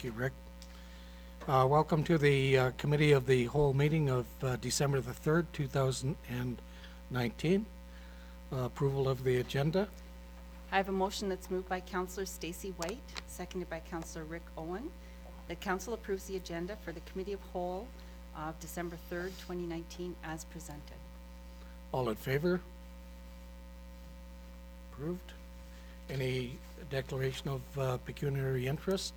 Thank you, Rick. Welcome to the Committee of the Whole meeting of December the 3rd, 2019. Approval of the agenda. I have a motion that's moved by Councillor Stacey White, seconded by Councillor Rick Owen. The council approves the agenda for the Committee of Whole of December 3rd, 2019 as presented. All in favor? Approved. Any declaration of pecuniary interest?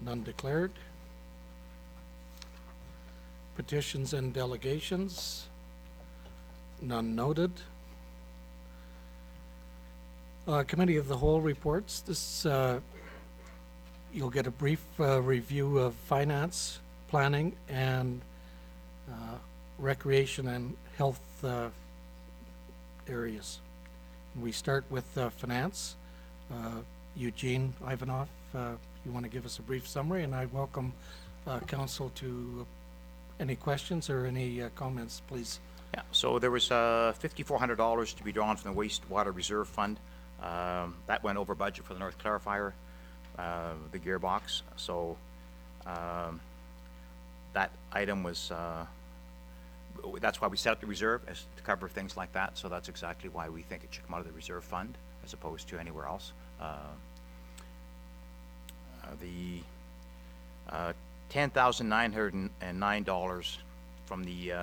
None declared. Petitions and delegations? None noted. Committee of the Whole reports. This you'll get a brief review of finance, planning, and recreation and health areas. We start with finance. Eugene Ivanov, you want to give us a brief summary, and I welcome council to any questions or any comments, please. Yeah, so there was $5,400 to be drawn from the Wastewater Reserve Fund. That went over budget for the North Clarifier, the gearbox. So that item was, that's why we set up the reserve, as to cover things like that. So that's exactly why we think it should come out of the reserve fund as opposed to anywhere else. The $10,909 from the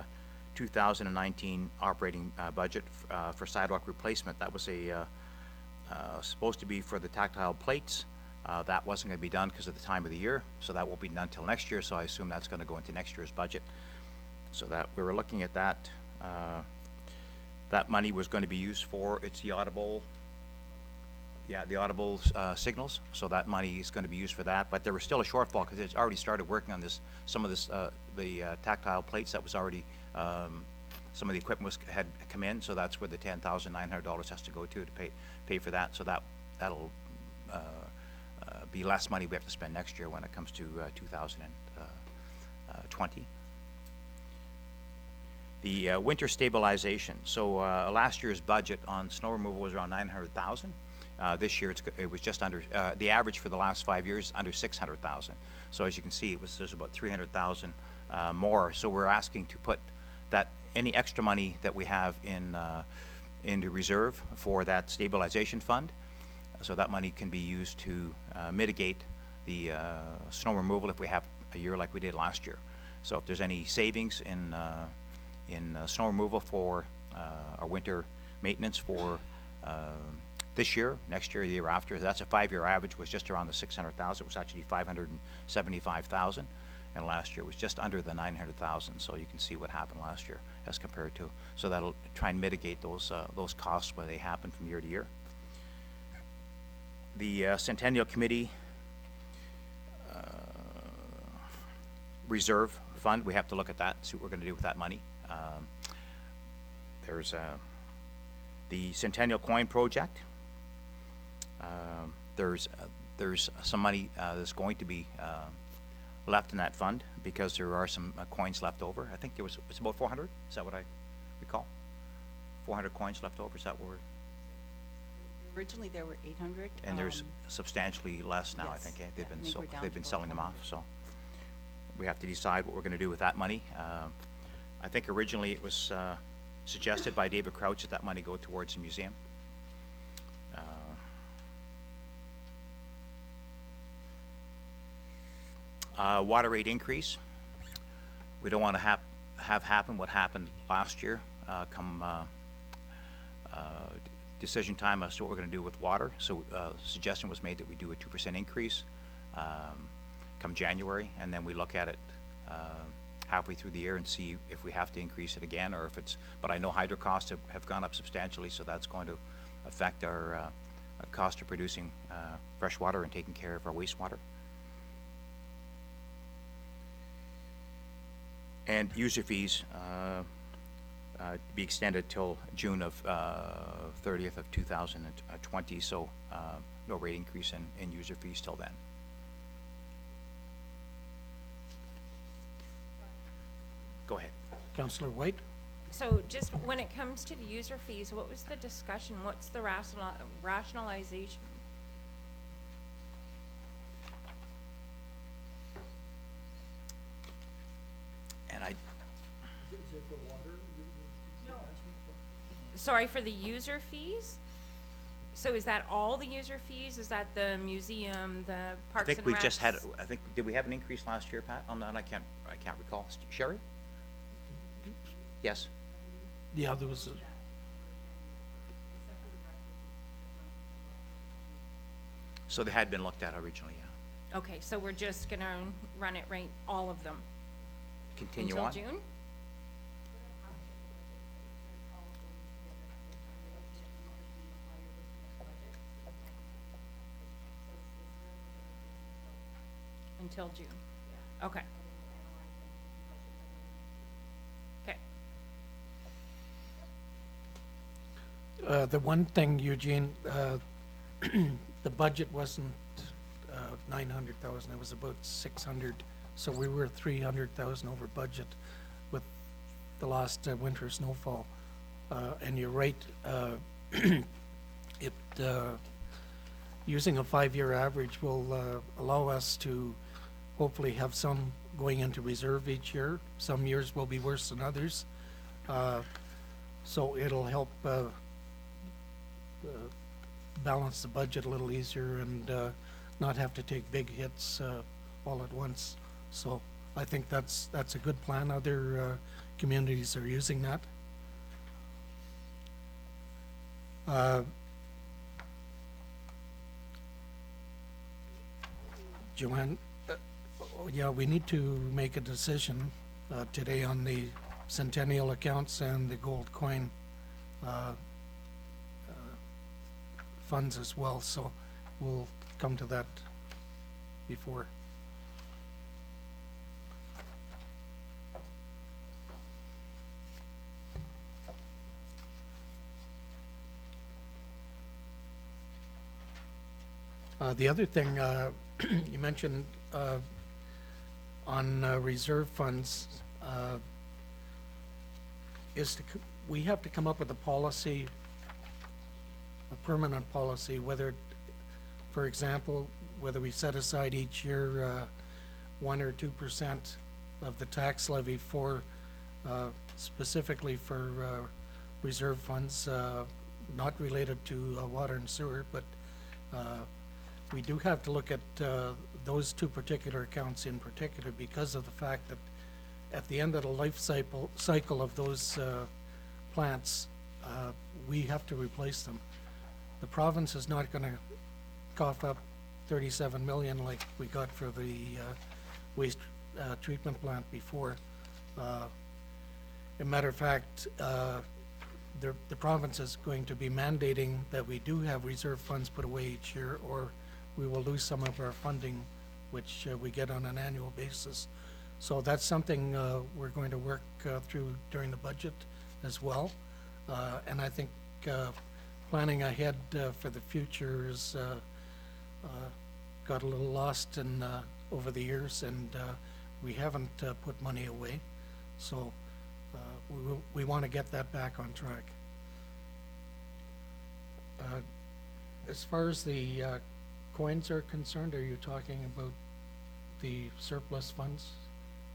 2019 operating budget for sidewalk replacement. That was supposed to be for the tactile plates. That wasn't going to be done because of the time of the year, so that won't be done until next year. So I assume that's going to go into next year's budget. So that we were looking at that. That money was going to be used for the audible. Yeah, the audible signals. So that money is going to be used for that. But there was still a shortfall because it's already started working on this. Some of this, the tactile plates that was already. Some of the equipment had come in, so that's where the $10,900 has to go to pay for that. So that'll be less money we have to spend next year when it comes to 2020. The winter stabilization. So last year's budget on snow removal was around $900,000. This year it was just under. The average for the last 5 years under $600,000. So as you can see, there's about $300,000 more. So we're asking to put that any extra money that we have in the reserve for that stabilization fund, so that money can be used to mitigate the snow removal if we have a year like we did last year. So if there's any savings in snow removal for our winter maintenance for this year, next year, the year after, that's a 5-year average was just around the $600,000. It was actually $575,000. And last year was just under the $900,000. So you can see what happened last year as compared to. So that'll try and mitigate those costs when they happen from year to year. The Centennial Committee Reserve Fund. We have to look at that, see what we're going to do with that money. There's the Centennial Coin Project. There's some money that's going to be left in that fund because there are some coins left over. I think it's about 400. Is that what I recall? 400 coins left over. Is that what we're? Originally there were 800. And there's substantially less now. Yes. I think they've been selling them off. So we have to decide what we're going to do with that money. I think originally it was suggested by David Crouch that money go towards the museum. Water rate increase. We don't want to have happen what happened last year come decision time as to what we're going to do with water. So suggestion was made that we do a 2% increase come January, and then we look at it halfway through the year and see if we have to increase it again or if it's, but I know hydro costs have gone up substantially, so that's going to affect our cost of producing fresh water and taking care of our wastewater. And user fees be extended till June of 30th of 2020, so no rate increase in user fees till then. Go ahead. Councillor White? So just when it comes to the user fees, what was the discussion? What's the rationalization? Sorry, for the user fees? So is that all the user fees? Is that the museum, the I parks and think we just had, Recs? I think, did we have an increase last year, Pat, on that? I can't recall. Sherry? Yes? Yeah, there was, So they had been looked at originally, yeah. Okay, so we're just gonna run it right, all of them? Continue on? Until June? Until June? Okay. Okay. the one thing, Eugene, the budget wasn't 900,000, it was about 600, so we were 300,000 over budget with the last winter snowfall. And you're right, it, using a 5-year average will allow us to hopefully have some going into reserve each year. Some years will be worse than others. So it'll help balance the budget a little easier and not have to take big hits all at once. So I think that's a good plan. Other communities are using that. Joanne, yeah, we need to make a decision today on the Centennial accounts and the gold coin funds as well, so we'll come to that before. The other thing, you mentioned on reserve funds is we have to come up with a policy, a permanent policy, whether, for example, whether we set aside each year 1 or 2% of the tax levy for specifically for reserve funds, not related to water and sewer, but we do have to look at those two particular accounts in particular because of the fact that at the end of the life cycle of those plants, we have to replace them. The province is not going to cough up 37 million like we got for the waste treatment plant before. As a matter of fact, the province is going to be mandating that we do have reserve funds put away each year, or we will lose some of our funding, which we get on an annual basis. So that's something we're going to work through during the budget as well. And I think planning ahead for the future has got a little lost in over the years, and we haven't put money away. So we want to get that back on track. As far as the coins are concerned, are you talking about the surplus funds?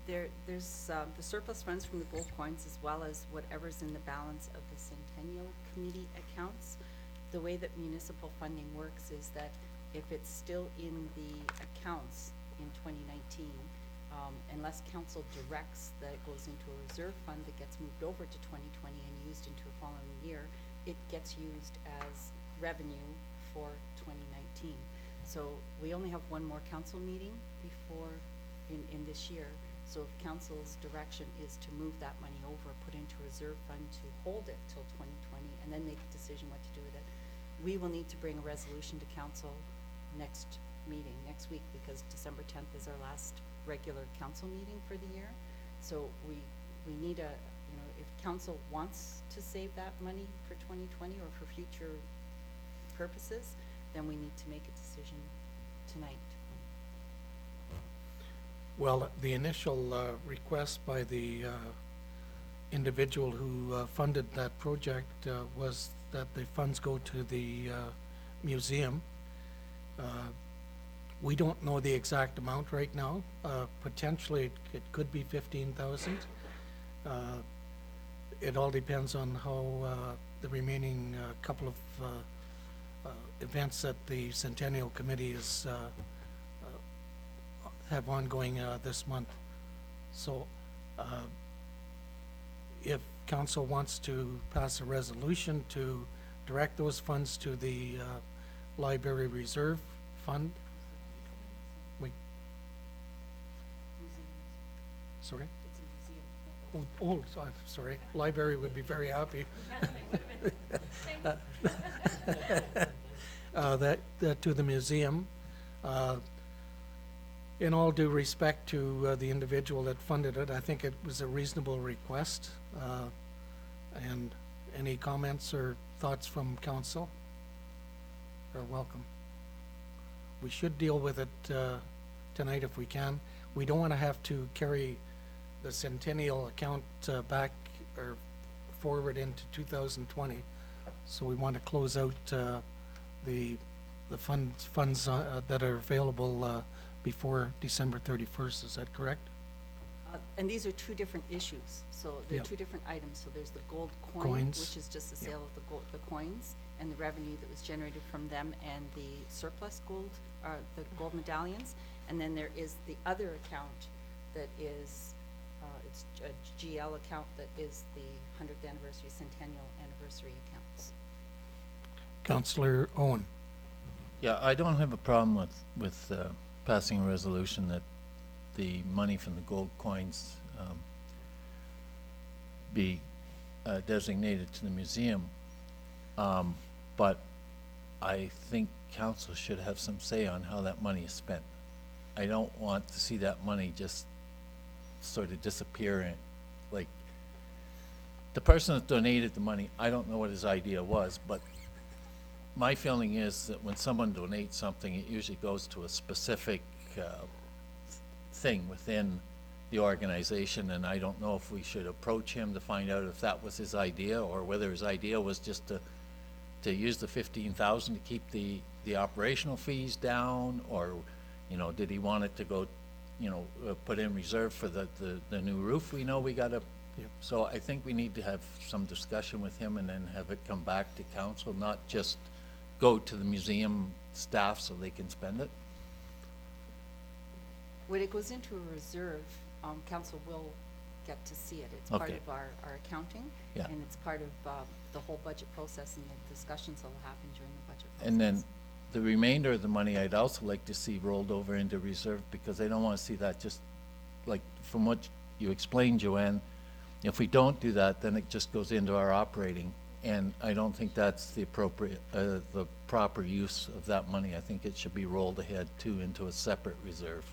There's the surplus funds from the gold coins as well as whatever's in the balance of the Centennial Committee accounts. The way that municipal funding works is that if it's still in the accounts in 2019, unless council directs that it goes into a reserve fund that gets moved over to 2020 and used into a following year, it gets used as revenue for 2019. So we only have one more council meeting before in this year. So if council's direction is to move that money over, put into a reserve fund to hold it till 2020 and then make a decision what to do with it, we will need to bring a resolution to council next meeting, next week, because December 10th is our last regular council meeting for the year. So we need a, you know, if council wants to save that money for 2020 or for future purposes, then we need to make a decision tonight. Well, the initial request by the individual who funded that project was that the funds go to the museum. We don't know the exact amount right now. Potentially, it could be 15,000. it all depends on how the remaining couple of events that the Centennial Committee is have ongoing this month. So if council wants to pass a resolution to direct those funds to the library reserve fund, sorry? Sorry, library would be very happy. That to the museum. In all due respect to the individual that funded it, I think it was a reasonable request. And any comments or thoughts from council are welcome. We should deal with it tonight if we can. We don't want to have to carry the Centennial account back or forward into 2020. So we want to close out the funds that are available before December 31st. Is that correct? And these are two different issues, so they're Yep. two different items. So there's the gold coin, Coins. which is just the Yep. sale of the coins and the revenue that was generated from them, and the surplus gold, the gold medallions. And then there is the other account that is, it's a GL account that is the 100th anniversary, centennial anniversary accounts. Councillor Owen. Yeah, I don't have a problem with passing a resolution that the money from the gold coins be designated to the museum. But I think council should have some say on how that money is spent. I don't want to see that money just sort of disappear in, like, the person that donated the money, I don't know what his idea was, but my feeling is that when someone donates something, it usually goes to a specific thing within the organization, and I don't know if we should approach him to find out if that was his idea, or whether his idea was just to use the 15,000 to keep the operational fees down, or, you know, did he want it to go, you know, put in reserve for the new roof we know we gotta. Yep. So I think we need to have some discussion with him and then have it come back to council, not just go to the museum staff so they can spend it. When it goes into a reserve, council will get to see it. It's part Okay. of our accounting. Yeah. And it's part of the whole budget process and the discussions that will happen during the budget process. And then the remainder of the money, I'd also like to see rolled over into reserve, because I don't want to see that just, like, from what you explained, Joanne, if we don't do that, then it just goes into our operating. And I don't think that's the appropriate, the proper use of that money. I think it should be rolled ahead too into a separate reserve.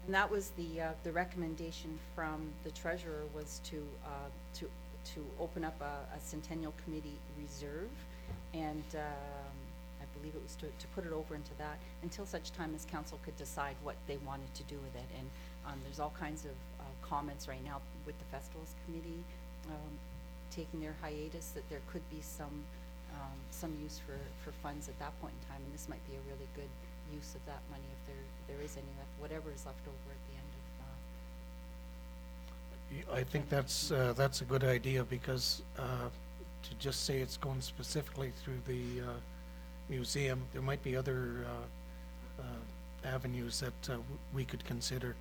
And that was the recommendation from the treasurer, was to open up a Centennial Committee reserve. And I believe it was to put it over into that until such time as council could decide what they wanted to do with it. And there's all kinds of comments right now with the Festivals Committee taking their hiatus, that there could be some use for funds at that point in time. And this might be a really good use of that money if there is any left, whatever is left over at the end of. I think that's a good idea, because to just say it's going specifically through the museum, there might be other avenues that we could consider.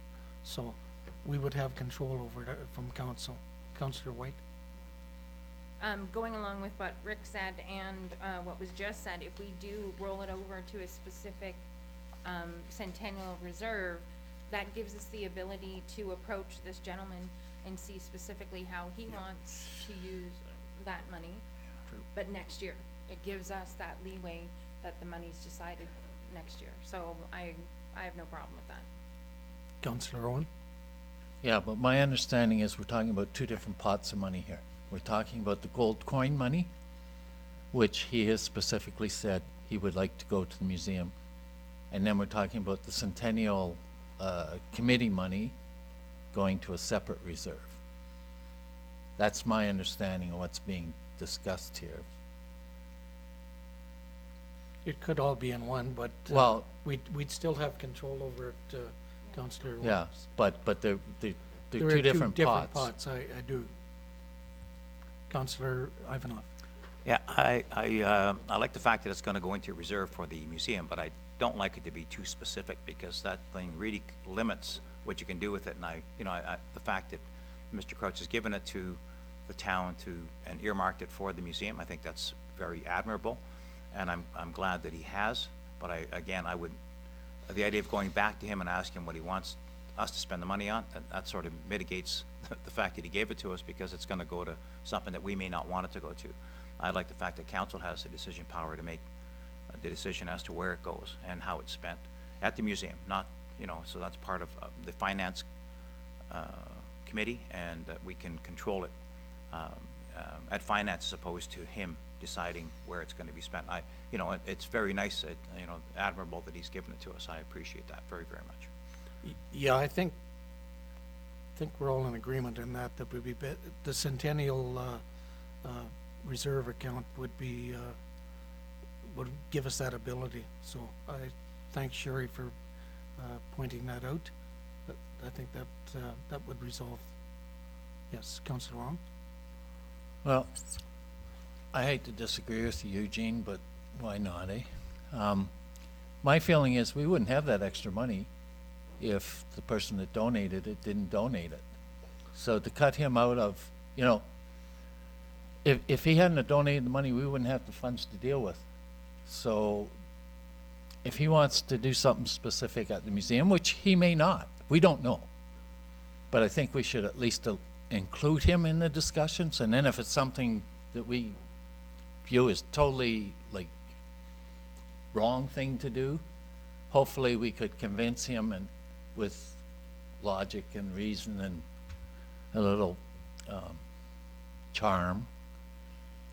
So we would have control over it from council. Councillor White? Going along with what Rick said and what was just said, if we do roll it over to a specific Centennial Reserve, that gives us the ability to approach this gentleman and see specifically how he wants to use that money. True. But next year, it gives us that leeway that the money's decided next year. So I have no problem with that. Councillor Owen? Yeah, but my understanding is we're talking about two different pots of money here. We're talking about the gold coin money, which he has specifically said he would like to go to the museum. And then we're talking about the Centennial Committee money going to a separate reserve. That's my understanding of what's being discussed here. It could all be in one, but Well, we'd still have control over it Councillor Yeah, Williams. but they're There are two different pots. I do. Councillor Ivanov. Yeah, I like the fact that it's gonna go into reserve for the museum, but I don't like it to be too specific, because that thing really limits what you can do with it, and the fact that Mr. Crouch has given it to the town and earmarked it for the museum, I think that's very admirable, and I'm glad that he has, but I would, the idea of going back to him and asking him what he wants us to spend the money on, that sort of mitigates the fact that he gave it to us, because it's gonna go to something that we may not want it to go to. I like the fact that council has the decision power to make the decision as to where it goes and how it's spent at the museum, not, so that's part of the finance committee, and that we can control it at finance as opposed to him deciding where it's gonna be spent. It's very nice, admirable that he's given it to us. I appreciate that very, very much. Yeah, I think we're all in agreement in that would be, the Centennial Reserve account would give us that ability. So I thank Sherry for pointing that out. But I think that would resolve. Yes, Councillor Wong? Well, I hate to disagree with you, Eugene, but why not, eh? My feeling is we wouldn't have that extra money if the person that donated it didn't donate it. So to cut him out of, if he hadn't have donated the money, we wouldn't have the funds to deal with. So if he wants to do something specific at the museum, which he may not, we don't know. But I think we should at least include him in the discussions, and then if it's something that we view as totally, wrong thing to do, hopefully we could convince him, and with logic and reason and a little charm,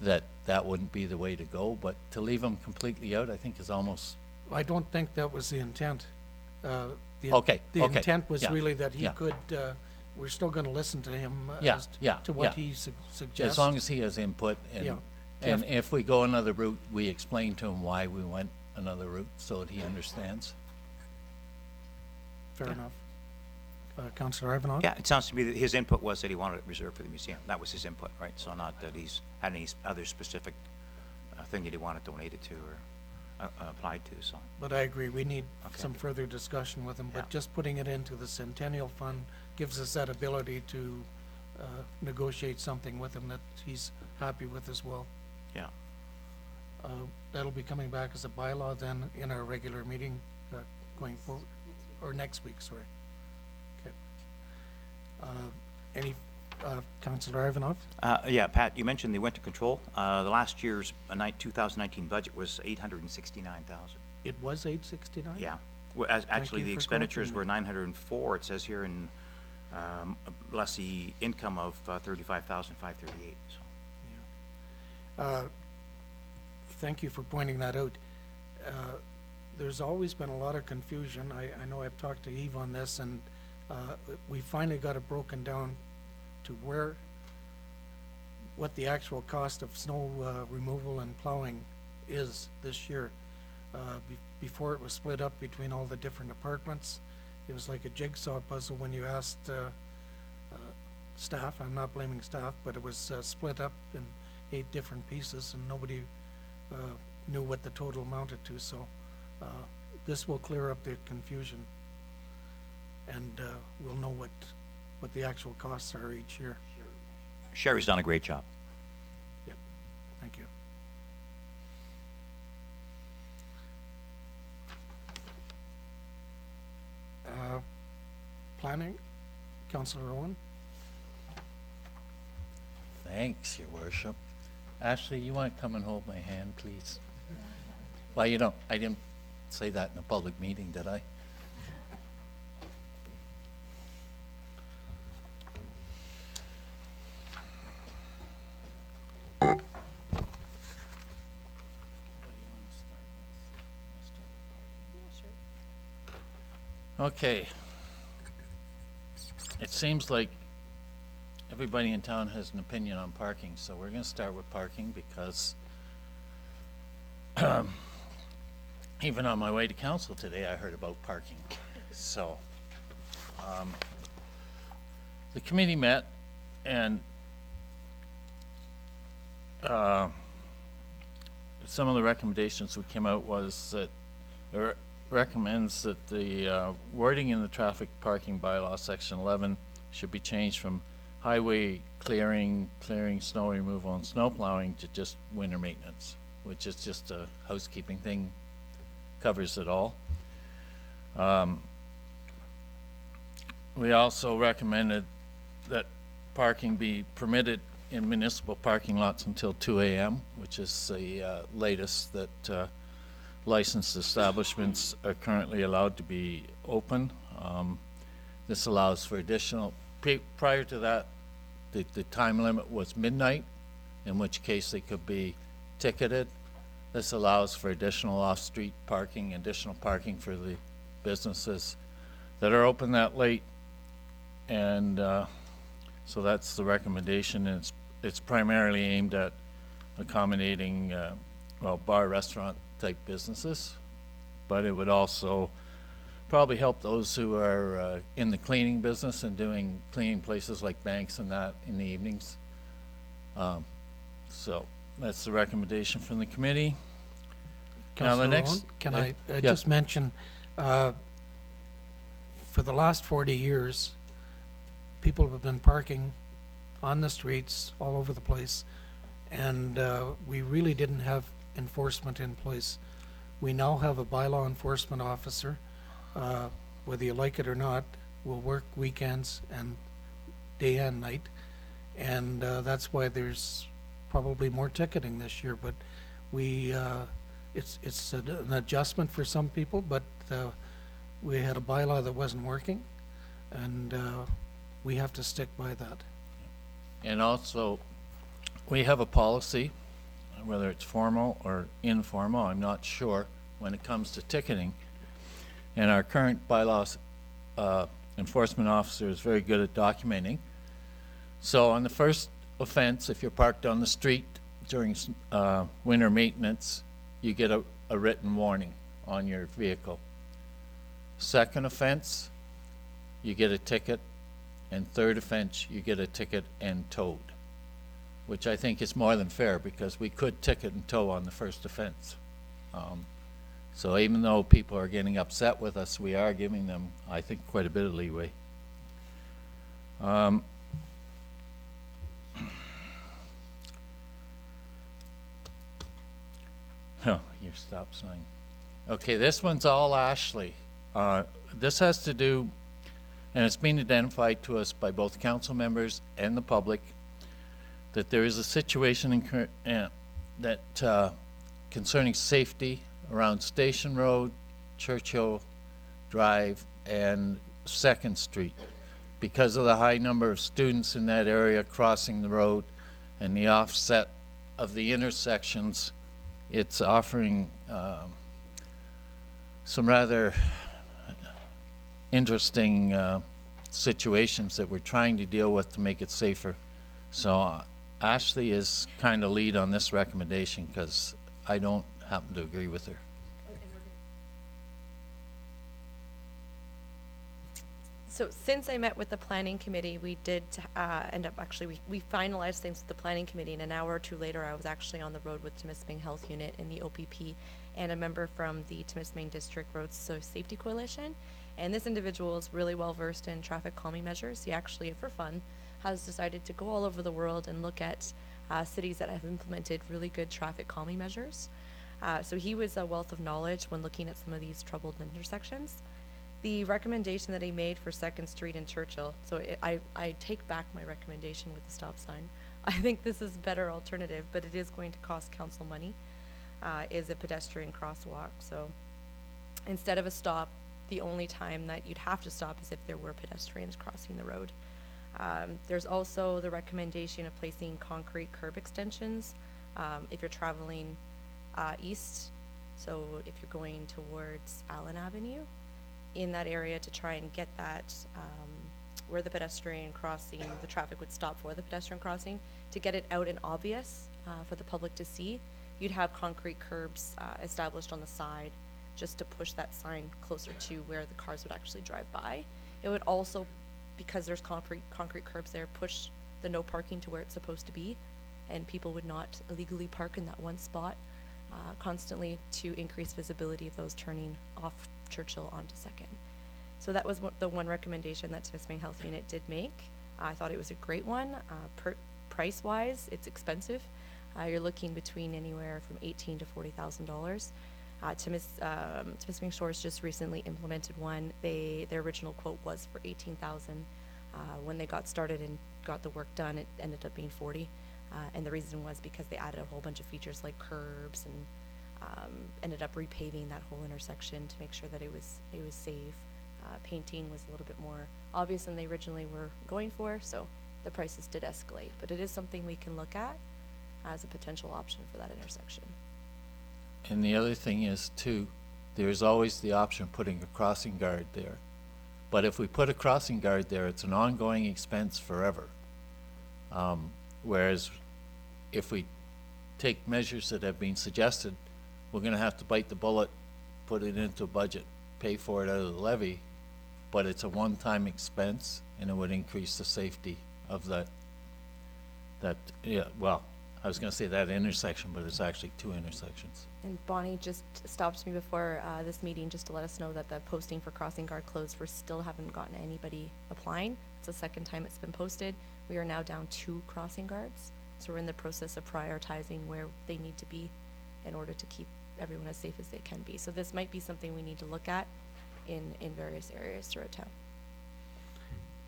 that wouldn't be the way to go. But to leave him completely out, I think is almost, I don't think that was the intent. Okay, The okay, intent was yeah, really that he yeah. could, we're still gonna listen to him Yeah, as yeah, to what yeah. he suggests. as long as he has input, Yeah. and if we go another route, we explain to him why we went another route, so that he understands. Fair enough. Councillor Ivanov? Yeah, it sounds to me that his input was that he wanted it reserved for the museum. That was his input, right? So not that he's had any other specific thing that he wanted donated to or applied to, so. But I agree, we need Okay. some further discussion with him, but Yeah. just putting it into the Centennial Fund gives us that ability to negotiate something with him that he's happy with as well. Yeah. That'll be coming back as a bylaw then in our regular meeting going forward, or next week, sorry. Okay. Any, Councillor Ivanov? Yeah, Pat, you mentioned the winter control. The last year's 2019 budget was $869,000. It was 869? Yeah. Actually, you the for expenditures correcting were 904, it says here, and less the income of 35,538, so. Thank you for pointing that out. There's always been a lot of confusion. I know I've talked to Eve on this, and we finally got it broken down to what the actual cost of snow removal and plowing is this year. Before it was split up between all the different departments, it was like a jigsaw puzzle when you asked staff, I'm not blaming staff, but it was split up in 8 different pieces, and nobody knew what the total amounted to, so this will clear up the confusion, and we'll know what the actual costs are each year. Sherry's done a great job. Yep, thank you. Planning, Councillor Owen? Thanks, your worship. Ashley, you want to come and hold my hand, please? Well, I didn't say that in a public meeting, did I? Okay. It seems like everybody in town has an opinion on parking, so we're gonna start with parking because even on my way to council today, I heard about parking. So The committee met, and some of the recommendations that came out was that it recommends that the wording in the traffic parking bylaw, section 11, should be changed from highway clearing, snow removal, and snow plowing to just winter maintenance, which is just a housekeeping thing, covers it all. We also recommended that parking be permitted in municipal parking lots until 2 a.m., which is the latest that licensed establishments are currently allowed to be open. This allows for additional, prior to that, the time limit was midnight, in which case they could be ticketed. This allows for additional off-street parking, additional parking for the businesses that are open that late. And so that's the recommendation, and it's primarily aimed at accommodating, well, bar, restaurant type businesses, but it would also probably help those who are in the cleaning business and doing cleaning places like banks and that in the evenings. So that's the recommendation from the committee. Now the Councillor next, Owen, can I yeah. just mention, for the last 40 years, people have been parking on the streets all over the place, and we really didn't have enforcement in place. We now have a bylaw enforcement officer, whether you like it or not, will work weekends and day and night, and that's why there's probably more ticketing this year, but we, it's an adjustment for some people, but we had a bylaw that wasn't working, and we have to stick by that. And also, we have a policy, whether it's formal or informal, I'm not sure, when it comes to ticketing. And our current bylaws enforcement officer is very good at documenting. So on the first offense, if you're parked on the street during winter maintenance, you get a written warning on your vehicle. Second offense, you get a ticket. And third offense, you get a ticket and towed, which I think is more than fair because we could ticket and tow on the first offense. So even though people are getting upset with us, we are giving them, I think, quite a bit of leeway. Oh, your stop sign. Okay, this one's all Ashley. This has to do, and it's been identified to us by both council members and the public, that there is a situation concerning safety around Station Road, Churchill Drive, and 2nd Street. Because of the high number of students in that area crossing the road and the offset of the intersections, it's offering some rather interesting situations that we're trying to deal with to make it safer. So Ashley is kind of lead on this recommendation because I don't happen to agree with her. So since I met with the planning committee, we did end up actually, we finalized things with the planning committee, and an hour or two later I was actually on the road with Timiskaming Health Unit in the OPP and a member from the Timiskaming District Road Safety Coalition. And this individual is really well versed in traffic calming measures. He actually, for fun, has decided to go all over the world and look at cities that have implemented really good traffic calming measures. So he was a wealth of knowledge when looking at some of these troubled intersections. The recommendation that he made for 2nd Street and Churchill, so I take back my recommendation with the stop sign. I think this is a better alternative, but it is going to cost council money, is a pedestrian crosswalk. So instead of a stop, the only time that you'd have to stop is if there were pedestrians crossing the road. There's also the recommendation of placing concrete curb extensions if you're traveling east. So if you're going towards Allen Avenue, in that area to try and get that where the pedestrian crossing, the traffic would stop for the pedestrian crossing, to get it out and obvious for the public to see, you'd have concrete curbs established on the side just to push that sign closer to where the cars would actually drive by. It would also, because there's concrete curbs there, push the no parking to where it's supposed to be, and people would not illegally park in that one spot constantly to increase visibility of those turning off Churchill onto Second. So that was the one recommendation that Timiskaming Health Unit did make. I thought it was a great one. Price-wise, it's expensive. You're looking between anywhere from $18,000 to $40,000. Timiskaming Shores just recently implemented one. Their original quote was for $18,000. When they got started and got the work done, it ended up being 40. And the reason was because they added a whole bunch of features like curbs and ended up repaving that whole intersection to make sure that it was safe. Painting was a little bit more obvious than they originally were going for, so the prices did escalate. But it is something we can look at as a potential option for that intersection. And the other thing is too, there's always the option of putting a crossing guard there. But if we put a crossing guard there, it's an ongoing expense forever. Whereas if we take measures that have been suggested, we're gonna have to bite the bullet, put it into a budget, pay for it out of the levy, but it's a one-time expense, and it would increase the safety of that, yeah, well, I was gonna say that intersection, but it's actually two intersections. And Bonnie just stopped me before this meeting just to let us know that the posting for crossing guard closed. We still haven't gotten anybody applying. It's the second time it's been posted. We are now down 2 crossing guards. So we're in the process of prioritizing where they need to be in order to keep everyone as safe as they can be. So this might be something we need to look at in various areas throughout town.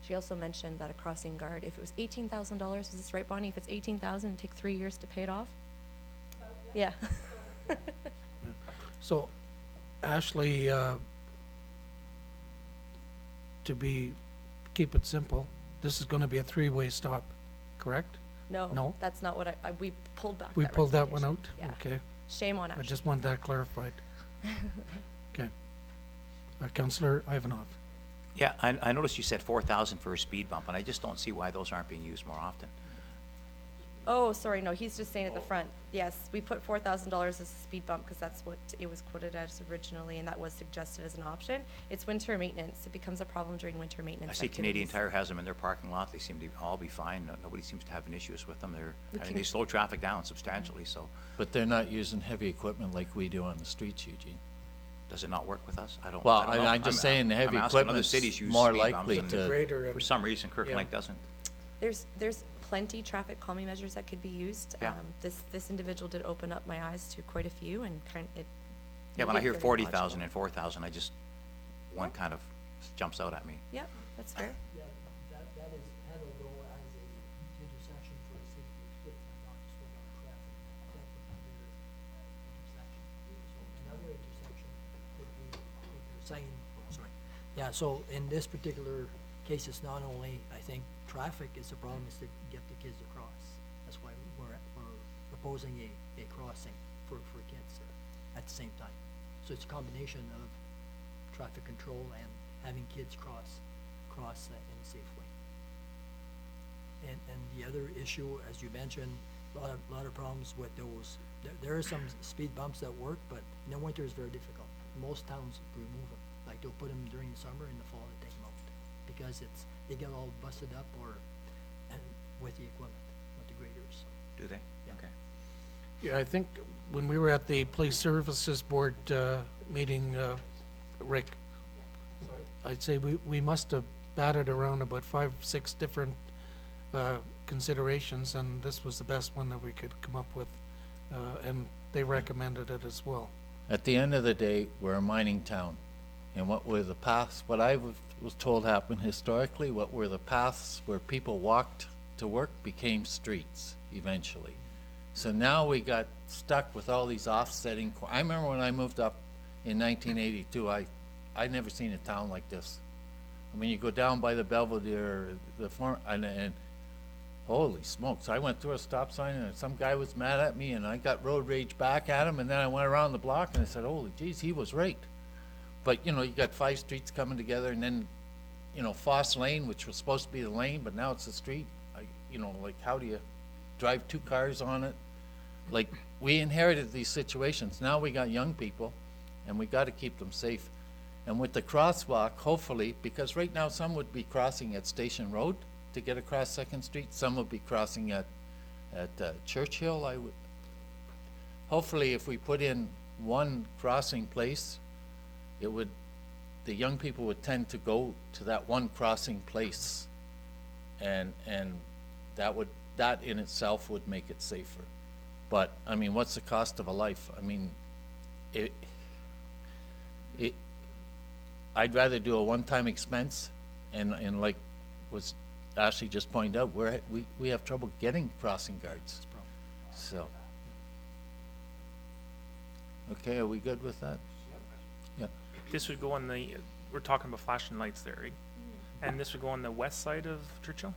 She also mentioned that a crossing guard, if it was $18,000, is this right, Bonnie? If it's $18,000, it'd take 3 years to pay it off? Yeah. So, Ashley, keep it simple, this is gonna be a 3-way stop, correct? No? No, that's not what we pulled back We that pulled that one out? recommendation. Yeah. Okay, Shame on I Ashley. just want that clarified. Okay. Councillor Ivanov. Yeah, I noticed you said 4,000 for a speed bump, and I just don't see why those aren't being used more often. Oh, sorry, no, he's just saying at the front. Yes, we put $4,000 as a speed bump because that's what it was quoted as originally, and that was suggested as an option. It's winter maintenance. It becomes a problem during winter maintenance. I see Canadian activities. Tire has them in their parking lot. They seem to all be fine. Nobody seems to have any issues with them. We I mean, can- they slow traffic down substantially, so But they're not using heavy equipment like we do on the streets, Eugene. does it not work with us? I don't Well, know. I'm just saying the heavy I'm asking other equipment's cities use more speed bumps, likely and to- Greater For and- some reason, Kirkland Yeah. Lake doesn't. There's plenty traffic calming measures that could be used. Yeah. This individual did open up my eyes to quite a few and it. Yeah, when I made hear very 40,000 logical. and 4,000, one kind of jumps out at me. Yep, that's fair. Yeah, that is handled though as a intersection for safety equipment, not to slow down traffic. That would be their intersection. So another intersection would be what you're saying, sorry. Yeah, so in this particular case, it's not only, I think, traffic is the problem, is to get the kids across. That's why we're proposing a crossing for kids at the same time. So it's a combination of traffic control and having kids cross in a safe way. And the other issue, as you mentioned, a lot of problems with those. There are some speed bumps that work, but in the winter it's very difficult. Most towns remove them, like they'll put them during the summer, in the fall they take them out. Because they get all busted up and with the equipment, with the graders. Do they? Yeah. Okay. Yeah, I think when we were at the Police Services Board meeting, Rick, I'd say we must have batted around about 5, 6 different considerations, and this was the best one that we could come up with, and they recommended it as well. At the end of the day, we're a mining town. And what were the paths, what I was told happened historically, what were the paths where people walked to work became streets eventually. So now we got stuck with all these offsetting, I remember when I moved up in 1982, I'd never seen a town like this. I mean, you go down by the Belvedere, and holy smokes, I went through a stop sign and some guy was mad at me and I got road rage back at him, and then I went around the block and I said, holy geez, he was right. But, you know, you got 5 streets coming together, and then, you know, Foss Lane, which was supposed to be the lane, but now it's a street. Like, how do you drive 2 cars on it? Like, we inherited these situations. Now we got young people, and we gotta keep them safe. And with the crosswalk, hopefully, because right now some would be crossing at Station Road to get across Second Street, some would be crossing at Churchill, hopefully if we put in one crossing place, the young people would tend to go to that one crossing place. And that in itself would make it safer. But, I mean, what's the cost of a life? I mean, I'd rather do a one-time expense, and like was Ashley just pointed out, we have trouble getting crossing guards. So. Okay, are we good with that? Yeah. This would go on the, we're talking about flashing lights there, right? And this would go on the west side of Churchill?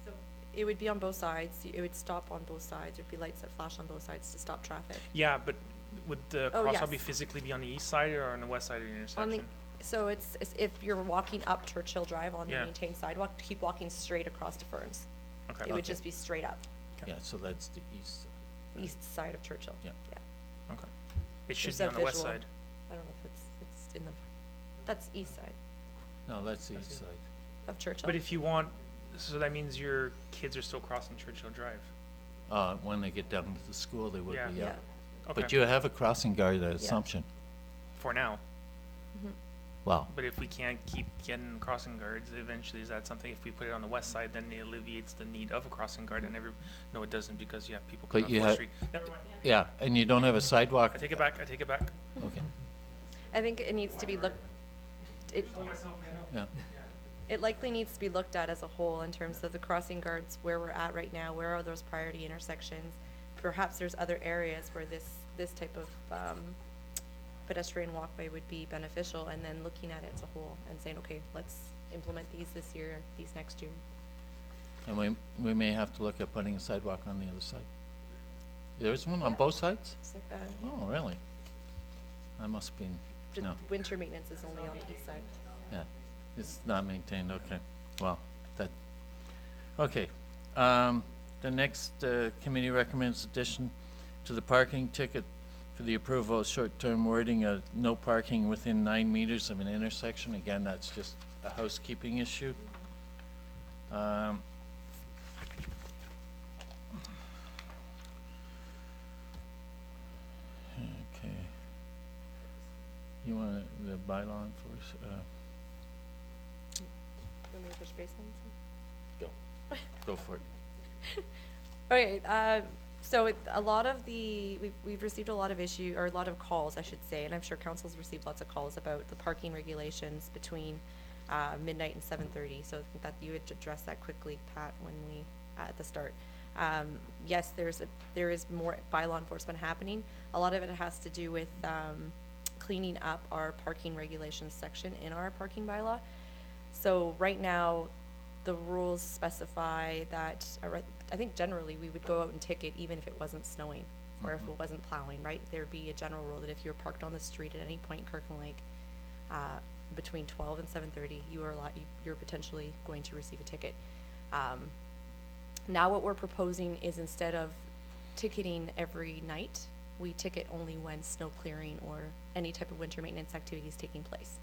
So it would be on both sides. It would stop on both sides. There'd be lights that flash on both sides to stop traffic. Yeah, but would the Oh, crosswalk be yes. physically be on the east side or on the west side of the On the, intersection? so it's if you're walking up Churchill Drive on the Yeah. maintained sidewalk, keep walking straight across to Ferns. Okay. It would Okay. just be straight up, Yeah, so that's the east. east side of Churchill. Yeah. Okay. It should There's be a on the west visual. side. I don't know if it's in the, that's east side No, that's the east side. of Churchill. But if you want, so that means your kids are still crossing Churchill Drive. When they get down to the school, they would Yeah. be, Yeah. yeah. Okay. But you have a crossing guard at Assumption. For now. Wow. But if we can't keep getting crossing guards, eventually is that something, if we put it on the west side, then it alleviates the need of a crossing guard and no, it doesn't because you have people But coming you off Fourth ha- Street. Never mind. Yeah, and you don't have a sidewalk? I take it back, I take it back. Okay, I think it needs to be looked, yeah. it likely needs to be looked at as a whole in terms of the crossing guards, where we're at right now, where are those priority intersections? Perhaps there's other areas where this type of, pedestrian walkway would be beneficial, and then looking at it as a whole and saying, okay, let's implement these this year, these next year. And we may have to look at putting a sidewalk on the other side. There's one on both sides? Just like that. Oh, really? I must be, The no, winter maintenance is only on the east side. yeah, it's not maintained, okay, well, okay. The next, committee recommends addition to the parking ticket for the approval of short-term wording of no parking within 9 meters of an intersection. Again, that's just a housekeeping issue. Okay. You want the bylaw enforce, Want me to push base on this? go for it. Okay, so a lot of we've received a lot of a lot of calls, I should say, and I'm sure council's received lots of calls about the parking regulations between midnight and 7:30. So I think that you had addressed that quickly, Pat, when we at the start. Yes, there is more bylaw enforcement happening. A lot of it has to do with cleaning up our parking regulations section in our parking bylaw. So right now, the rules specify that, I think generally we would go out and ticket even if it wasn't snowing or if it wasn't plowing, right? There'd be a general rule that if you're parked on the street at any point in Kirkland Lake, between 12 and 7:30, you're potentially going to receive a ticket. Now what we're proposing is instead of ticketing every night, we ticket only when snow clearing or any type of winter maintenance activity is taking place.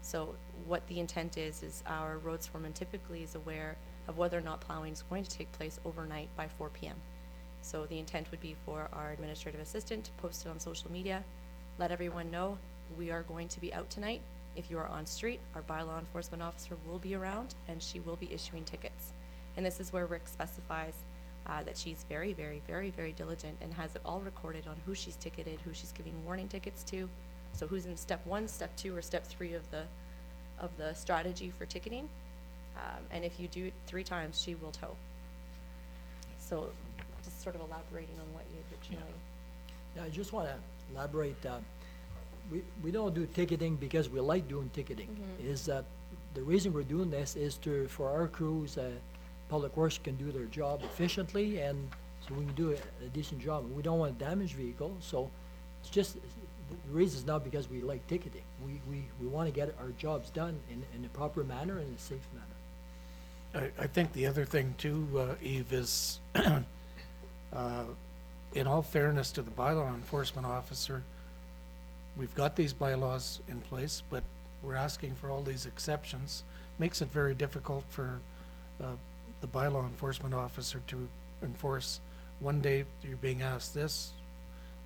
So what the intent is our roads foreman typically is aware of whether or not plowing is going to take place overnight by 4 p.m. So the intent would be for our administrative assistant to post it on social media, let everyone know we are going to be out tonight. If you are on street, our bylaw enforcement officer will be around and she will be issuing tickets. And this is where Rick specifies that she's very, very, very, very diligent and has it all recorded on who she's ticketed, who she's giving warning tickets to. So who's in step 1, step 2, or step 3 of the strategy for ticketing. And if you do it 3 times, she will tow. So just sort of elaborating on what you originally. Yeah, I just want to elaborate, we don't do ticketing because we like doing ticketing. Is that the reason we're doing this is for our crews, Public Works can do their job efficiently and so we can do a decent job. We don't want to damage vehicles, so it's just, the reason is not because we like ticketing. We want to get our jobs done in a proper manner and a safe manner. I think the other thing too, Eve, is in all fairness to the bylaw enforcement officer, we've got these bylaws in place, but we're asking for all these exceptions. Makes it very difficult for the bylaw enforcement officer to enforce. One day you're being asked this,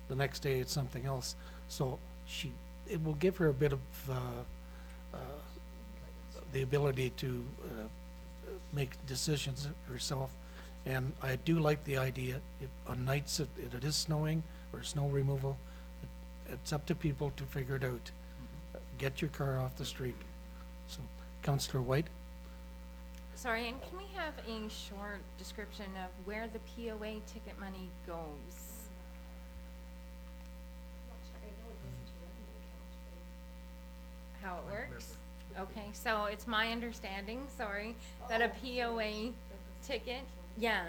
the next day it's something else. So it will give her a bit of the ability to make decisions herself. And I do like the idea, if on nights it is snowing or snow removal, it's up to people to figure it out. Get your car off the street. So, Councillor White? Sorry, and can we have a short description of where the POA ticket money goes? How it works? Okay, so it's my understanding, sorry, that a POA ticket, yeah.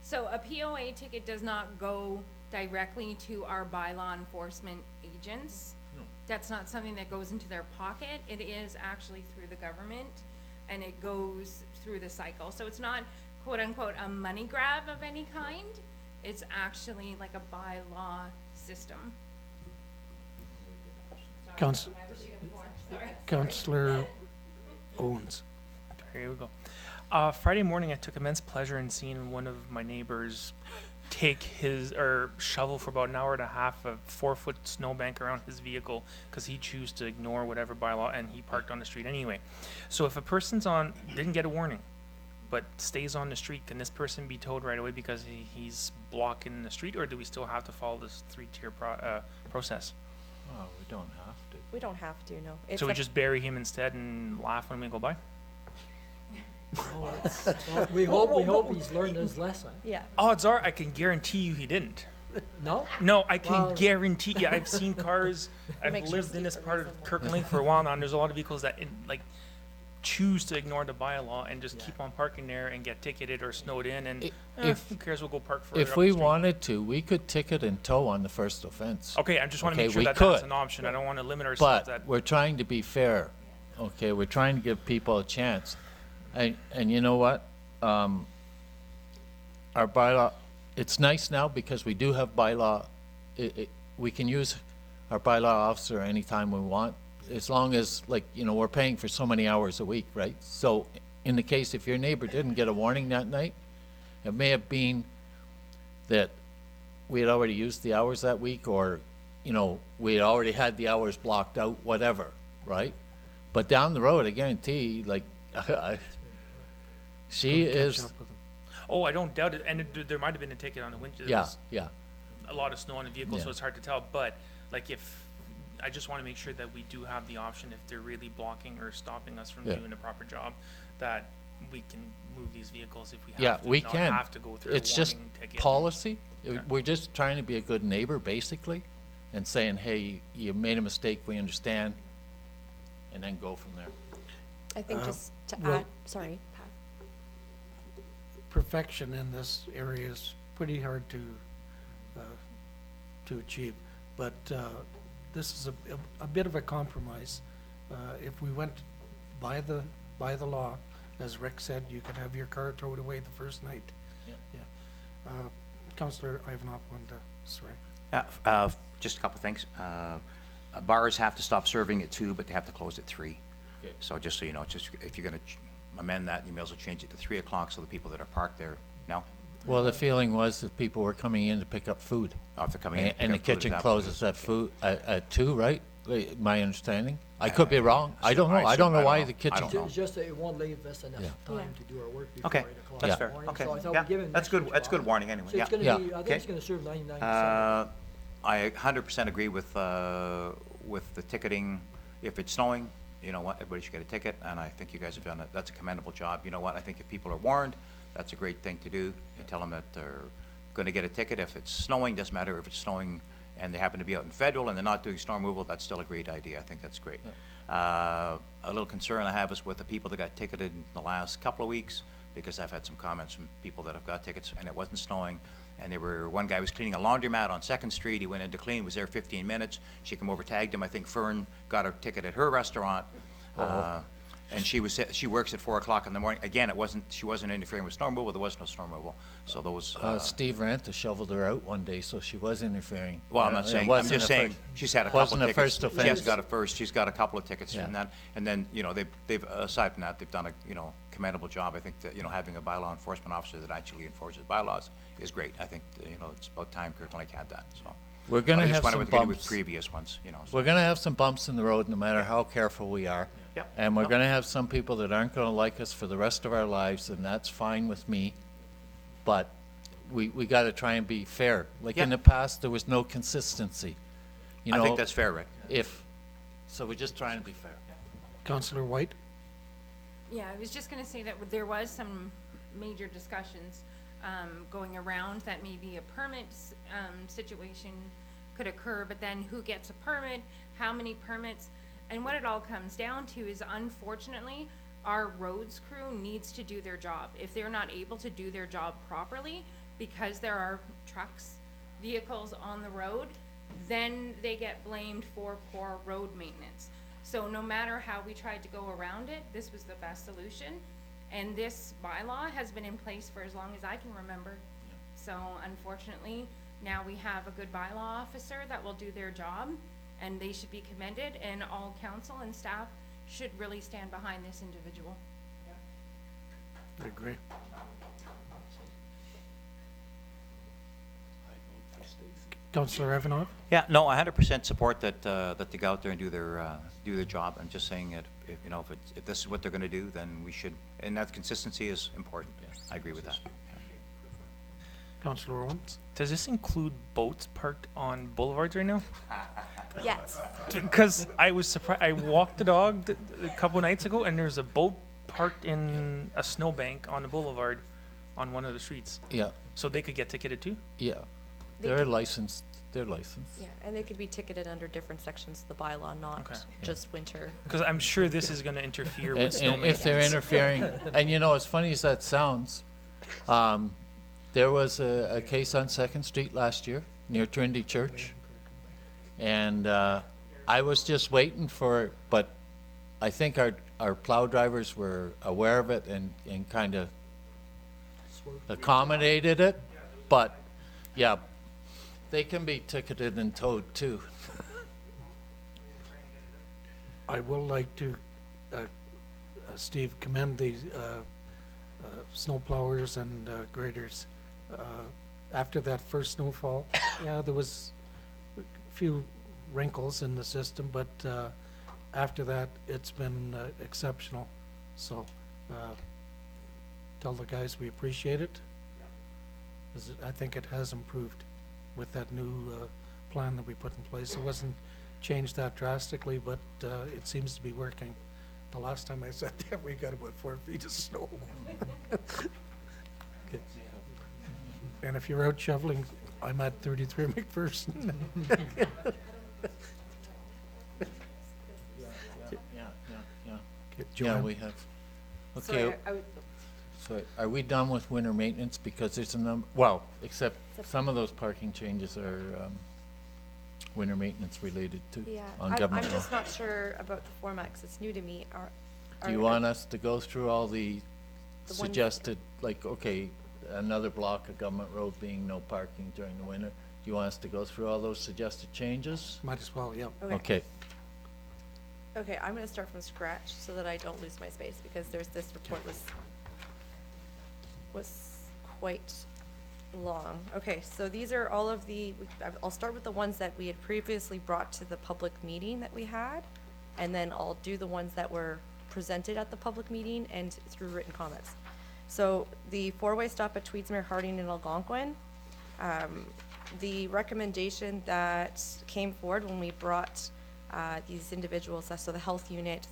So a POA ticket does not go directly to our bylaw enforcement agents. No. That's not something that goes into their pocket. It is actually through the government, and it goes through the cycle. So it's not quote unquote a money grab of any kind. It's actually like a bylaw system. Councillor Owens. Here we go. Friday morning, I took immense pleasure in seeing one of my neighbors take shovel for about an hour and a half a 4-foot snowbank around his vehicle because he chose to ignore whatever bylaw, and he parked on the street anyway. So if a person's didn't get a warning, but stays on the street, can this person be towed right away because he's blocking the street, or do we still have to follow this 3-tier process? Oh, we don't have to. We don't have to, no. It's So we like- just bury him instead and laugh when we go by? Well, we hope he's learned his lesson. Yeah. Odds are, I can guarantee you he didn't. No? No, I can Well- guarantee you. I've seen cars. I've Make sure lived in this Steve part of reasonable. Kirkland Lake for a while now, and there's a lot of vehicles that choose to ignore the bylaw and just Yeah. keep on parking there and get ticketed or snowed in, and If- who cares? We'll go park further If up we the street. wanted to, we could ticket and tow on the first offense. Okay, I just want to Okay, make sure we that that's could. an option. I don't want to limit ourselves. But we're trying to be fair, okay? We're trying to give people a chance. And you know what? Our bylaw, it's nice now because we do have bylaw. We can use our bylaw officer anytime we want, as long as, we're paying for so many hours a week, right? So in the case if your neighbor didn't get a warning that night, it may have been that we had already used the hours that week, or, we had already had the hours blocked out, whatever, right? But down the road, I guarantee, she Catch is, up with them. Oh, I don't doubt it. And there might have been a ticket on the winter. There yeah, was yeah. a lot of snow on the vehicle, so Yeah. it's hard to tell. But if I just want to make sure that we do have the option, if they're really blocking or stopping us from Yeah. doing a proper job, that we can move these vehicles if we have Yeah, to. we not can. have to go through It's a just warning ticket. policy. Okay. We're just trying to be a good neighbor, basically, and saying, hey, you made a mistake, we understand, and then go from there. I think just to well- add, sorry, Pat. Perfection in this area is pretty hard to achieve, but this is a bit of a compromise. If we went by the law, as Rick said, you could have your car towed away the first night. Yeah. Yeah. Councillor Ivanov wanted to swear. Just a couple of things. Bars have to stop serving at 2, but they have to close at 3. Okay. So just so you know, just if you're going to amend that, you may as well change it to 3 o'clock so the people that are parked there, no? Well, the feeling was that people were coming in to pick up food, Oh, if they're coming in. and the pick up food, kitchen that- closes at 2, right? My understanding? I could be wrong. I don't know. I assume- don't know I why don't the know. I kitchen. don't know. It's just that it won't leave us enough Yeah. time Yeah. to do our work before Okay, 8 o'clock that's in the fair. morning. Okay, So I thought yeah, we'd give him that's extra good. That's good time. warning anyway. So it's Yeah. gonna Yeah. be, I think Okay. it's gonna serve 99%. I 100% agree with the ticketing. If it's snowing, you know what, everybody should get a ticket, and I think you guys have done it. That's a commendable job. You know what, I think if people are warned, that's a great thing to do. You tell them that they're going to get a ticket. If it's snowing, doesn't matter if it's snowing and they happen to be out in federal and they're not doing snow removal, that's still a great idea. I think that's great. A little concern I have is with the people that got ticketed in the last couple of weeks, because I've had some comments from people that have got tickets and it wasn't snowing. And one guy was cleaning a laundromat on 2nd Street. He went in to clean, was there 15 minutes. She came over, tagged him. I think Fern got her ticket at her restaurant. And she works at 4 o'clock in the morning. Again, she wasn't interfering with snow removal, there was no snow removal. So those, Steve Ranta shoveled her out one day, so she was interfering. well, I'm not It saying, I'm wasn't just a saying, first- she's had a couple of wasn't a tickets. first She offense. has got a first, she's got a couple of tickets Yeah. from that. And then, they've, aside from that, they've done a, commendable job. I think that, having a bylaw enforcement officer that actually enforces bylaws is great. I think, it's about time Kirk Lake had that, so. We're gonna I just have wonder some what they're gonna do with bumps. previous ones, so. We're gonna have some bumps in the road, no matter how careful we are. Yep. And we're Yep. gonna have some people that aren't gonna like us for the rest of our lives, and that's fine with me. But we gotta try and be fair. Like in Yeah. the past, there was no consistency. You I know, think that's fair, Rick. so we're just trying to be fair. Councillor White? Yeah, I was just gonna say that there was some major discussions, going around that maybe a permit, situation could occur, but then who gets a permit, how many permits? And what it all comes down to is, unfortunately, our roads crew needs to do their job. If they're not able to do their job properly, because there are trucks, vehicles on the road, then they get blamed for poor road maintenance. So no matter how we tried to go around it, this was the best solution. And this bylaw has been in place for as long as I can remember. So unfortunately, now we have a good bylaw officer that will do their job, and they should be commended, and all council and staff should really stand behind this individual. I agree. Councillor Evanoff? Yeah, no, I 100% support that, that they go out there and do their job. I'm just saying that, if this is what they're gonna do, then we should, and that consistency is important. I agree with that. Councillor Owens? Does this include boats parked on boulevards right now? Yes. Because I was surprised. I walked the dog a couple nights ago, and there's a boat parked in a snowbank on the boulevard on one of the streets. Yeah, So they could get ticketed too? yeah. They They're could- licensed, they're licensed. Yeah, and they could be ticketed under different sections of the bylaw, not Okay. just winter. Because I'm sure this is going to interfere with snow And if they're maintenance. interfering, and as funny as that sounds, there was a case on Second Street last year near Trinity Church. And I was just waiting for, but I think our plow drivers were aware of it and kind of accommodated it. But, yeah, they can be ticketed and towed too. I will like to, Steve, commend the snow plowers and graders. After that first snowfall, yeah, there was a few wrinkles in the system, but after that, it's been exceptional. So tell the guys we appreciate it. 'Cause I think it has improved with that new plan that we put in place. It wasn't changed that drastically, but it seems to be working. The last time I sat there, we got about 4 feet of snow. Okay. And if you're out shoveling, I'm at 33 McPherson. Yeah. Okay, Yeah, Joanne? we have. Sorry, Okay, I would- so are we done with winter maintenance? Because there's a number, well, except some of those parking changes are winter maintenance related to, Yeah, on I'm government. just not sure about the format, 'cause it's new to me. Do you want us to go through all the The ones- suggested, like, okay, another block of Government Road being no parking during the winter? Do you want us to go through all those suggested changes? Might as well, yeah. Okay, Okay, I'm gonna start from scratch so that I don't lose my space, because this report was quite long. Okay, so these are all of I'll start with the ones that we had previously brought to the public meeting that we had, and then I'll do the ones that were presented at the public meeting and through written comments. So the four-way stop at Tweedsmuir, Harding, and Algonquin, the recommendation that came forward when we brought these individuals, so the health unit,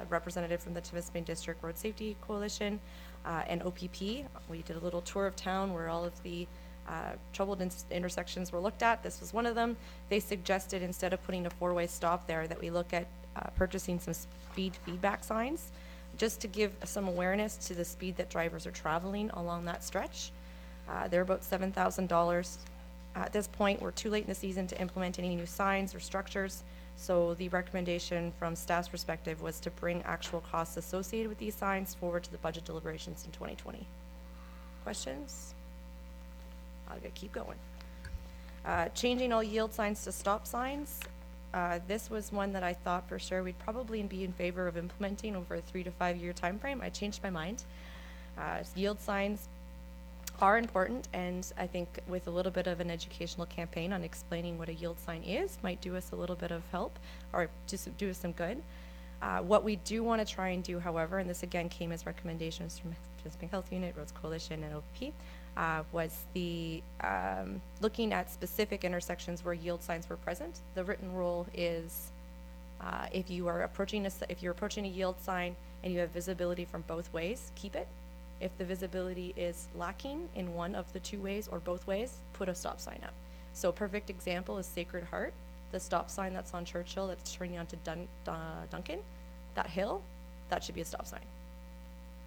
representative from the Timiskaming District Road Safety Coalition, and OPP. We did a little tour of town where all of the troubled intersections were looked at. This was one of them. They suggested, instead of putting a four-way stop there, that we look at purchasing some speed feedback signs, just to give some awareness to the speed that drivers are traveling along that stretch. They're about $7,000. At this point, we're too late in the season to implement any new signs or structures, So the recommendation from staff's perspective was to bring actual costs associated with these signs forward to the budget deliberations in 2020. Questions? I'll keep going. Changing all yield signs to stop signs. This was one that I thought for sure we'd probably be in favor of implementing over a 3 to 5 year time frame. I changed my mind. Yield signs are important, and I think with a little bit of an educational campaign on explaining what a yield sign is might do us a little bit of help, or just do us some good. What we do want to try and do, however, and this again came as recommendations from Nipissing Health Unit, Roads Coalition, and OP, was the looking at specific intersections where yield signs were present. The written rule is if you're approaching a yield sign and you have visibility from both ways, keep it. If the visibility is lacking in one of the two ways or both ways, put a stop sign up. So a perfect example is Sacred Heart, the stop sign that's on Churchill that's turning onto Duncan, that hill, that should be a stop sign.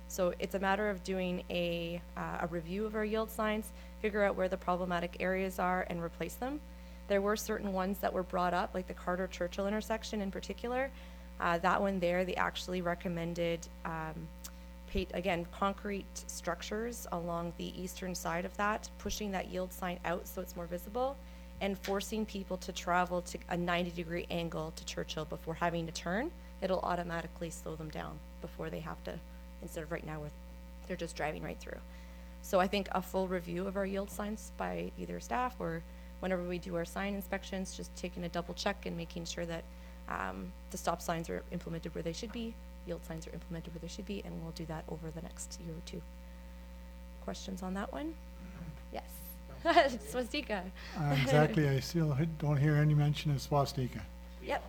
So it's a matter of doing a review of our yield signs, figure out where the problematic areas are and replace them. There were certain ones that were brought up, like the Carter-Churchill intersection in particular. That one there, they actually recommended concrete structures along the eastern side of that, pushing that yield sign out so it's more visible, and forcing people to travel to a 90-degree angle to Churchill before having to turn. It'll automatically slow them down before they have to, instead of right now where they're just driving right through. So I think a full review of our yield signs by either staff or whenever we do our sign inspections, just taking a double check and making sure that the stop signs are implemented where they should be, yield signs are implemented where they should be, and we'll do that over the next year or two. Questions on that one? Yes. Swastika. Exactly, I still don't hear any mention of swastika. Yep.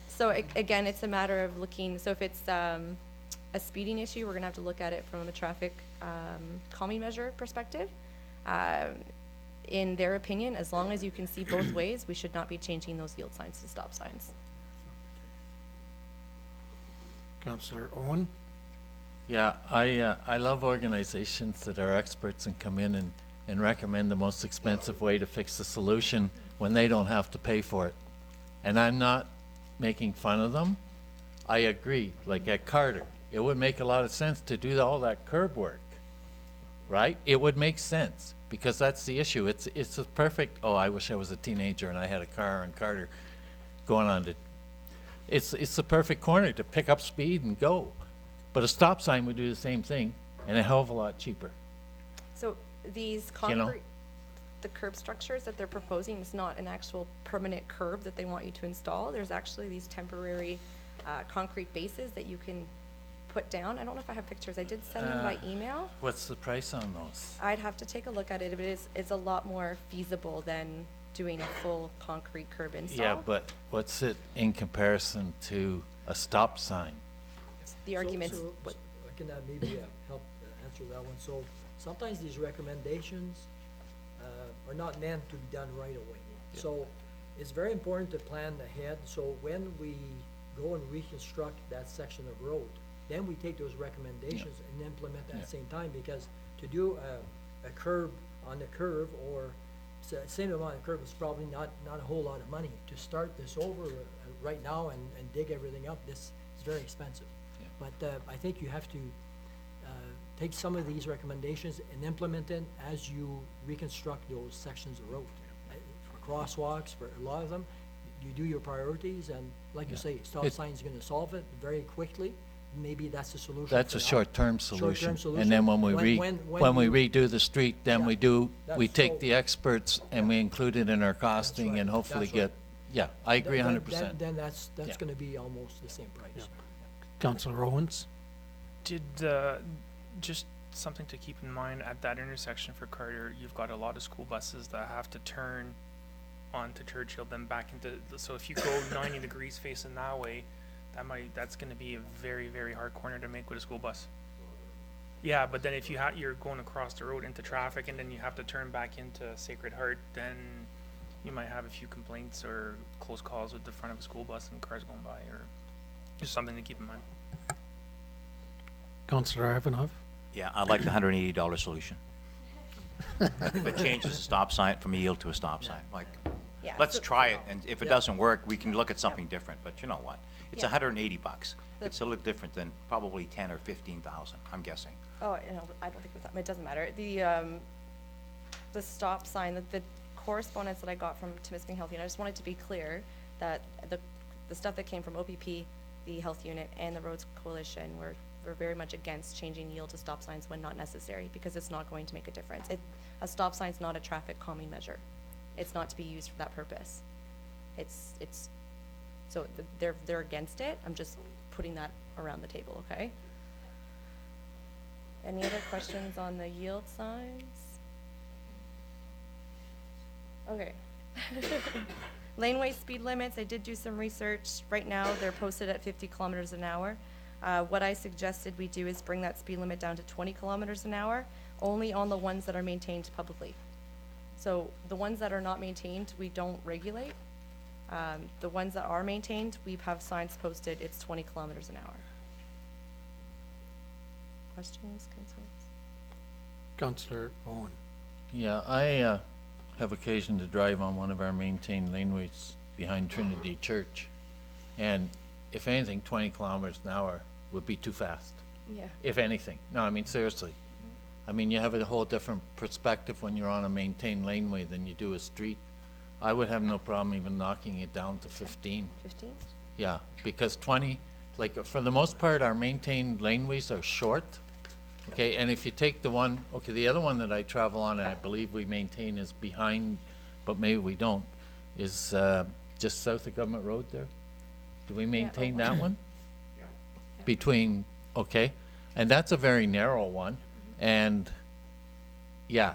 So again, it's a matter of looking, so if it's a speeding issue, we're gonna have to look at it from a traffic calming measure perspective. In their opinion, as long as you can see both ways, we should not be changing those yield signs to stop signs. Councillor Owen? Yeah, I love organizations that are experts and come in and recommend the most expensive way to fix the solution when they don't have to pay for it. And I'm not making fun of them. I agree, like at Carter, it would make a lot of sense to do all that curb work, right? It would make sense, because that's the issue. It's a perfect, oh, I wish I was a teenager and I had a car on Carter going on to, it's the perfect corner to pick up speed and go. But a stop sign would do the same thing and a hell of a lot cheaper. So these You know? concrete, the curb structures that they're proposing is not an actual permanent curb that they want you to install. There's actually these temporary concrete bases that you can put down. I don't know if I have pictures. I did send them by email. What's the price on those? I'd have to take a look at it, but it's a lot more feasible than doing a full concrete curb install. Yeah, but what's it in comparison to a stop sign? The arguments, So what- I can maybe help answer that one. So sometimes these recommendations are not meant to be done right away. So it's very important to plan ahead. So when we go and reconstruct that section of road, then we take those recommendations and implement at the same time, because to do a curb on the curve or same amount of curb is probably not a whole lot of money. To start this over right now and dig everything up, this is very expensive. But I think you have to take some of these recommendations and implement them as you reconstruct those sections of road. For crosswalks, for a lot of them, you do your priorities, and like you say, stop sign's gonna solve it very quickly. Maybe that's the solution. That's for a now. short-term Short-term solution. And then when we when we redo the street, then Yeah. we That's take so- the experts and we include it in our costing right. and hopefully That's right. get, yeah, I agree Then- 100%. Then that's Yeah. gonna be almost the same price. Councillor Owens? Did just something to keep in mind at that intersection for Carter, you've got a lot of school buses that have to turn onto Churchill, then back into, so if you go 90 degrees facing that way, that's gonna be a very, very hard corner to make with a school bus. Yeah, but then if you're going across the road into traffic and then you have to turn back into Sacred Heart, then you might have a few complaints or close calls with the front of a school bus and cars going by, or just something to keep in mind. Councillor Ivanov? Yeah, I'd like the $180 solution. If it changes the stop sign from a yield to a stop sign, like, Yeah, Let's so- try it, and if it doesn't work, we can look at something different, but you know what? It's Yeah. $180. The- It's a little different than probably 10 or 15,000, I'm guessing. Oh, you know, I don't think it was that, it doesn't matter. The stop sign, the correspondence that I got from Timiskaming Health Unit, I just wanted to be clear that the stuff that came from OPP, the health unit, and the Roads Coalition were very much against changing yield to stop signs when not necessary, because it's not going to make a difference. A stop sign's not a traffic calming measure. It's not to be used for that purpose. So they're against it. I'm just putting that around the table, okay? Any other questions on the yield signs? Okay. Laneway speed limits, I did do some research. Right now, they're posted at 50 kilometers an hour. What I suggested we do is bring that speed limit down to 20 kilometers an hour, only on the ones that are maintained publicly. So the ones that are not maintained, we don't regulate. The ones that are maintained, we have signs posted, it's 20 kilometers an hour. Questions, concerns? Councillor Owen. Yeah, I have occasion to drive on one of our maintained laneways behind Trinity Church. And if anything, 20 kilometers an hour would be too fast, Yeah. if anything. No, I mean, seriously. I mean, you have a whole different perspective when you're on a maintained laneway than you do a street. I would have no problem even knocking it down to 15. 15? Yeah, because 20, like, for the most part, our maintained laneways are short. Okay, and if you take the one, okay, the other one that I travel on, and I believe we maintain is behind, but maybe we don't, is just south of Government Road there. Do we maintain that one? Between, okay, and that's a very narrow one, and, yeah,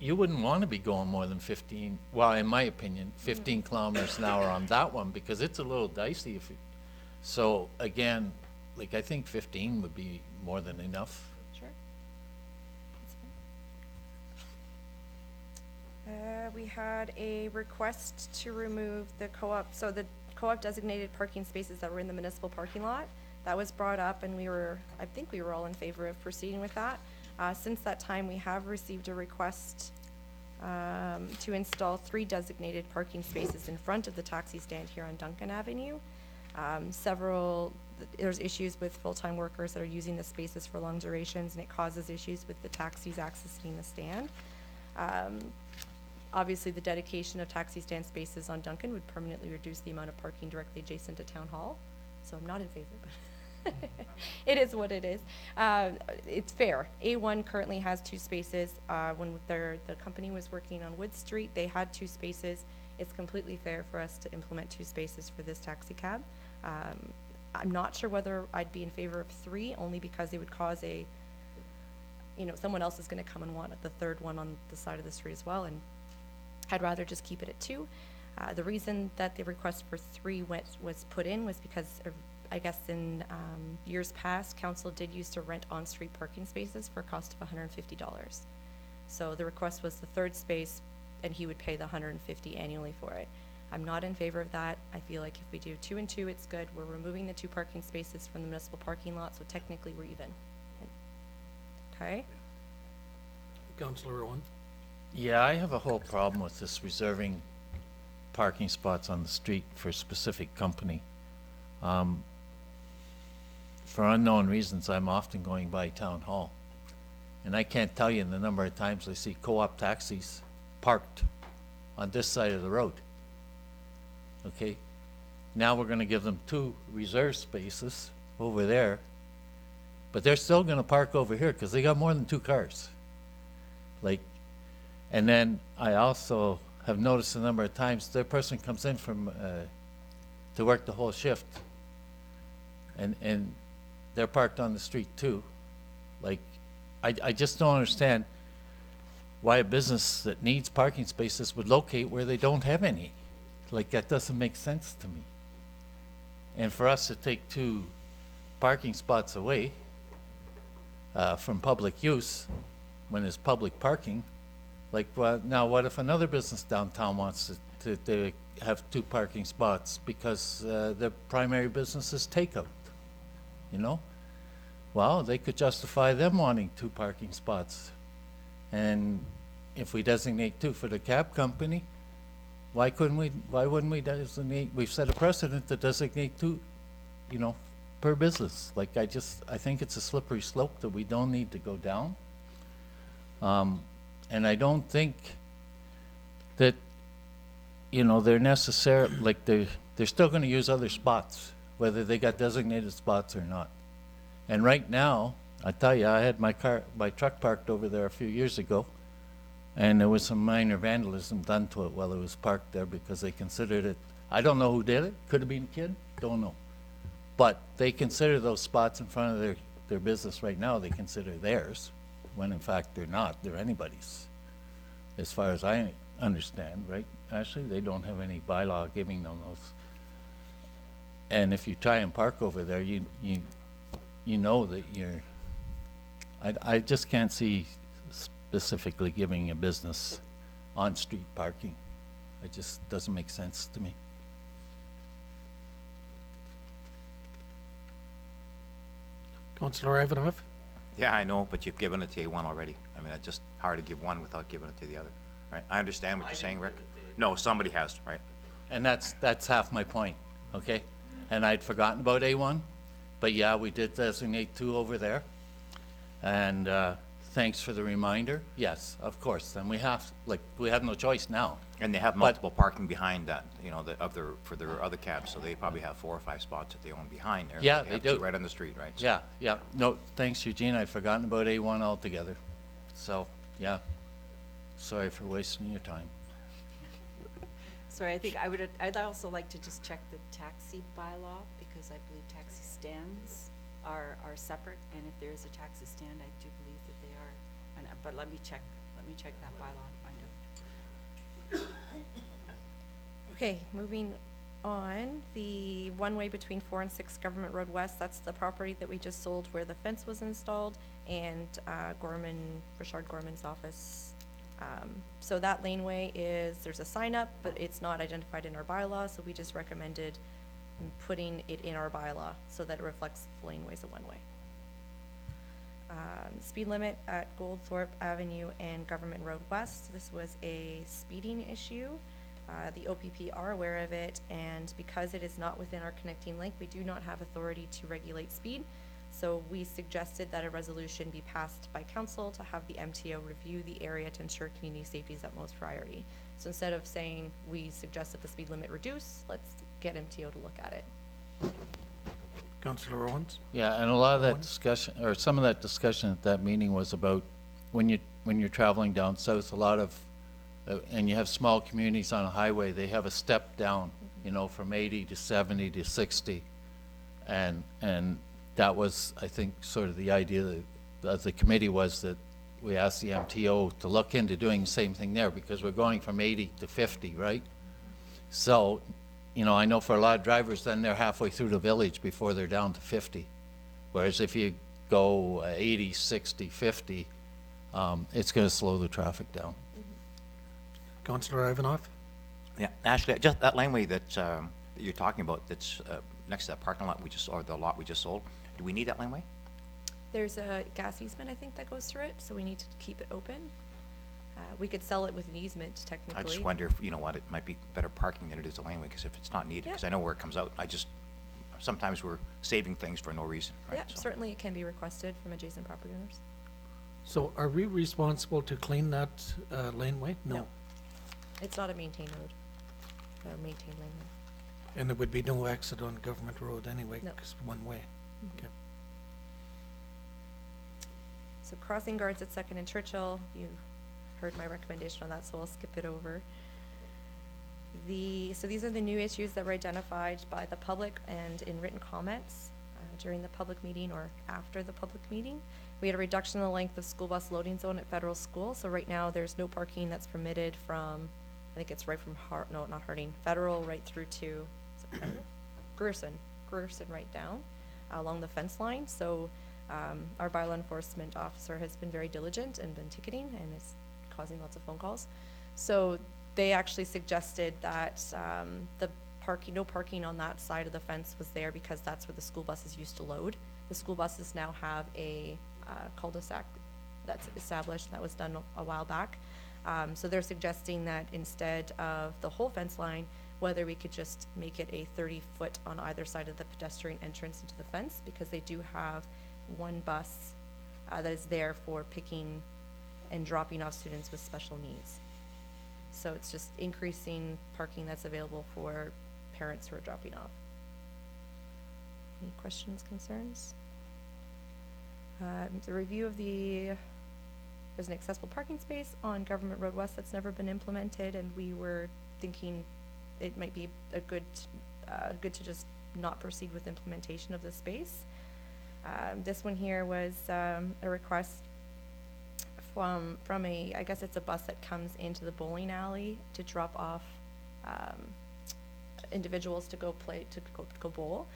you wouldn't want to be going more than 15, well, in my opinion, 15 kilometers an hour on that one, because it's a little dicey if you, so, again, like, I think 15 would be more than enough. Sure. We had a request to remove the co-op, so the co-op designated parking spaces that were in the municipal parking lot. That was brought up and I think we were all in favor of proceeding with that. Since that time, we have received a request to install 3 designated parking spaces in front of the taxi stand here on Duncan Avenue. There's issues with full-time workers that are using the spaces for long durations, and it causes issues with the taxis accessing the stand. Obviously, the dedication of taxi stand spaces on Duncan would permanently reduce the amount of parking directly adjacent to Town Hall, so I'm not in favor, but it is what it is. It's fair. A1 currently has 2 spaces. When the company was working on Wood Street, they had 2 spaces. It's completely fair for us to implement 2 spaces for this taxi cab. I'm not sure whether I'd be in favor of 3, only because it would cause someone else is gonna come and want the 3rd one on the side of the street as well, and I'd rather just keep it at 2. The reason that the request for 3 was put in was because I guess in years past, council did used to rent on-street parking spaces for a cost of $150. So the request was the 3rd space, and he would pay the $150 annually for it. I'm not in favor of that. I feel like if we do 2 and 2, it's good. We're removing the 2 parking spaces from the municipal parking lot, so technically we're even. Okay? Councillor Owen. Yeah, I have a whole problem with this reserving parking spots on the street for a specific company. For unknown reasons, I'm often going by Town Hall. And I can't tell you the number of times I see co-op taxis parked on this side of the road. Okay? Now we're gonna give them 2 reserve spaces over there, but they're still gonna park over here, cause they got more than 2 cars. Like, and then I also have noticed a number of times, the person comes in from, to work the whole shift, and they're parked on the street too. Like, I just don't understand why a business that needs parking spaces would locate where they don't have any. Like, that doesn't make sense to me. And for us to take 2 parking spots away from public use, when there's public parking, like, well, now what if another business downtown wants to have 2 parking spots because their primary business is takeout, you know? Well, they could justify them wanting 2 parking spots. And if we designate 2 for the cab company, Why wouldn't we designate, we've set a precedent to designate two, per business. Like, I think it's a slippery slope that we don't need to go down. And I don't think that, they're necessary, like, they're still gonna use other spots, whether they got designated spots or not. And right now, I tell you, I had my truck parked over there a few years ago, and there was some minor vandalism done to it while it was parked there because they considered it, I don't know who did it, could have been a kid, don't know. But they consider those spots in front of their business right now, they consider theirs, when in fact they're not, they're anybody's. As far as I understand, right, Ashley? They don't have any bylaw giving them those. And if you try and park over there, you know that I just can't see specifically giving a business on-street parking. It just doesn't make sense to me. Councillor Ivanov? Yeah, I know, but you've given it to A1 already. I mean, it's just hard to give one without giving it to the other, right? I understand what you're saying, Rick. No, somebody has, right? And that's half my point, okay? And I'd forgotten about A1, but yeah, we did designate two over there. And thanks for the reminder. Yes, of course. And we have no choice now. And they have But- multiple parking behind that, for their other cabs, so they probably have 4 or 5 spots that they own behind there. Yeah, they have two do. right on the street, right? So- Yeah. No, thanks, Eugene. I'd forgotten about A1 altogether. So, yeah. Sorry for wasting your time. Sorry, I'd also like to just check the taxi bylaw, because I believe taxi stands are separate, and if there is a taxi stand, I do believe that they are, but let me check that bylaw and find out. Okay, moving on, the one-way between 4 and 6 Government Road West, that's the property that we just sold where the fence was installed, and Richard Gorman's office. So that laneway there's a sign up, but it's not identified in our bylaw, so we just recommended putting it in our bylaw so that it reflects the laneway as a one-way. Speed limit at Goldthorpe Avenue and Government Road West. This was a speeding issue. The OPP are aware of it, and because it is not within our connecting link, we do not have authority to regulate speed. So we suggested that a resolution be passed by council to have the MTO review the area to ensure community safety is utmost priority. So instead of saying we suggest that the speed limit reduce, let's get MTO to look at it. Councillor Owens? Yeah, and a lot of that discussion, or some of that discussion at that meeting was about when you're traveling down south, a lot of, and you have small communities on a highway, they have a step down, from 80 to 70 to 60. And that was, I think, sort of the idea that the committee was that we asked the MTO to look into doing the same thing there, because we're going from 80 to 50, right? So, I know for a lot of drivers, then they're halfway through the village before they're down to 50. Whereas if you go 80, 60, 50, it's going to slow the traffic down. Councillor Ivanov? Yeah, Ashley, just that laneway that you're talking about, that's next to that parking lot or the lot we just sold, do we need that laneway? There's a gas easement, I think, that goes through it, so we need to keep it open. We could sell it with an easement, technically. I just wonder if, it might be better parking than it is a laneway, because if it's not needed, because I know where it comes out, sometimes we're saving things for no reason, right? Yeah, So- certainly it can be requested from adjacent property owners. So are we responsible to clean that laneway? No. It's not a maintained road, or maintained laneway. And there would be no exit on Government Road anyway, No. because one way. Okay. So crossing guards at Second and Churchill, you heard my recommendation on that, so I'll skip it over. So these are the new issues that were identified by the public and in written comments during the public meeting or after the public meeting. We had a reduction in the length of school bus loading zone at Federal School, so right now there's no parking that's permitted from, I think it's right from Federal right through to, is it Federal? Grierson right down along the fence line. So our bylaw enforcement officer has been very diligent and been ticketing and is causing lots of phone calls. So they actually suggested that no parking on that side of the fence was there because that's where the school buses used to load. The school buses now have a cul-de-sac that's established, that was done a while back. So they're suggesting that instead of the whole fence line, whether we could just make it a 30-foot on either side of the pedestrian entrance into the fence, because they do have one bus that is there for picking and dropping off students with special needs. So it's just increasing parking that's available for parents who are dropping off. Any questions, concerns? The review of there's an accessible parking space on Government Road West that's never been implemented, and we were thinking it might be good to just not proceed with implementation of the space. This one here was a request from I guess it's a bus that comes into the bowling alley to drop off individuals to go bowl.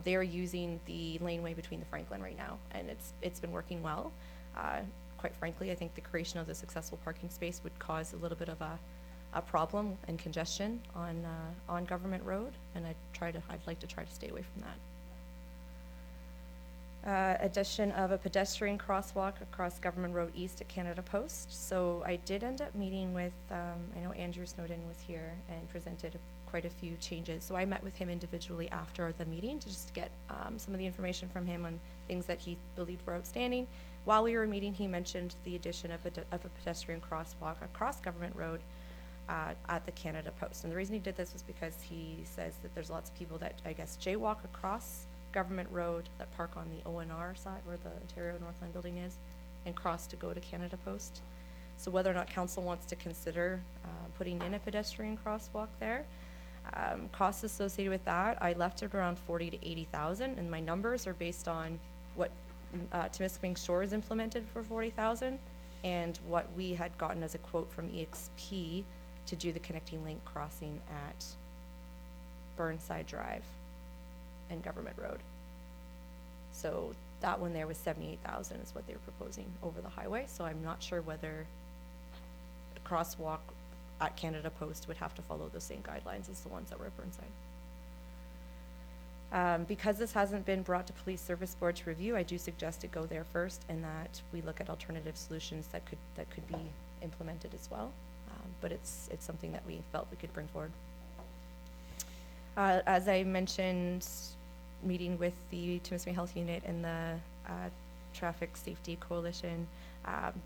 They are using the laneway between the Franklin right now, and it's been working well. Quite frankly, I think the creation of this accessible parking space would cause a little bit of a problem and congestion on Government Road, and I'd like to try to stay away from that. Addition of a pedestrian crosswalk across Government Road East at Canada Post. So I did end up meeting with, I know Andrew Snowden was here and presented quite a few changes. So I met with him individually after the meeting to just get some of the information from him on things that he believed were outstanding. While we were meeting, he mentioned the addition of a pedestrian crosswalk across Government Road at the Canada Post. And the reason he did this was because he says that there's lots of people that, I guess, jaywalk across Government Road that park on the ONR side where the Ontario Northland building is and cross to go to Canada Post. So whether or not council wants to consider putting in a pedestrian crosswalk there. Costs associated with that, I left it around 40 to 80,000, and my numbers are based on what Timiskaming Shores implemented for 40,000 and what we had gotten as a quote from EXP to do the connecting link crossing at Burnside Drive and Government Road. So that one there was 78,000 is what they were proposing over the highway. So I'm not sure whether a crosswalk at Canada Post would have to follow the same guidelines as the ones that were at Burnside. Because this hasn't been brought to Police Service Board to review, I do suggest it go there first and that we look at alternative solutions that could be implemented as well. But it's something that we felt we could bring forward. As I mentioned, meeting with the Timiskaming Health Unit and the Traffic Safety Coalition,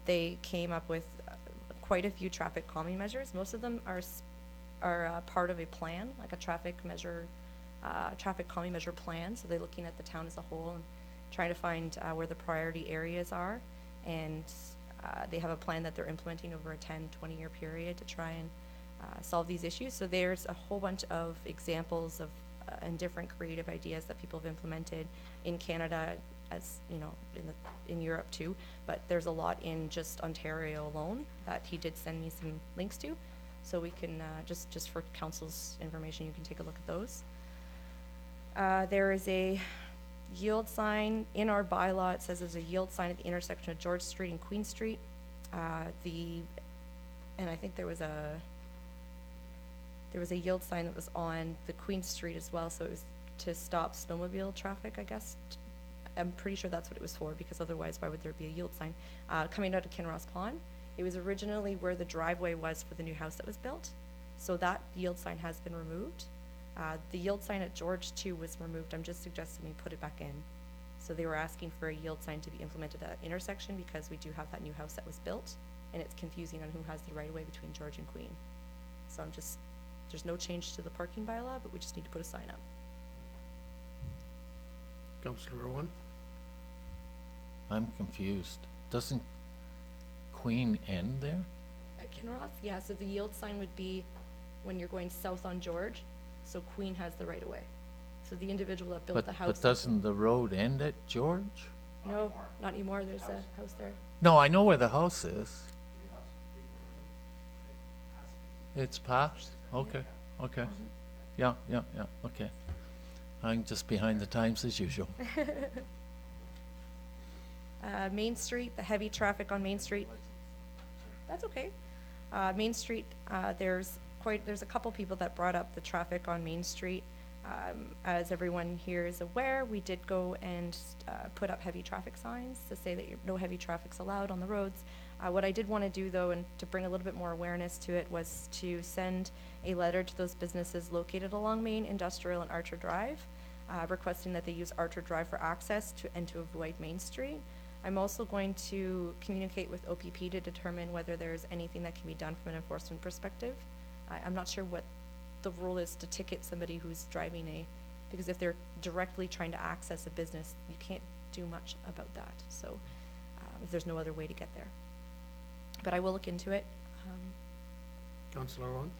they came up with quite a few traffic calming measures. Most of them are part of a plan, like a traffic calming measure plan. So they're looking at the town as a whole and trying to find where the priority areas are. And they have a plan that they're implementing over a 10-20 year period to try and solve these issues. So there's a whole bunch of examples of and different creative ideas that people have implemented in Canada, as you know, in Europe too, but there's a lot in just Ontario alone that he did send me some links to, so we can just for council's information, you can take a look at those. There is a yield sign in our bylaw. It says there's a yield sign at the intersection of George Street and Queen Street. And I think there was a yield sign that was on the Queen Street as well, so it was to stop snowmobile traffic, I guess. I'm pretty sure that's what it was for, because otherwise why would there be a yield sign? Coming out of Kinross Pond, it was originally where the driveway was for the new house that was built, so that yield sign has been removed. The yield sign at George too was removed. I'm just suggesting we put it back in. So they were asking for a yield sign to be implemented at that intersection because we do have that new house that was built, and it's confusing on who has the right of way between George and Queen. So there's no change to the parking bylaw, but we just need to put a sign up. Councillor Owen? I'm confused. Doesn't Queen end there? At Kinross, yeah, so the yield sign would be when you're going south on George, so Queen has the right of way. So the individual that built the house. But doesn't the road end at George? No, not anymore, there's a house there. No, I know where the house is. It's past? Okay, okay. Yeah, okay. I'm just behind the times as usual. Main Street, the heavy traffic on Main Street. That's okay. Main Street, there's a couple people that brought up the traffic on Main Street. As everyone here is aware, we did go and put up heavy traffic signs to say that no heavy traffic's allowed on the roads. What I did want to do, though, and to bring a little bit more awareness to it, was to send a letter to those businesses located along Main, Industrial, and Archer Drive, requesting that they use Archer Drive for access and to avoid Main Street. I'm also going to communicate with OPP to determine whether there's anything that can be done from an enforcement perspective. I'm not sure what the rule is to ticket somebody who's driving because if they're directly trying to access a business, you can't do much about that. So if there's no other way to get there. But I will look into it. Councillor Owen?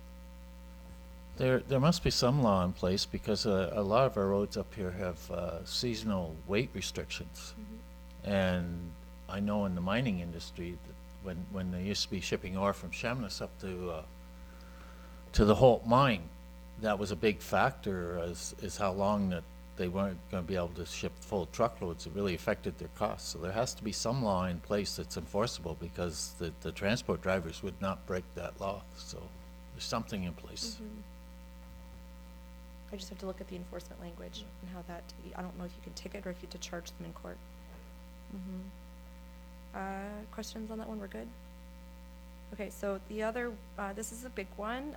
There must be some law in place because a lot of our roads up here have seasonal weight restrictions. And I know in the mining industry that when they used to be shipping ore from Chemnitz up to the Holt mine, that was a big factor is how long that they weren't going to be able to ship full truckloads. It really affected their costs. So there has to be some law in place that's enforceable because the transport drivers would not break that law. So there's something in place. I just have to look at the enforcement language and how that, I don't know if you can ticket or if you have to charge them in court. Questions on that one? We're good? Okay, so the other, this is a big one.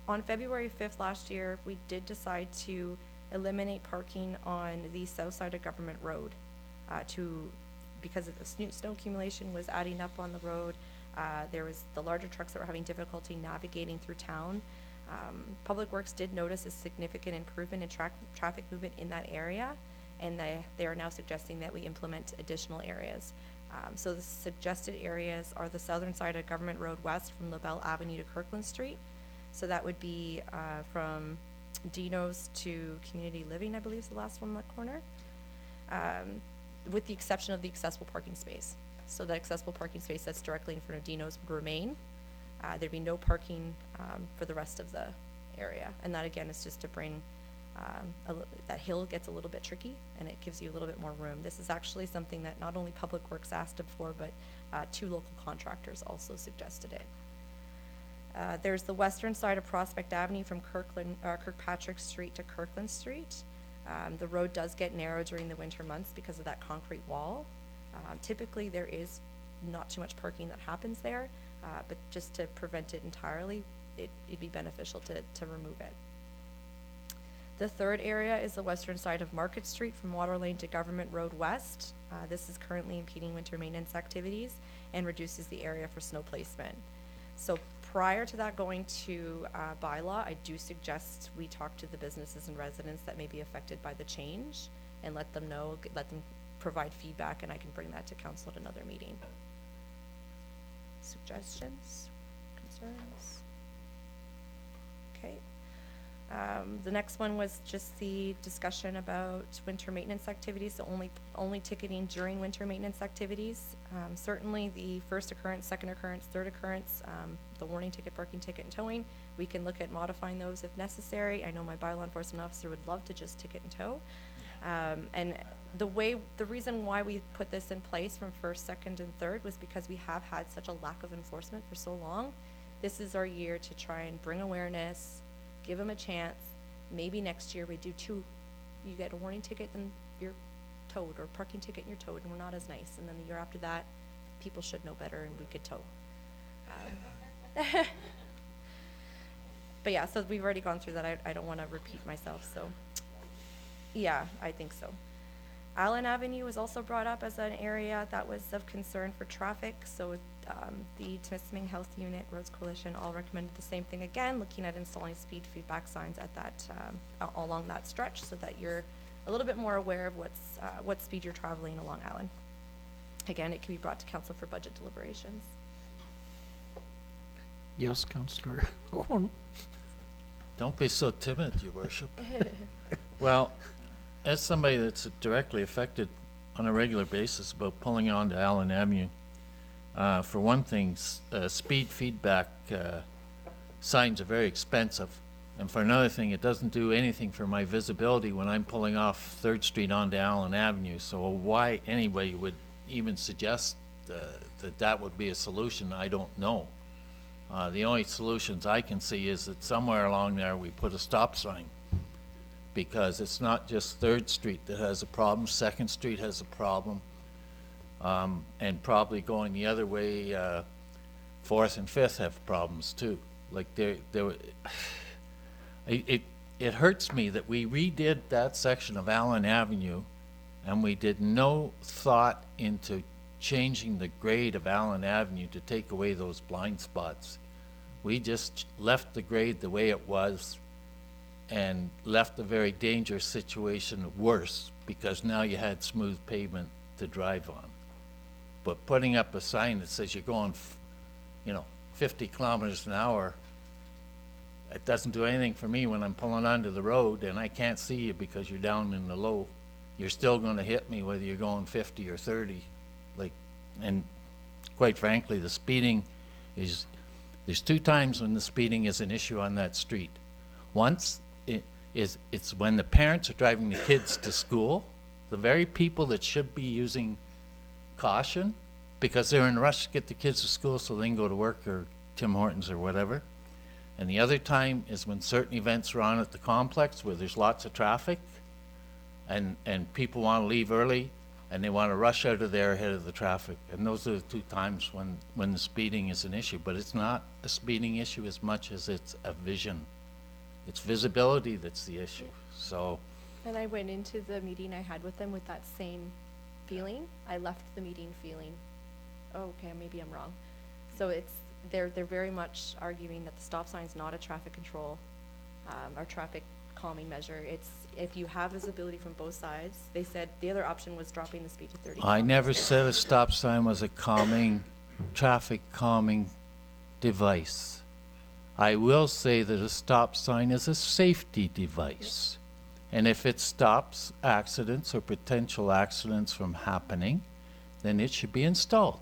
On February 5th last year, we did decide to eliminate parking on the south side of Government Road because of the snow accumulation was adding up on the road. There was the larger trucks that were having difficulty navigating through town. Public Works did notice a significant improvement in traffic movement in that area, and they are now suggesting that we implement additional areas. So the suggested areas are the southern side of Government Road west from LaBelle Avenue to Kirkland Street. So that would be from Dino's to Community Living, I believe is the last one on that corner, with the exception of the accessible parking space. So the accessible parking space that's directly in front of Dino's would remain. There'd be no parking for the rest of the area. And that, again, is just to bring, that hill gets a little bit tricky, and it gives you a little bit more room. This is actually something that not only Public Works asked for, but 2 local contractors also suggested it. There's the western side of Prospect Avenue from Kirkpatrick Street to Kirkland Street. The road does get narrow during the winter months because of that concrete wall. Typically, there is not too much parking that happens there, but just to prevent it entirely, it'd be beneficial to remove it. The third area is the western side of Market Street from Water Lane to Government Road West. This is currently impeding winter maintenance activities and reduces the area for snow placement. So prior to that going to bylaw, I do suggest we talk to the businesses and residents that may be affected by the change and let them know, let them provide feedback, and I can bring that to council at another meeting. Suggestions, concerns? Okay. The next one was just the discussion about winter maintenance activities, so only ticketing during winter maintenance activities. Certainly the first occurrence, second occurrence, third occurrence, the warning ticket, parking ticket, and towing, we can look at modifying those if necessary. I know my bylaw enforcement officer would love to just ticket and tow. And the reason why we put this in place from first, second, and third was because we have had such a lack of enforcement for so long. This is our year to try and bring awareness, give them a chance. Maybe next year we do 2, you get a warning ticket and you're towed, or parking ticket and you're towed, and we're not as nice. And then the year after that, people should know better and we could tow. But yeah, so we've already gone through that. I don't want to repeat myself, so yeah, I think so. Allen Avenue was also brought up as an area that was of concern for traffic, so the Temiskaming Health Unit, Roads Coalition all recommended the same thing again, looking at installing speed feedback signs at that along that stretch, so that you're a little bit more aware of what speed you're traveling along Allen. Again, it can be brought to council for budget deliberations. Yes, Councillor Owen? Don't be so timid, Your Worship. Well, as somebody that's directly affected on a regular basis about pulling onto Allen Avenue, for one thing, speed feedback signs are very expensive. And for another thing, it doesn't do anything for my visibility when I'm pulling off 3rd Street onto Allen Avenue. So why anybody would even suggest that would be a solution, I don't know. The only solutions I can see is that somewhere along there we put a stop sign because it's not just Third Street that has a problem, Second Street has a problem. And probably going the other way, Fourth and Fifth have problems too. Like it hurts me that we redid that section of Allen Avenue and we did no thought into changing the grade of Allen Avenue to take away those blind spots. We just left the grade the way it was and left a very dangerous situation worse because now you had smooth pavement to drive on. But putting up a sign that says you're going, 50 kilometers an hour, it doesn't do anything for me when I'm pulling onto the road and I can't see you because you're down in the low. You're still gonna hit me whether you're going 50 or 30. And quite frankly, the speeding there's 2 times when the speeding is an issue on that street. Once, it's when the parents are driving the kids to school, the very people that should be using caution because they're in a rush to get the kids to school so they can go to work or Tim Hortons or whatever. And the other time is when certain events are on at the complex where there's lots of traffic and people want to leave early and they want to rush out of there ahead of the traffic. And those are the 2 times when the speeding is an issue. But it's not a speeding issue as much as it's a vision. It's visibility that's the issue. So And I went into the meeting I had with them with that same feeling. I left the meeting feeling, oh, okay, maybe I'm wrong. So they're very much arguing that the stop sign's not a traffic control, or traffic calming measure. It's, if you have visibility from both sides, they said the other option was dropping the speed to 30. I never said a stop sign was a traffic calming device. I will say that a stop sign is a safety device. And if it stops accidents or potential accidents from happening, then it should be installed.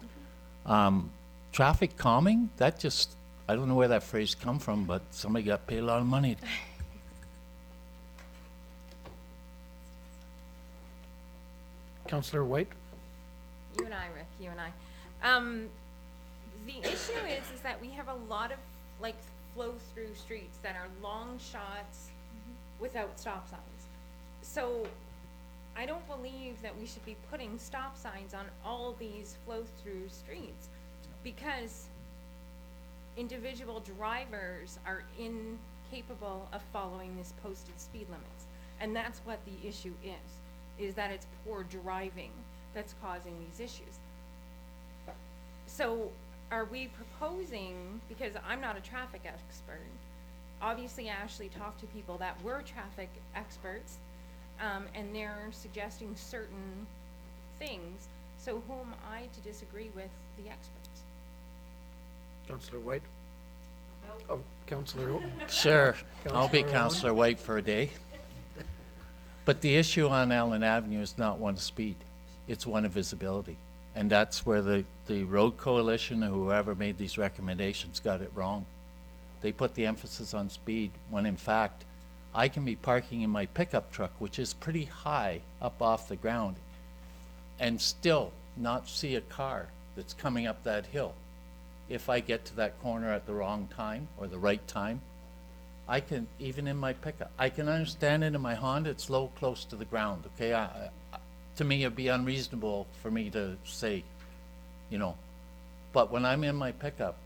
Traffic calming, I don't know where that phrase come from, but somebody got paid a lot of money. Councillor White? You and I, Rick, you and I. The issue is that we have a lot of like flow-through streets that are long shots without stop signs. So I don't believe that we should be putting stop signs on all these flow-through streets because individual drivers are incapable of following this posted speed limits. And that's what the issue is that it's poor driving that's causing these issues. So are we proposing, because I'm not a traffic expert, obviously Ashley talked to people that were traffic experts, and they're suggesting certain things. So who am I to disagree with the experts? Councillor White? Oh, Councillor, Sure, I'll be Councillor Owen? Councillor White for a day. But the issue on Allen Avenue is not one of speed, it's one of visibility. And that's where the road coalition or whoever made these recommendations got it wrong. They put the emphasis on speed when in fact, I can be parking in my pickup truck, which is pretty high up off the ground, and still not see a car that's coming up that hill. If I get to that corner at the wrong time or the right time, I can, even in my pickup, I can understand it in my Honda, it's low, close to the ground, okay? To me, it'd be unreasonable for me to say, but when I'm in my pickup,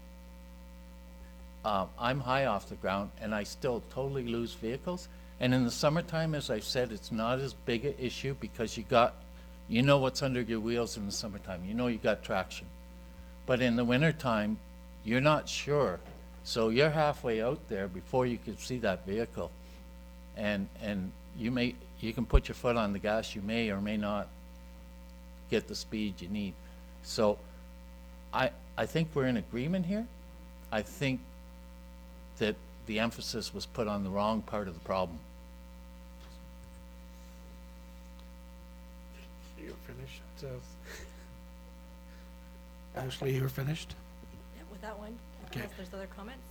I'm high off the ground and I still totally lose vehicles. And in the summertime, as I said, it's not as big an issue because you know what's under your wheels in the summertime. You know you got traction. But in the wintertime, you're not sure. So you're halfway out there before you can see that vehicle. And you can put your foot on the gas, you may or may not get the speed you need. So I think we're in agreement here. I think that the emphasis was put on the wrong part of the problem. You're finished. Ashley, you're finished? Yeah, with that one, Okay. unless there's other comments.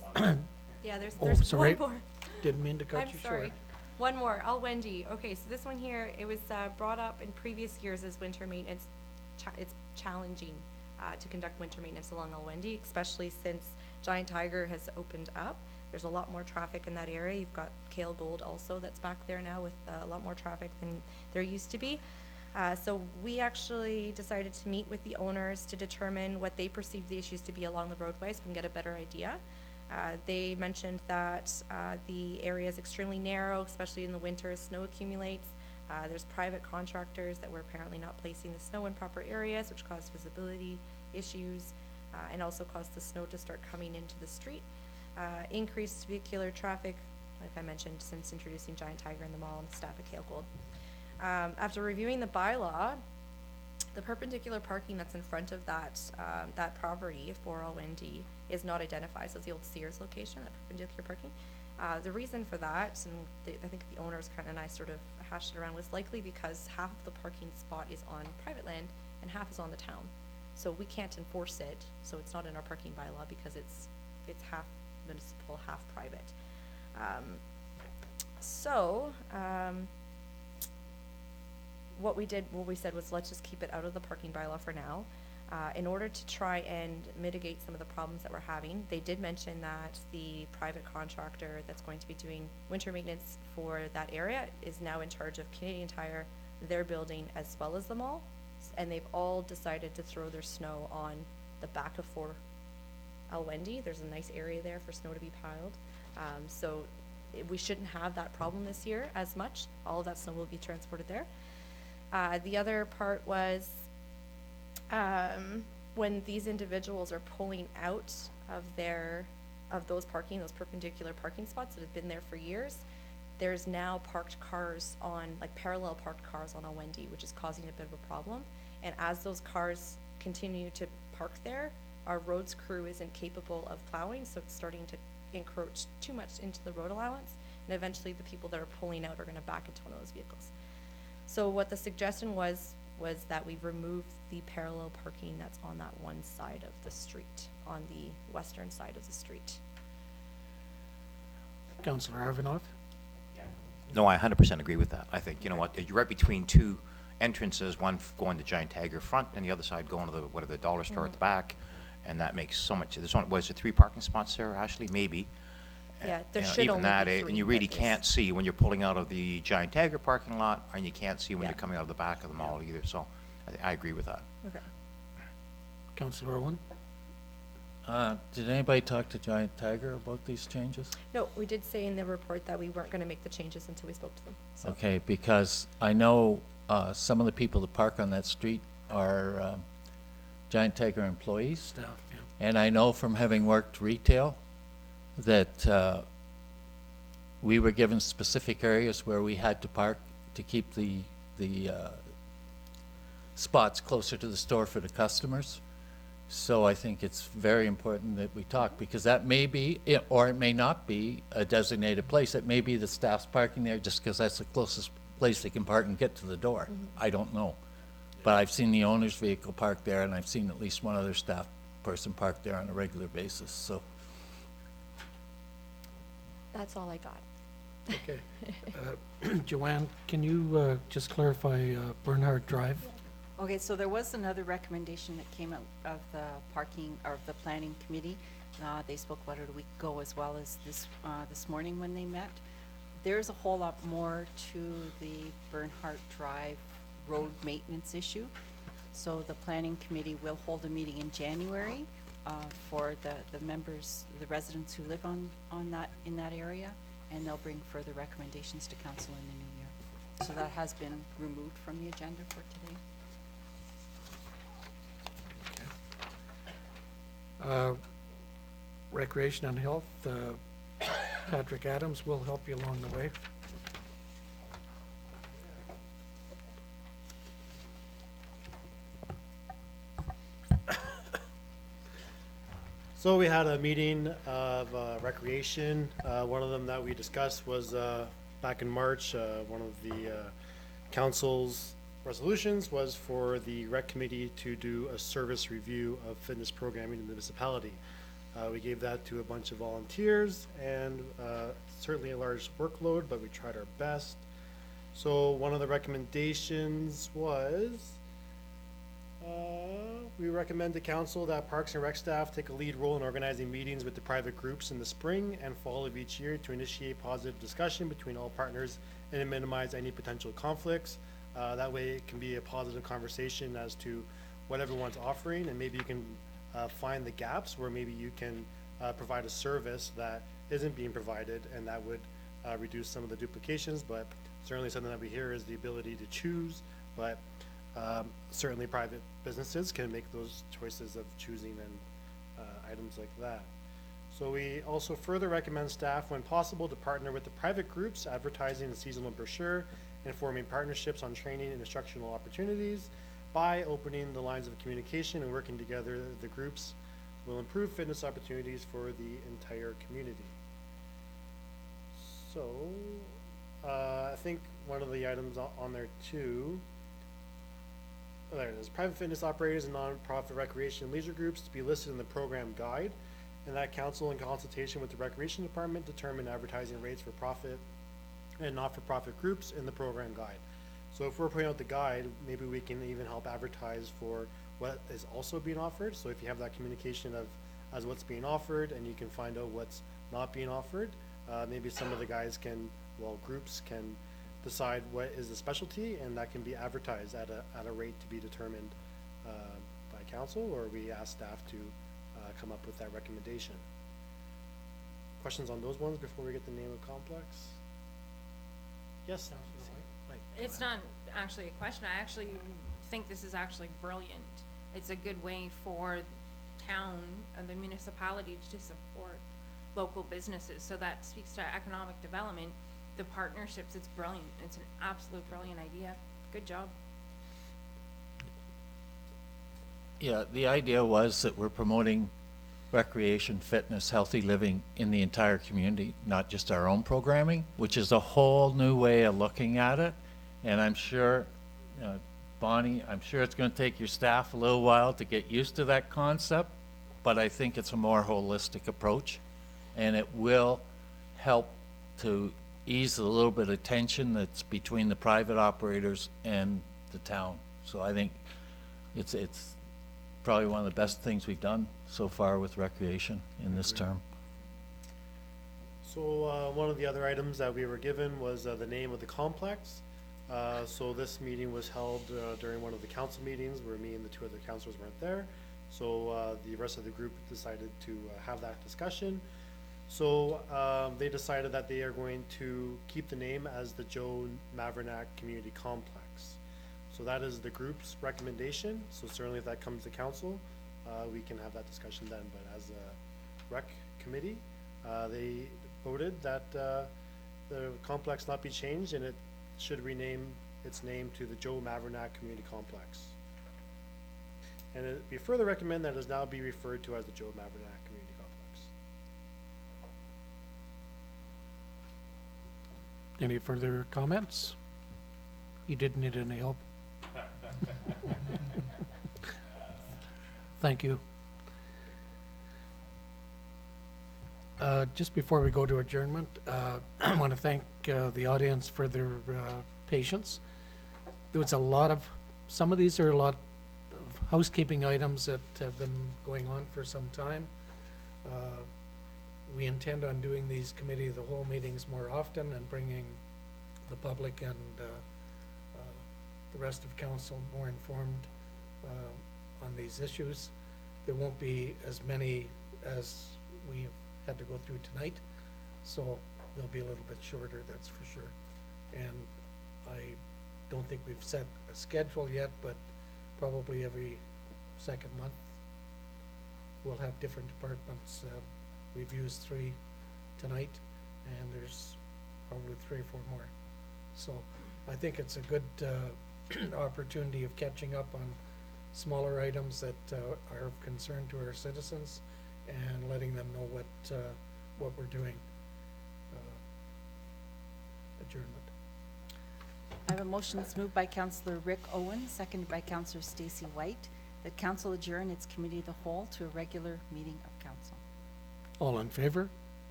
Yeah, there's one sorry. more. Didn't mean to cut I'm you short. sorry. One more, Wendy. Okay, so this one here, it was brought up in previous years as winter maintenance. It's challenging to conduct winter maintenance along Wendy, especially since Giant Tiger has opened up. There's a lot more traffic in that area. You've got Kale Gold also that's back there now with a lot more traffic than there used to be. So we actually decided to meet with the owners to determine what they perceive the issues to be along the roadway so we can get a better idea. They mentioned that the area is extremely narrow, especially in the winter as snow accumulates. There's private contractors that were apparently not placing the snow in proper areas, which caused visibility issues and also caused the snow to start coming into the street. Increased vehicular traffic, like I mentioned, since introducing Giant Tiger in the mall and the staff at Kale Gold. After reviewing the bylaw, the perpendicular parking that's in front of that property for Wendy is not identified. So it's the old Sears location, that perpendicular parking. The reason for that, and I think the owners and I sort of hashed it around, was likely because half of the parking spot is on private land and half is on the town. So we can't enforce it, so it's not in our parking bylaw because it's half municipal, half private. What we said was, let's just keep it out of the parking bylaw for now. In order to try and mitigate some of the problems that we're having, they did mention that the private contractor that's going to be doing winter maintenance for that area is now in charge of Canadian Tire, their building, as well as the mall. And they've all decided to throw their snow on the back of 4 Wendy. There's a nice area there for snow to be piled. So we shouldn't have that problem this year as much. All of that snow will be transported there. The other part was when these individuals are pulling out of those perpendicular parking spots that have been there for years, there's now parked cars parallel parked cars on Wendy, which is causing a bit of a problem. And as those cars continue to park there, our roads crew isn't capable of plowing, so it's starting to encroach too much into the road allowance, and eventually the people that are pulling out are going to back into one of those vehicles. So what the suggestion was that we remove the parallel parking that's on that one side of the street, on the western side of the street. Councillor Arvinoff? No, I 100% agree with that. I think, you know what, you're right between two entrances, one going to Giant Tiger front and the other side going to the dollar store at the back. And that makes so much, was there 3 parking spots there, Ashley? Maybe. Yeah, there You know, should even only that, be 3. and you really but can't see when you're pulling out of the Giant Tiger parking lot, and you can't see when Yeah. you're coming out of the back of the mall either. So I agree with that. Okay. Councillor Owen? Did anybody talk to Giant Tiger about these changes? No, we did say in the report that we weren't going to make the changes until we spoke to them. So. Okay, because I know some of the people that park on that street are Giant Tiger employees. Staff, yeah. And I know from having worked retail that we were given specific areas where we had to park to keep the spots closer to the store for the customers. So I think it's very important that we talk, because that may be, or it may not be, a designated place. It may be the staff's parking there just because that's the closest place they can park and get to the door. I don't know. But I've seen the owner's vehicle parked there, and I've seen at least one other staff person parked there on a regular basis, so. That's all I got. Okay. Joanne, can you just clarify Bernhard Drive? Okay, so there was another recommendation that came out of the parking, or of the planning committee. They spoke about it a week ago, as well as this morning when they met. There's a whole lot more to the Bernhard Drive road maintenance issue. So the planning committee will hold a meeting in January for the members, the residents who live in that area, and they'll bring further recommendations to council in the new year. So that has been removed from the agenda for today. Recreation and Health, Patrick Adams will help you along the way. So we had a meeting of recreation. One of them that we discussed was back in March. One of the council's resolutions was for the rec committee to do a service review of fitness programming in the municipality. We gave that to a bunch of volunteers, and certainly a large workload, but we tried our best. So one of the recommendations was we recommend to council that Parks and Rec staff take a lead role in organizing meetings with the private groups in the spring and fall of each year to initiate positive discussion between all partners and to minimize any potential conflicts. That way it can be a positive conversation as to what everyone's offering, and maybe you can find the gaps where maybe you can provide a service that isn't being provided, and that would reduce some of the duplications. But certainly something that we hear is the ability to choose, but certainly private businesses can make those choices of choosing and items like that. So we also further recommend staff, when possible, to partner with the private groups advertising the seasonal brochure and forming partnerships on training and instructional opportunities. By opening the lines of communication and working together, the groups will improve fitness opportunities for the entire community. So, I think one of the items on there too, oh, there it is, private fitness operators and nonprofit recreation and leisure groups to be listed in the program guide, and that council in consultation with the recreation department determine advertising rates for profit and not-for-profit groups in the program guide. So if we're putting out the guide, maybe we can even help advertise for what is also being offered. So if you have that communication of as what's being offered, and you can find out what's not being offered, maybe some of the guys can, well, groups can decide what is the specialty, and that can be advertised at a rate to be determined by council, or we ask staff to come up with that recommendation. Questions on those ones before we get the name of complex? Yes, Mike. It's not actually a question. I actually think this is actually brilliant. It's a good way for town and the municipality to support local businesses. So that speaks to economic development, the partnerships. It's brilliant. It's an absolute brilliant idea. Good job. Yeah, the idea was that we're promoting recreation, fitness, healthy living in the entire community, not just our own programming, which is a whole new way of looking at it. And I'm sure, Bonnie, I'm sure it's going to take your staff a little while to get used to that concept, but I think it's a more holistic approach, and it will help to ease a little bit of tension that's between the private operators and the town. So I think it's probably one of the best things we've done so far with recreation in this term. So one of the other items that we were given was the name of the complex. So this meeting was held during one of the council meetings where me and the two other councilors weren't there. So the rest of the group decided to have that discussion. So they decided that they are going to keep the name as the Joe Mavernack Community Complex. So that is the group's recommendation. So certainly if that comes to council, we can have that discussion then. But as a rec committee, they voted that the complex not be changed, and it should rename its name to the Joe Mavernack Community Complex. And we further recommend that it is now be referred to as the Joe Mavernack Community Complex. Any further comments? You didn't need any help? Thank you. Just before we go to adjournment, I want to thank the audience for their patience. There was a lot of, some of these are a lot of housekeeping items that have been going on for some time. We intend on doing these committee of the whole meetings more often and bringing the public and the rest of council more informed on these issues. There won't be as many as we've had to go through tonight, so they'll be a little bit shorter, that's for sure. And I don't think we've set a schedule yet, but probably every second month we'll have different departments. We've used 3 tonight, and there's probably 3 or 4 more. So I think it's a good opportunity of catching up on smaller items that are of concern to our citizens and letting them know what we're doing. Adjournment. I have a motion that's moved by Councillor Rick Owen, seconded by Councillor Stacey White, that council adjourn its committee of the whole to a regular meeting of council. All in favor?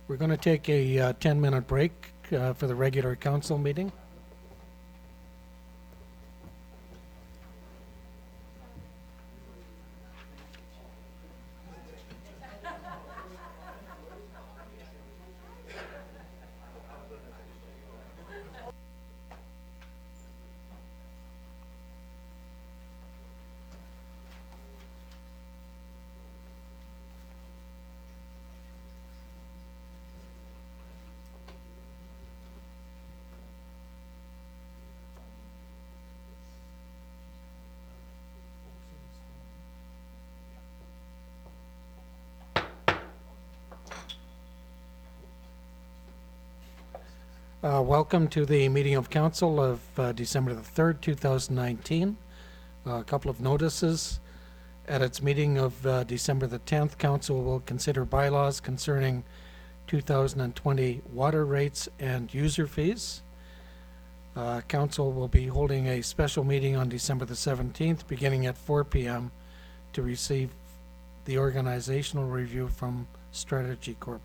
We're going to take a 10-minute break for the regular council meeting. Welcome to the meeting of council of December the 3rd, 2019. A couple of notices. At its meeting of December the 10th, council will consider bylaws concerning 2020 water rates and user fees. Council will be holding a special meeting on December the 17th, beginning at 4 p.m. to receive the organizational review from Strategy Corp.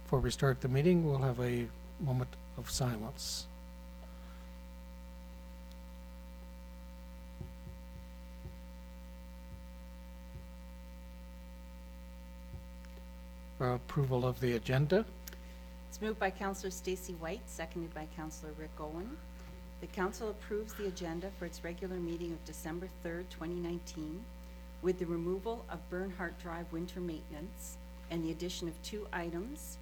Before we start the meeting, we'll have a moment of silence. Approval of the agenda. It's moved by Councillor Stacy White, seconded by Councillor Rick Owen. The council approves the agenda for its regular meeting of December 3rd, 2019, with the removal of Bernhardt Drive winter maintenance and the addition of 2 items,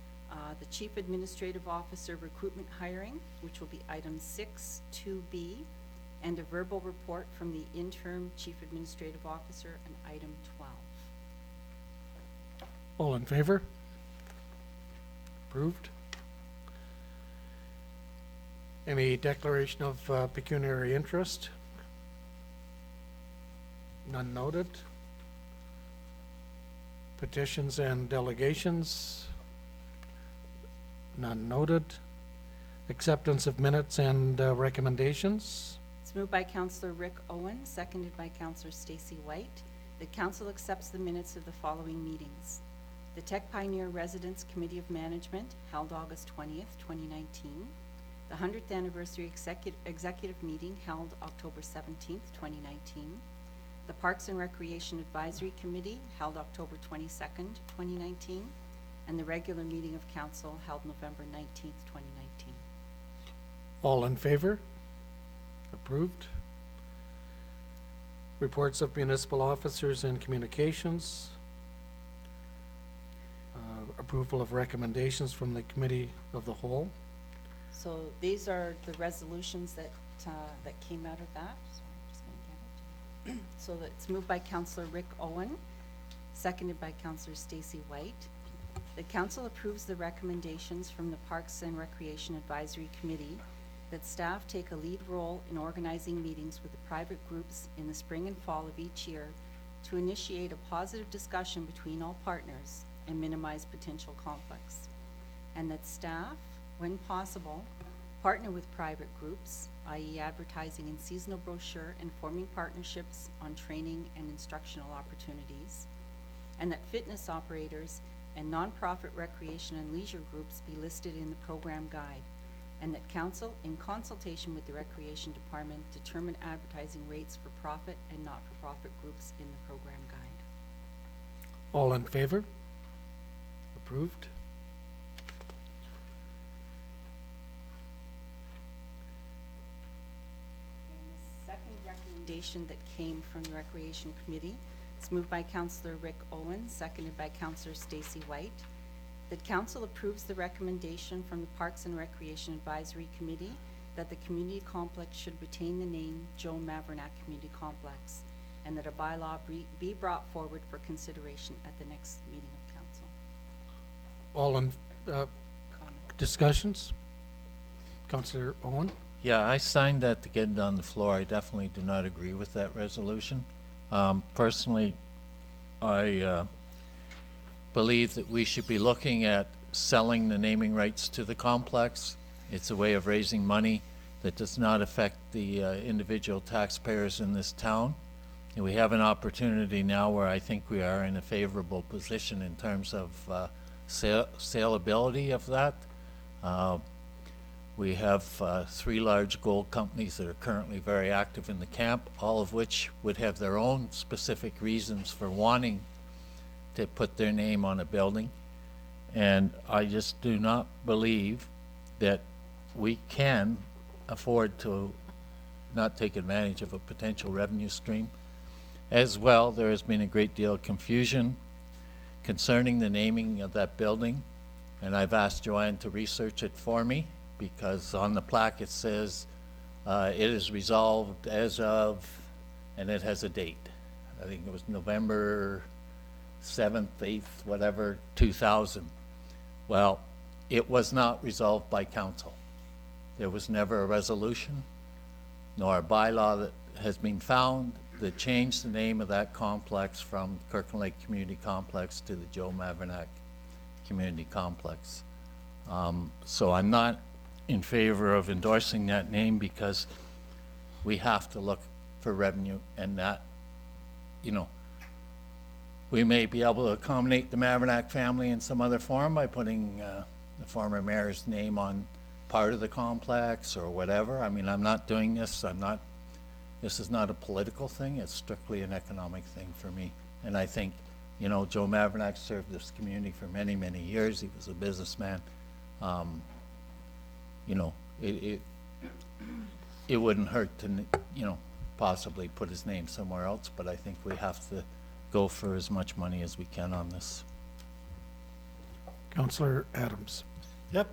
the Chief Administrative Officer recruitment hiring, which will be item 6.2b, and a verbal report from the interim Chief Administrative Officer and item 12. All in favor? Approved. Any declaration of pecuniary interest? None noted. Petitions and delegations? None noted. Acceptance of minutes and recommendations? It's moved by Councillor Rick Owen, seconded by Councillor Stacy White. The council accepts the minutes of the following meetings. The Tech Pioneer Residence Committee of Management held August 20th, 2019. The 100th Anniversary Executive Meeting held October 17th, 2019. The Parks and Recreation Advisory Committee held October 22nd, 2019. And the regular meeting of council held November 19th, 2019. All in favor? Approved. Reports of municipal officers and communications. Approval of recommendations from the Committee of the Whole. So these are the resolutions that came out of that. Sorry, I'm just gonna get it. So it's moved by Councillor Rick Owen, seconded by Councillor Stacy White. The council approves the recommendations from the Parks and Recreation Advisory Committee that staff take a lead role in organizing meetings with the private groups in the spring and fall of each year to initiate a positive discussion between all partners and minimize potential conflicts. And that staff, when possible, partner with private groups, i.e. advertising in seasonal brochure and forming partnerships on training and instructional opportunities. And that fitness operators and nonprofit recreation and leisure groups be listed in the program guide. And that council, in consultation with the Recreation Department, determine advertising rates for profit and not-for-profit groups in the program guide. All in favor? Approved. And the second recommendation that came from the Recreation Committee, it's moved by Councillor Rick Owen, seconded by Councillor Stacy White, that council approves the recommendation from the Parks and Recreation Advisory Committee that the community complex should retain the name Joe Mavernack Community Complex, and that a bylaw be brought forward for consideration at the next meeting of council. All in Comment. discussions? Councillor Owen? Yeah, I signed that to get it on the floor. I definitely do not agree with that resolution. Personally, I believe that we should be looking at selling the naming rights to the complex. It's a way of raising money that does not affect the individual taxpayers in this town. And we have an opportunity now where I think we are in a favorable position in terms of saleability of that. We have 3 large gold companies that are currently very active in the camp, all of which would have their own specific reasons for wanting to put their name on a building. And I just do not believe that we can afford to not take advantage of a potential revenue stream. As well, there has been a great deal of confusion concerning the naming of that building, and I've asked Joanne to research it for me, because on the plaque it says it is resolved as of, and it has a date. I think it was November 7th, 8th, whatever, 2000. Well, it was not resolved by council. There was never a resolution, nor a bylaw that has been found that changed the name of that complex from Kirkland Lake Community Complex to the Joe Mavernack Community Complex. So I'm not in favor of endorsing that name because we have to look for revenue, and that, you know, we may be able to accommodate the Mavernack family in some other form by putting the former mayor's name on part of the complex or whatever. I mean, I'm not doing this, this is not a political thing, it's strictly an economic thing for me. And I think, you know, Joe Mavernack served this community for many, many years. He was a businessman. You know, it wouldn't hurt to, you know, possibly put his name somewhere else, but I think we have to go for as much money as we can on this. Councillor Adams. Yep,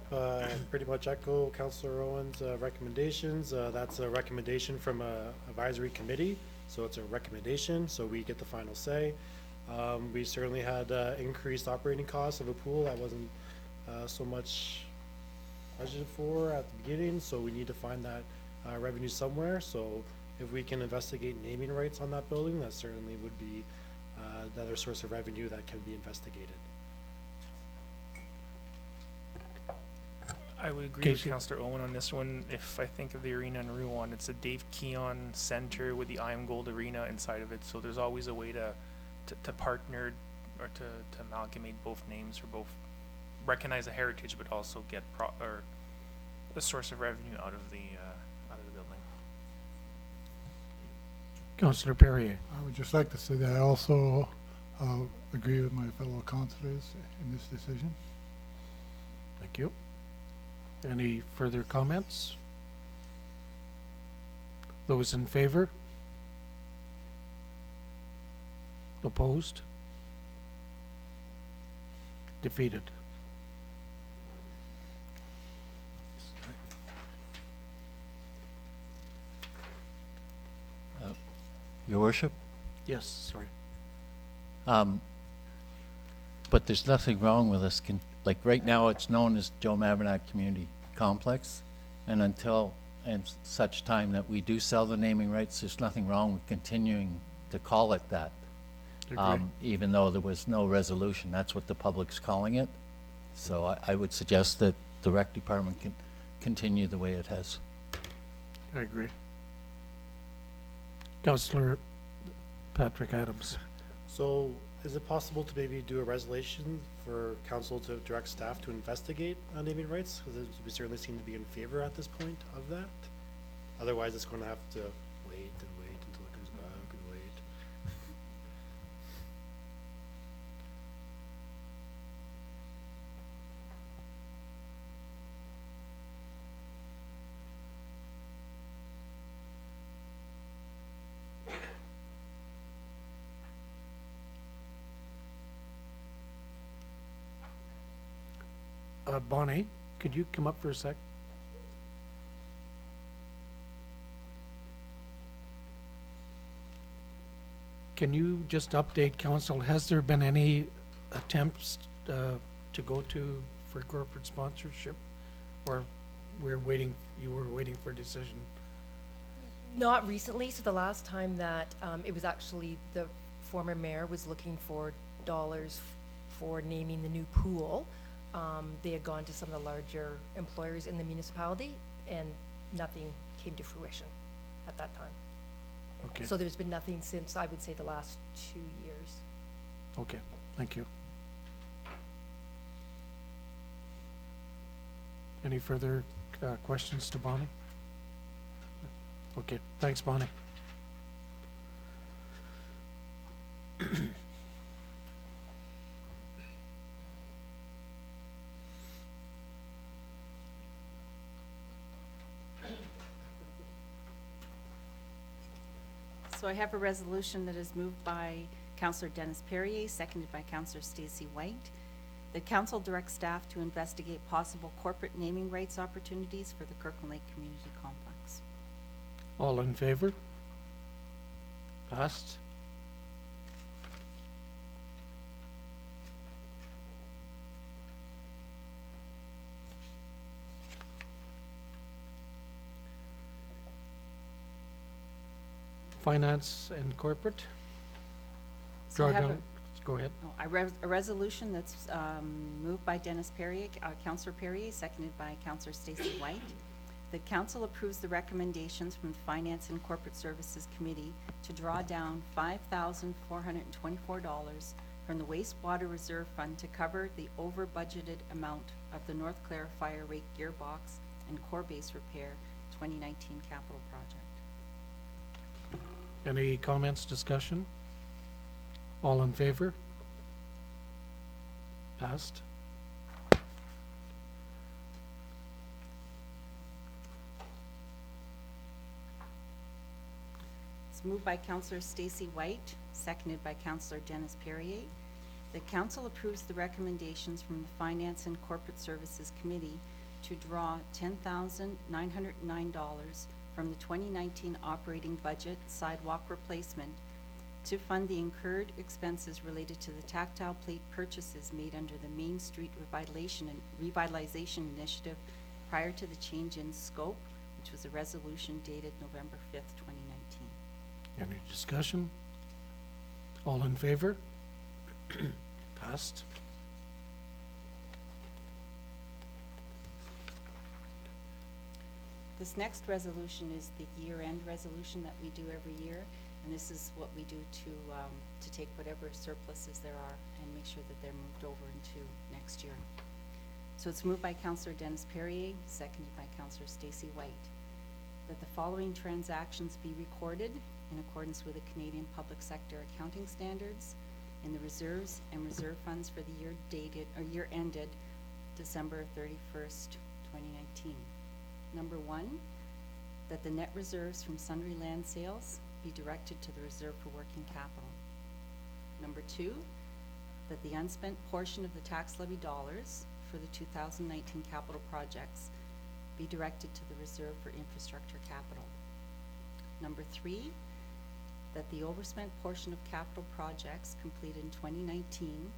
pretty much echo Councillor Owen's recommendations. That's a recommendation from a advisory committee, so it's a recommendation, so we get the final say. We certainly had increased operating costs of a pool that wasn't so much budgeted for at the beginning, so we need to find that revenue somewhere. So if we can investigate naming rights on that building, that certainly would be another source of revenue that can be investigated. I would agree with Casey. Councillor Owen on this one. If I think of the arena in Rouen, it's a Dave Keon Center with the I Am Gold Arena inside of it. So there's always a way to partner or to amalgamate both names, or both recognize the heritage, but also get or a source of revenue out of the building. Councillor Perrier. I would just like to say that I also agree with my fellow councillors in this decision. Thank you. Any further comments? Those in favor? Opposed? Defeated. Your worship? Yes, sorry. But there's nothing wrong with us, like right now it's known as Joe Mavernack Community Complex, and until and such time that we do sell the naming rights, there's nothing wrong with continuing to call it that. Agree. Even though there was no resolution, that's what the public's calling it. So I would suggest that the rec department can continue the way it has. I agree. Councillor Patrick Adams. So is it possible to maybe do a resolution for council to direct staff to investigate naming rights? Because we certainly seem to be in favor at this point of that. Otherwise, it's going to have to wait and wait until it comes back and wait. Bonnie, could you come up for a sec? Can you just update council? Has there been any attempts to go for corporate sponsorship? Or you were waiting for a decision? Not recently, so the last time that it was actually the former mayor was looking for dollars for naming the new pool. They had gone to some of the larger employers in the municipality, and nothing came to fruition at that time. Okay, So there's been nothing since, I would say, the last 2 years. okay, thank you. Any further questions to Bonnie? Okay, thanks, Bonnie. So I have a resolution that is moved by Councillor Dennis Perrier, seconded by Councillor Stacy White. The council directs staff to investigate possible corporate naming rights opportunities for the Kirkland Lake Community Complex. All in favor? Passed. Finance and corporate. So I have Drawdown, go ahead. a resolution that's moved by Dennis Perrier, Councillor Perrier, seconded by Councillor Stacy White. The council approves the recommendations from the Finance and Corporate Services Committee to draw down $5,424 from the wastewater reserve fund to cover the over-budgeted amount of the North Clare Fire Rate Gearbox and Core Base Repair 2019 capital project. Any comments, discussion? All in favor? Passed. It's moved by Councillor Stacy White, seconded by Councillor Dennis Perrier. The council approves the recommendations from the Finance and Corporate Services Committee to draw $10,909 from the 2019 operating budget sidewalk replacement to fund the incurred expenses related to the tactile plate purchases made under the Main Street Revitalization Initiative prior to the change in scope, which was a resolution dated November 5th, 2019. Any discussion? All in favor? Passed. This next resolution is the year-end resolution that we do every year, and this is what we do to take whatever surpluses there are and make sure that they're moved over into next year. So it's moved by Councillor Dennis Perrier, seconded by Councillor Stacy White, that the following transactions be recorded in accordance with the Canadian Public Sector Accounting Standards in the reserves and reserve funds for the year ended December 31st, 2019. Number one, that the net reserves from sundry land sales be directed to the reserve for working capital. Number two, that the unspent portion of the tax levy dollars for the 2019 capital projects be directed to the reserve for infrastructure capital. Number three, that the overspent portion of capital projects completed in 2019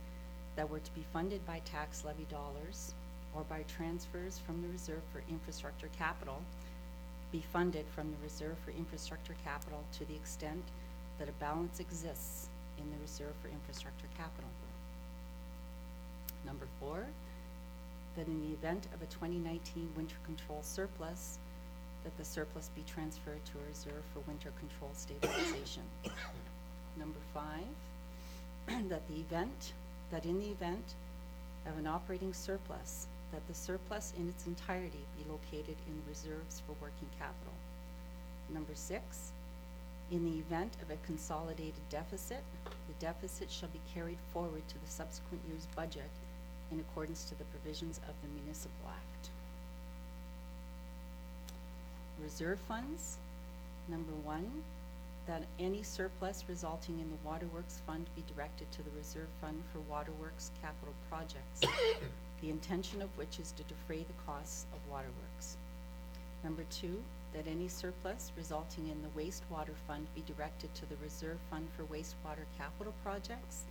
that were to be funded by tax levy dollars or by transfers from the reserve for infrastructure capital be funded from the reserve for infrastructure capital to the extent that a balance exists in the reserve for infrastructure capital. Number four, that in the event of a 2019 winter control surplus, that the surplus be transferred to a reserve for winter control stabilization. Number five, that in the event of an operating surplus, that the surplus in its entirety be located in the reserves for working capital. Number six, in the event of a consolidated deficit, the deficit shall be carried forward to the subsequent year's budget in accordance to the provisions of the Municipal Act. Reserve funds. Number one, that any surplus resulting in the Waterworks Fund be directed to the Reserve Fund for Waterworks capital projects, the intention of which is to defray the costs of waterworks. Number two, that any surplus resulting in the Wastewater Fund be directed to the Reserve Fund for Wastewater capital projects,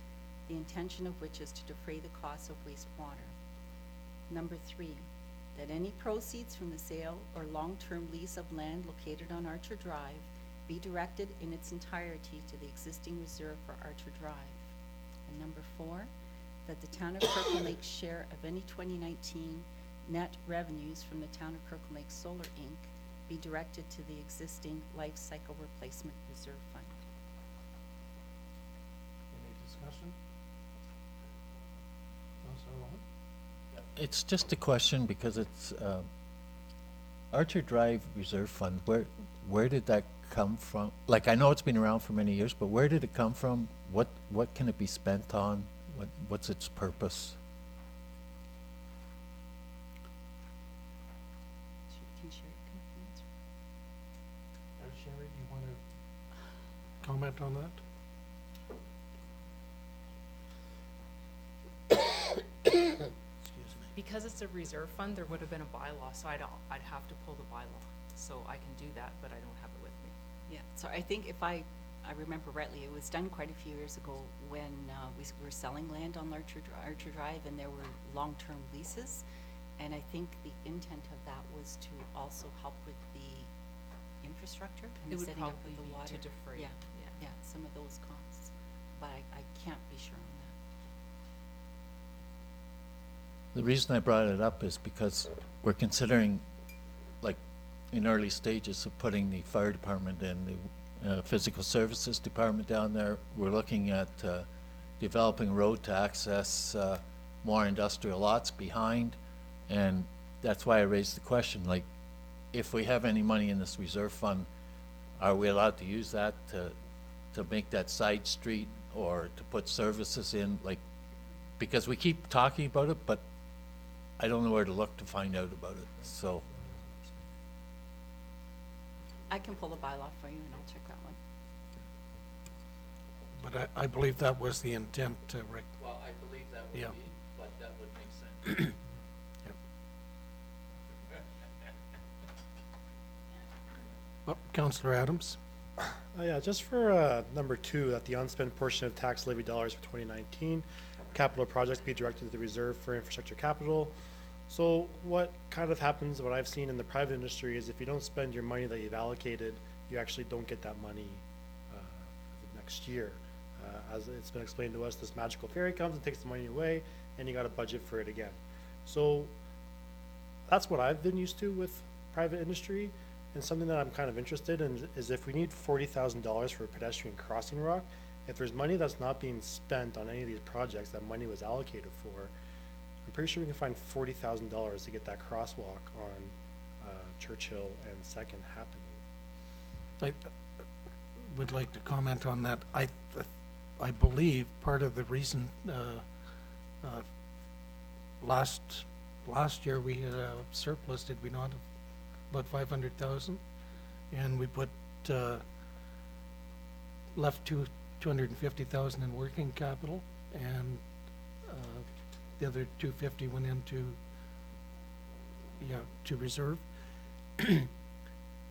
the intention of which is to defray the costs of wastewater. Number three, that any proceeds from the sale or long-term lease of land located on Archer Drive be directed in its entirety to the existing reserve for Archer Drive. And number four, that the Town of Kirkland Lake's share of any 2019 net revenues from the Town of Kirkland Lake Solar Inc. be directed to the existing Life Cycle Replacement Reserve Fund. Any discussion? Councillor Owen? It's just a question because it's, Archer Drive Reserve Fund, where did that come from? Like, I know it's been around for many years, but where did it come from? What can it be spent on? What's its purpose? Can Sherry answer? Sherry, do you want to comment on that? Because it's a reserve fund, there would have been a bylaw, so I'd have to pull the bylaw. So I can do that, but I don't have it with me. Yeah, so I think if I remember rightly, it was done quite a few years ago when we were selling land on Archer Drive and there were long-term leases. And I think the intent of that was to also help with the infrastructure and It the would setting up probably of the be water. to defray, Yeah, yeah. yeah, some of those costs, but I can't be sure on that. The reason I brought it up is because we're considering, like, in early stages of putting the fire department and the physical services department down there. We're looking at developing a road to access more industrial lots behind. And that's why I raised the question, like, if we have any money in this reserve fund, are we allowed to use that to make that side street or to put services in, like, because we keep talking about it, but I don't know where to look to find out about it, so. I can pull the bylaw for you and I'll check that one. But I believe that was the intent, Rick. Well, I believe that would Yeah. but that would make sense. Oh, Councillor Adams? Yeah, just for number 2, that the unspent portion of tax levy dollars for 2019, capital projects be directed to the reserve for infrastructure capital. So what kind of happens, what I've seen in the private industry is if you don't spend your money that you've allocated, you actually don't get that money the next year. As it's been explained to us, this magical fairy comes and takes the money away, and you got to budget for it again. So that's what I've been used to with private industry. And something that I'm kind of interested in is if we need $40,000 for a pedestrian crossing rock, if there's money that's not being spent on any of these projects that money was allocated for, I'm pretty sure we can find $40,000 to get that crosswalk on Churchill and Second happening. I would like to comment on that. I believe part of the reason, last year we had a surplus, did we not, of about 500,000? And we put, left 250,000 in working capital, and, the other 250 went into, to reserve.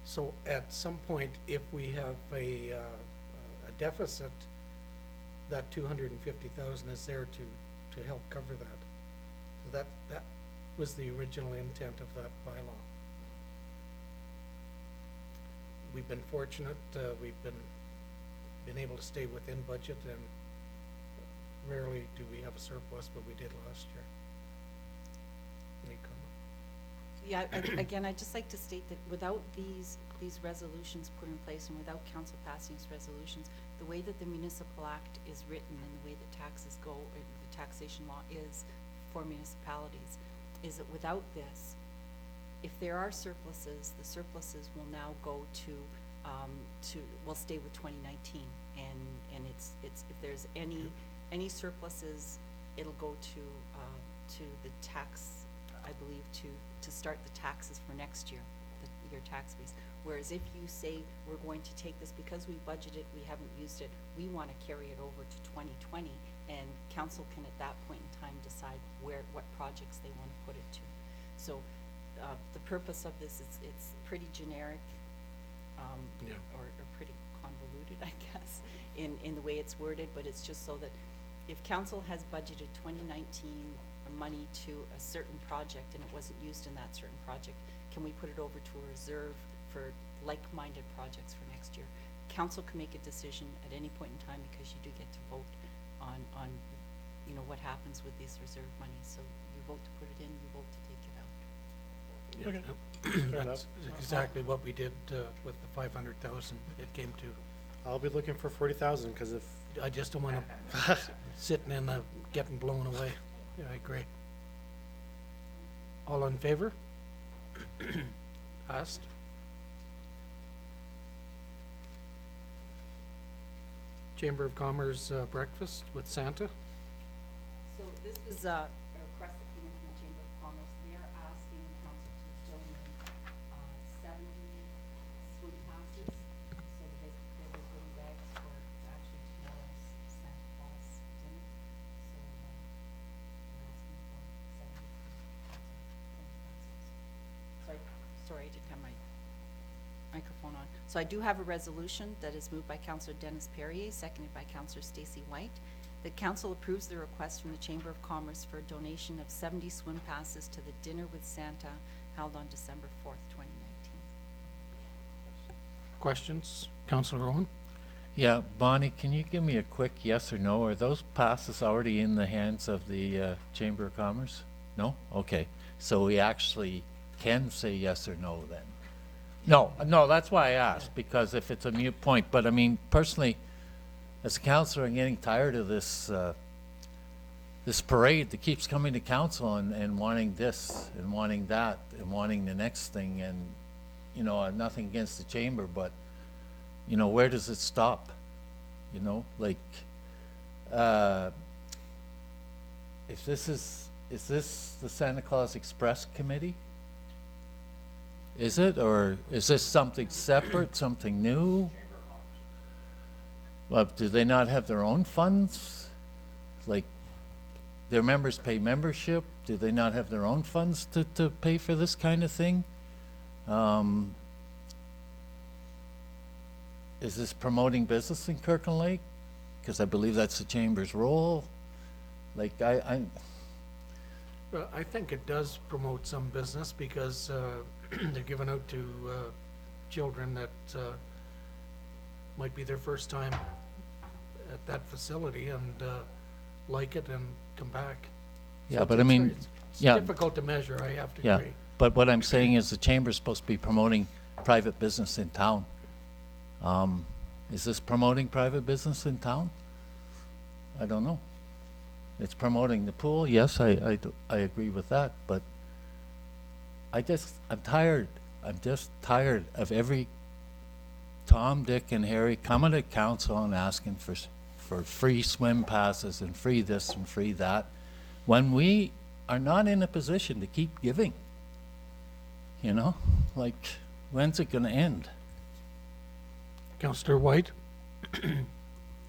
So at some point, if we have a deficit, that 250,000 is there to help cover that. So that was the original intent of that bylaw. We've been fortunate, we've been able to stay within budget, and rarely do we have a surplus, but we did last year. Any comment? Yeah, again, I'd just like to state that without these resolutions put in place and without council passing these resolutions, the way that the municipal act is written and the way that taxes go, or the taxation law is for municipalities, is that without this, if there are surpluses, the surpluses will now go will stay with 2019. And it's, if there's any surpluses, it'll go to the tax, I believe, to start the taxes for next year, your tax base. Whereas if you say, we're going to take this because we budgeted, we haven't used it, we want to carry it over to 2020, and council can at that point in time decide what projects they want to put it to. So the purpose of this is, it's pretty generic, or pretty convoluted, I guess, in the way it's worded, but it's just so that if council has budgeted 2019 money to a certain project and it wasn't used in that certain project, can we put it over to a reserve for like-minded projects for next year? Council can make a decision at any point in time, because you do get to vote on what happens with these reserve monies. So you vote to put it in, you vote to take it out. Fair That's enough. exactly what we did with the 500,000 it came to. I'll be looking for 40,000, because if I just don't want to sitting in getting blown away. Yeah, I agree. All in favor? Passed. Chamber of Commerce breakfast with Santa. So this was a request that came in from the Chamber of Commerce. They are asking council to donate 70 swim passes. So they prepare those little bags for actually tomorrow's Santa Claus dinner. So they're asking for 70 swim passes. Sorry, I didn't have my microphone on. So I do have a resolution that is moved by Councillor Dennis Perrier, seconded by Councillor Stacy White. The council approves the request from the Chamber of Commerce for a donation of 70 swim passes to the Dinner with Santa held on December 4th, 2019. questions? Councillor Owen? Yeah, Bonnie, can you give me a quick yes or no? Are those passes already in the hands of the Chamber of Commerce? No? Okay. So we actually can say yes or no then? No, that's why I asked, because if it's a mute point, but I mean, personally, as a councillor, I'm getting tired of this, this parade that keeps coming to council and wanting this and wanting that and wanting the next thing, and, you know, nothing against the chamber, but, you know, where does it stop? You know, like, if this is this the Santa Claus Express Committee? Is it, or is this something separate, something new? Well, do they not have their own funds? Like, their members pay membership? Do they not have their own funds to pay for this kind of thing? Is this promoting business in Kirkland Lake? Because I believe that's the chamber's role. Like, Well, I think it does promote some business because they're given out to children that might be their first time at that facility and like it and come back. Yeah, So but I it's- mean, it's yeah. difficult to measure, I have to yeah, agree. but what I'm saying is the chamber's supposed to be promoting private business in town. Is this promoting private business in town? I don't know. It's promoting the pool, yes, I agree with that, but I'm just tired of every Tom, Dick, and Harry coming to council and asking for free swim passes and free this and free that, when we are not in a position to keep giving. You know, like, when's it gonna end? Councillor White?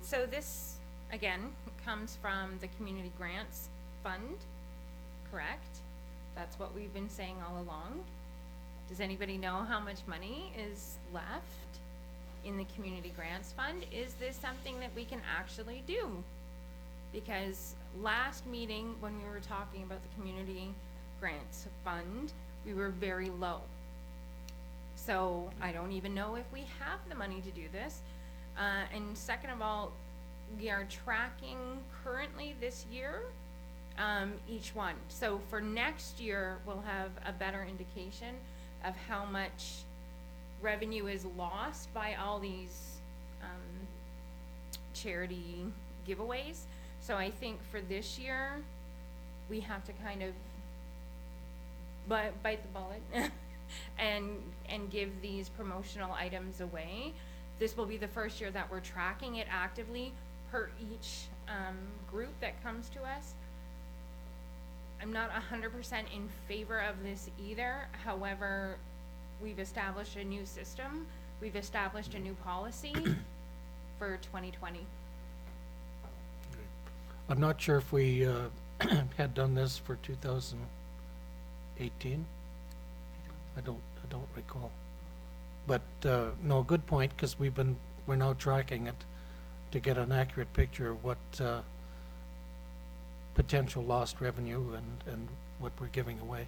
So this, again, comes from the Community Grants Fund, correct? That's what we've been saying all along. Does anybody know how much money is left in the Community Grants Fund? Is this something that we can actually do? Because last meeting, when we were talking about the Community Grants Fund, we were very low. So I don't even know if we have the money to do this. And second of all, we are tracking currently this year, each one. So for next year, we'll have a better indication of how much revenue is lost by all these, charity giveaways. So I think for this year, we have to kind of bite the bullet and give these promotional items away. This will be the first year that we're tracking it actively per each group that comes to us. I'm not 100% in favor of this either. However, we've established a new system. We've established a new policy for 2020. I'm not sure if we had done this for 2018. I don't recall. But no, good point, because we're now tracking it to get an accurate picture of what potential lost revenue and what we're giving away.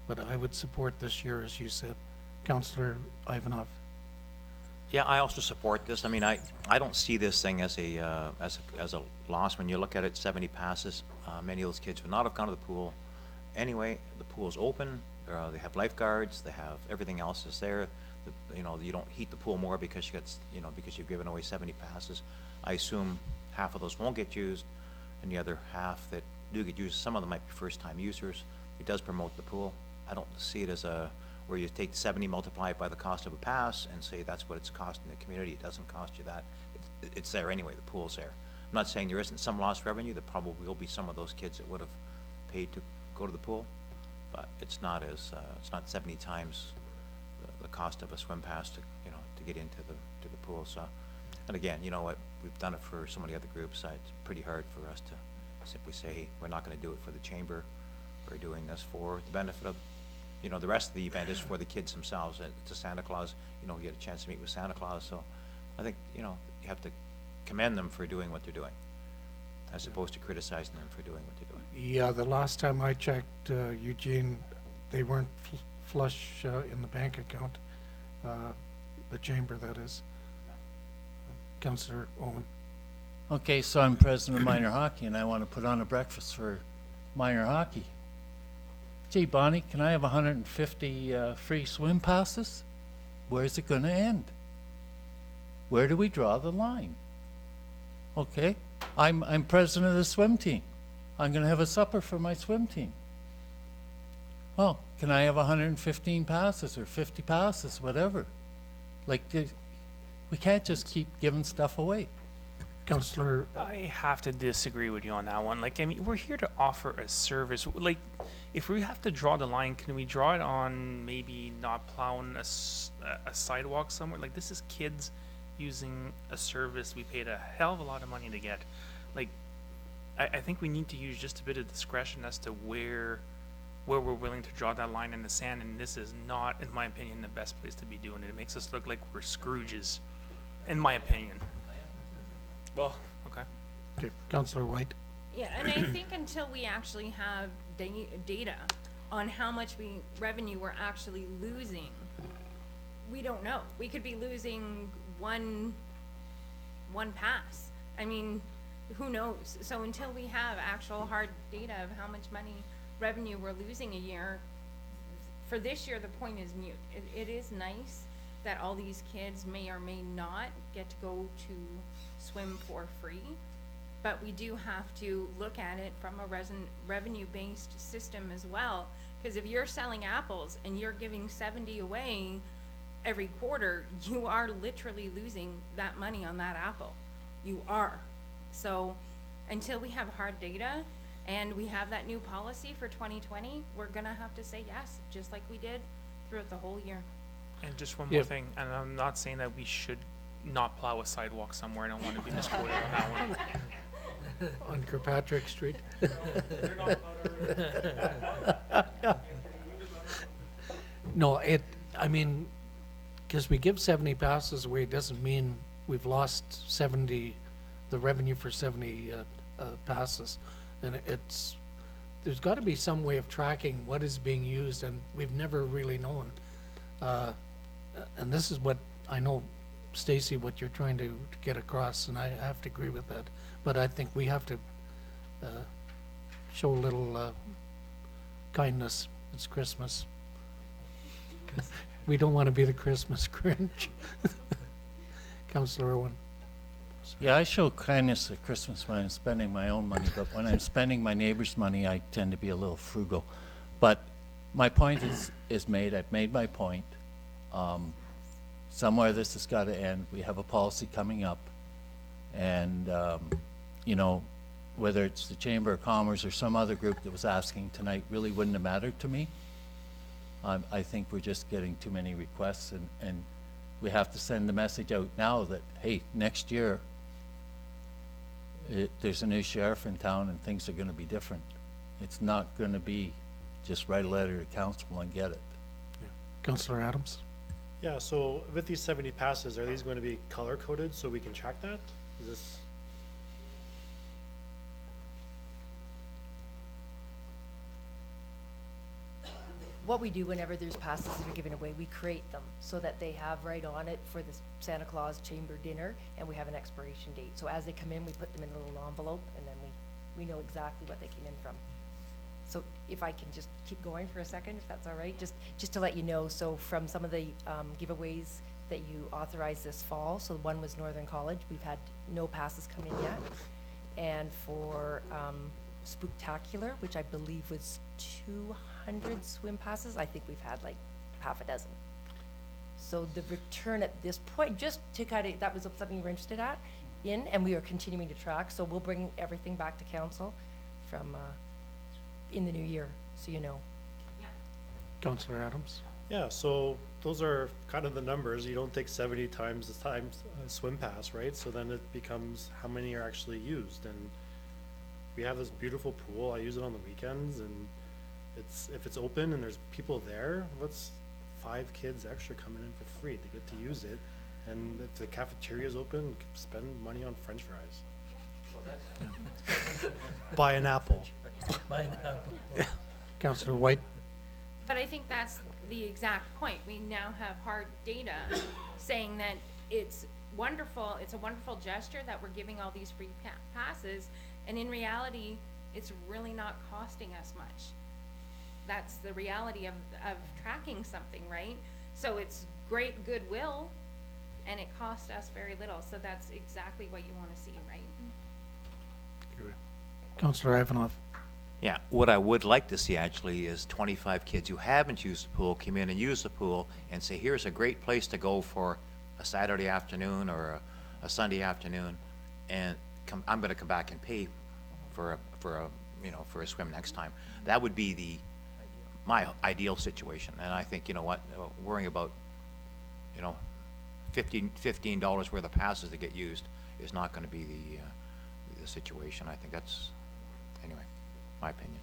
But I would support this year, as you said. Councillor Ivanov. Yeah, I also support this. I mean, I don't see this thing as a loss. When you look at it, 70 passes, many of those kids would not have gone to the pool. Anyway, the pool's open, they have lifeguards, they have, everything else is there. You know, you don't heat the pool more because because you've given away 70 passes. I assume half of those won't get used, and the other half that do get used, some of them might be first-time users. It does promote the pool. I don't see it as where you take 70, multiply it by the cost of a pass, and say that's what it's costing the community. It doesn't cost you that. It's there anyway, the pool's there. I'm not saying there isn't some lost revenue. There probably will be some of those kids that would have paid to go to the pool, but it's not 70 times the cost of a swim pass to get into the pool. So, and again, you know what, we've done it for so many other groups. It's pretty hard for us to simply say, hey, we're not going to do it for the chamber. We're doing this for the benefit of, the rest of the event is for the kids themselves. It's a Santa Claus, you get a chance to meet with Santa Claus. So I think, you have to commend them for doing what they're doing, as opposed to criticizing them for doing what they're doing. Yeah, the last time I checked, Eugene, they weren't flush in the bank account. the chamber, that is. Councillor Owen. Okay, so I'm president of minor hockey and I want to put on a breakfast for minor hockey. Gee, Bonnie, can I have 150 free swim passes? Where's it going to end? Where do we draw the line? Okay, I'm president of the swim team. I'm going to have a supper for my swim team. Well, can I have 115 passes or 50 passes, whatever? Like, we can't just keep giving stuff away. Councillor, I have to disagree with you on that one. Like, I mean, we're here to offer a service. Like, if we have to draw the line, can we draw it on maybe not plowing a sidewalk somewhere? Like, this is kids using a service we paid a hell of a lot of money to get. Like, I think we need to use just a bit of discretion as to where we're willing to draw that line in the sand, and this is not, in my opinion, the best place to be doing it. It makes us look like we're Scrooges, in my opinion. Well, okay. okay, Councillor White. Yeah, and I think until we actually have data on how much revenue we're actually losing, we don't know. We could be losing one pass. I mean, who knows? So until we have actual hard data of how much revenue we're losing a year, for this year the point is mute. It is nice that all these kids may or may not get to go to swim for free, but we do have to look at it from a revenue-based system as well, because if you're selling apples and you're giving 70 away every quarter, you are literally losing that money on that apple. You are. So until we have hard data and we have that new policy for 2020, we're gonna have to say yes, just like we did throughout the whole year. And just one more thing, and I'm not saying that we should not plow a sidewalk somewhere. I don't want to be misquoted on that one. On Kirkpatrick Street. No, I mean, because we give 70 passes away doesn't mean we've lost 70, the revenue for 70 passes. And there's got to be some way of tracking what is being used, and we've never really known. And this is what I know, Stacy, what you're trying to get across, and I have to agree with that. But I think we have to show a little kindness. It's Christmas. We don't want to be the Christmas Grinch. Councillor Owen. Yeah, I show kindness at Christmas when I'm spending my own money, but when I'm spending my neighbor's money, I tend to be a little frugal. But my point is made. I've made my point. Somewhere this has got to end. We have a policy coming up, and you know, whether it's the Chamber of Commerce or some other group that was asking tonight really wouldn't have mattered to me. I think we're just getting too many requests, and we have to send the message out now that, hey, next year there's a new sheriff in town and things are going to be different. It's not going to be just write a letter to council and get it. Councillor Adams. Yeah, so with these 70 passes, are these going to be color coded so we can track that? Is this? What we do whenever there's passes that are given away, we create them so that they have right on it for the Santa Claus chamber dinner, and we have an expiration date. So as they come in, we put them in a little envelope, and then we know exactly what they came in from. So if I can just keep going for a second, if that's all right, just to let you know, so from some of the giveaways that you authorized this fall, so one was Northern College, we've had no passes come in yet. And for Spooktacular, which I believe was 200 swim passes, I think we've had like half a dozen. So the return at this point, just to kind of, that was something you were interested in, and we are continuing to track, so we'll bring everything back to council from in the new year, so you know. Councillor Adams. Yeah, so those are kind of the numbers. You don't take 70 times the times swim pass, right? So then it becomes how many are actually used. And we have this beautiful pool. I use it on the weekends, and if it's open and there's people there, what's 5 kids extra coming in for free? They get to use it. And if the cafeteria is open, spend money on French fries. Buy an apple. Councillor White. But I think that's the exact point. We now have hard data saying that it's wonderful, it's a wonderful gesture that we're giving all these free passes, and in reality, it's really not costing us much. That's the reality of tracking something, right? So it's great goodwill, and it cost us very little, so that's exactly what you wanna see, right? Councillor Ivanov. Yeah, what I would like to see actually is 25 kids who haven't used the pool come in and use the pool and say, here's a great place to go for a Saturday afternoon or a Sunday afternoon, and I'm gonna come back and pay for a swim next time. That would be my ideal situation, and I think, you know what, worrying about, $15 worth of passes that get used is not gonna be the situation. I think that's, anyway, my opinion.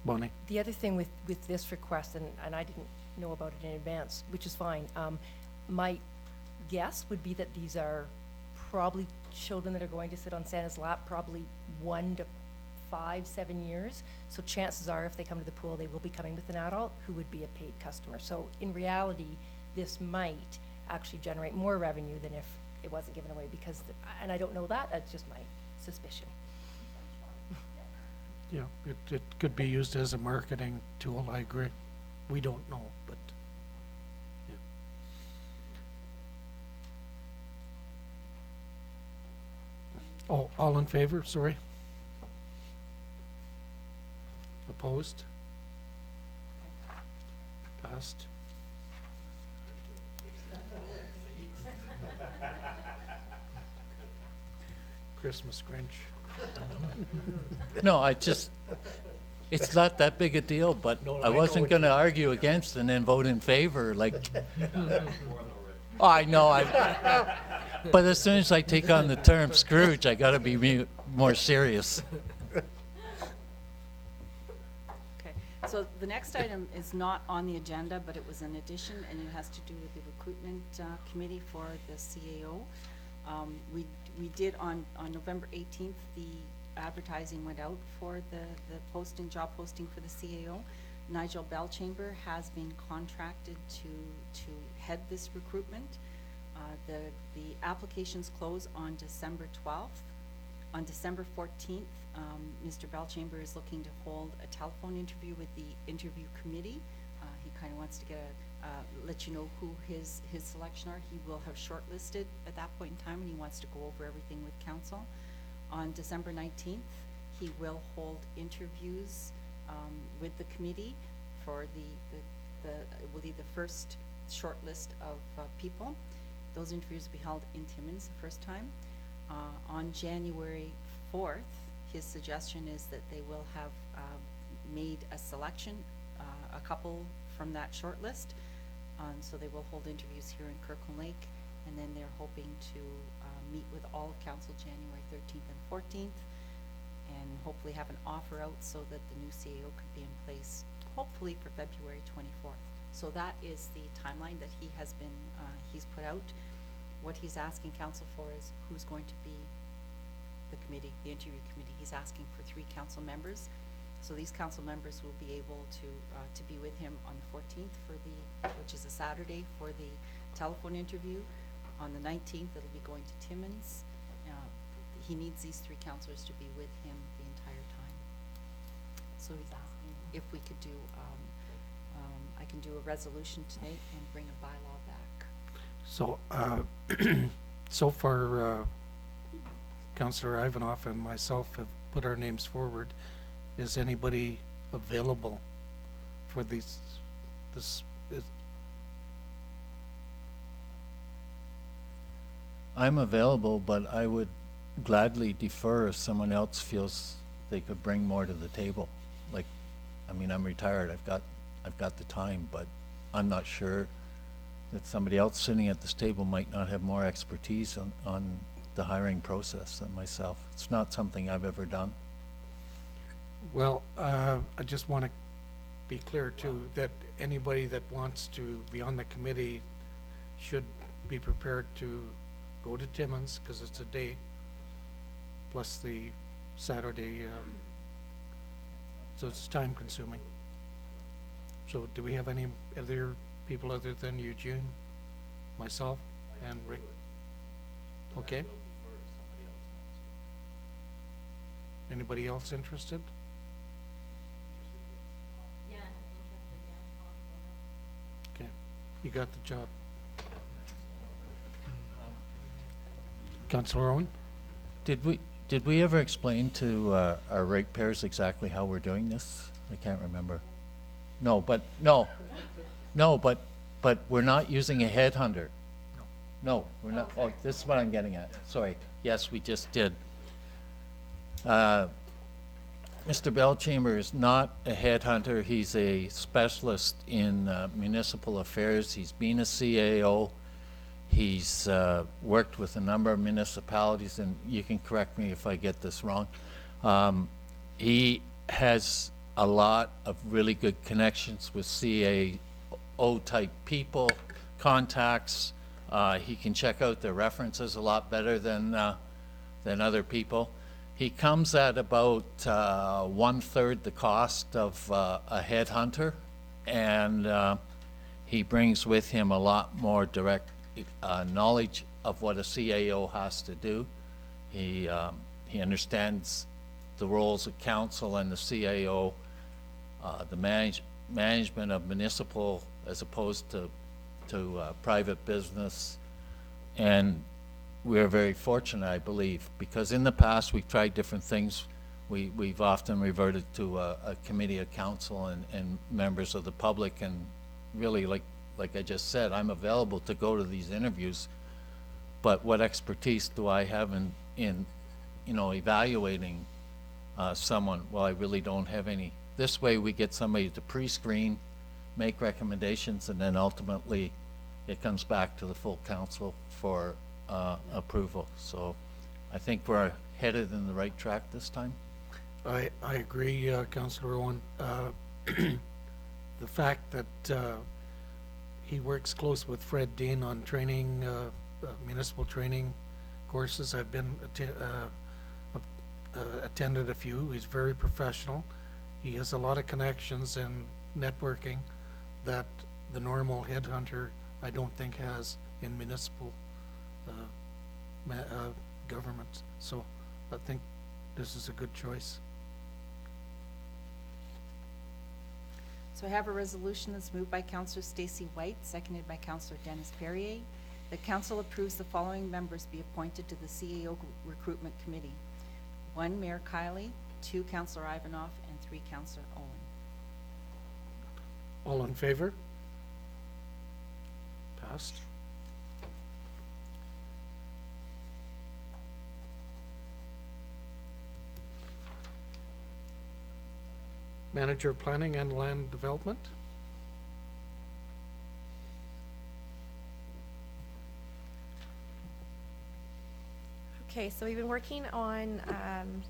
Bonnie. The other thing with this request, and I didn't know about it in advance, which is fine, my guess would be that these are probably children that are going to sit on Santa's lap, probably 1 to 5, 7 years. So chances are, if they come to the pool, they will be coming with an adult who would be a paid customer. So in reality, this might actually generate more revenue than if it wasn't given away, because, and I don't know that, that's just my suspicion. Yeah, it could be used as a marketing tool, I agree. We don't know, but, yeah. Oh, all in favor, sorry? Opposed? Passed. Christmas Grinch. No, it's not that big a deal, but I wasn't gonna argue against and then vote in favor, like. Oh, I know, but as soon as I take on the term Scrooge, I gotta be more serious. Okay, so the next item is not on the agenda, but it was an addition, and it has to do with the recruitment committee for the CAO. We did on November 18th, the advertising went out for the job posting for the CAO. Nigel Belchamber has been contracted to head this recruitment. The applications close on December 12th. On December 14th, Mr. Belchamber is looking to hold a telephone interview with the interview committee. He kind of wants to let you know who his selection are. He will have shortlisted at that point in time, and he wants to go over everything with council. On December 19th, he will hold interviews with the committee for it will be the first short list of people. Those interviews will be held in Timmins the first time. On January 4th, his suggestion is that they will have made a selection, a couple from that short list. So they will hold interviews here in Kirkland Lake, and then they're hoping to meet with all of council January 13th and 14th, and hopefully have an offer out so that the new CAO could be in place, hopefully for February 24th. So that is the timeline that he has been, he's put out. What he's asking council for is who's going to be the committee, the interview committee. He's asking for 3 council members. So these council members will be able to be with him on the 14th which is a Saturday, for the telephone interview. On the 19th, it'll be going to Timmins. He needs these 3 councillors to be with him the entire time. So he's asking if we could do, I can do a resolution tonight and bring a bylaw back. So, so far, Councillor Ivanov and myself have put our names forward. Is anybody available for this? I'm available, but I would gladly defer if someone else feels they could bring more to the table. Like, I mean, I'm retired, I've got the time, but I'm not sure that somebody else sitting at this table might not have more expertise on the hiring process than myself. It's not something I've ever done. Well, I just want to be clear too, that anybody that wants to be on the committee should be prepared to go to Timmins, because it's a day, plus the Saturday, so it's time consuming. So do we have any other people other than Eugene? myself and Rick. Okay. Anybody else interested? Okay, you got the job. Councillor Owen? Did we ever explain to our ratepayers exactly how we're doing this? I can't remember. No, but we're not using a headhunter. No, we're not. Oh, this is what I'm getting at. Sorry. Yes, we just did. Mr. Belchamber is not a headhunter. He's a specialist in municipal affairs. He's been a CAO. He's worked with a number of municipalities, and you can correct me if I get this wrong. He has a lot of really good connections with CAO-type people, contacts. He can check out their references a lot better than other people. He comes at about 1/3 the cost of a headhunter, and he brings with him a lot more direct knowledge of what a CAO has to do. He understands the roles of council and the CAO, the management of municipal as opposed to private business. And we're very fortunate, I believe, because in the past we've tried different things. We've often reverted to a committee of council and members of the public, and really, like I just said, I'm available to go to these interviews, but what expertise do I have in evaluating someone? Well, I really don't have any. This way we get somebody to pre-screen, make recommendations, and then ultimately it comes back to the full council for approval. So I think we're headed in the right track this time. I agree, Councillor Owen. The fact that he works close with Fred Dean on training, municipal training courses. I've been attended a few. He's very professional. He has a lot of connections and networking that the normal headhunter I don't think has in municipal government. So I think this is a good choice. So I have a resolution that's moved by Councillor Stacy White, seconded by Councillor Dennis Perrier. The council approves the following members be appointed to the CAO Recruitment Committee. 1, Mayor Kiley, 2, Councillor Ivanoff, and 3, Councillor Owen. All in favor? Passed. Manager of Planning and Land Development. Okay, so we've been working on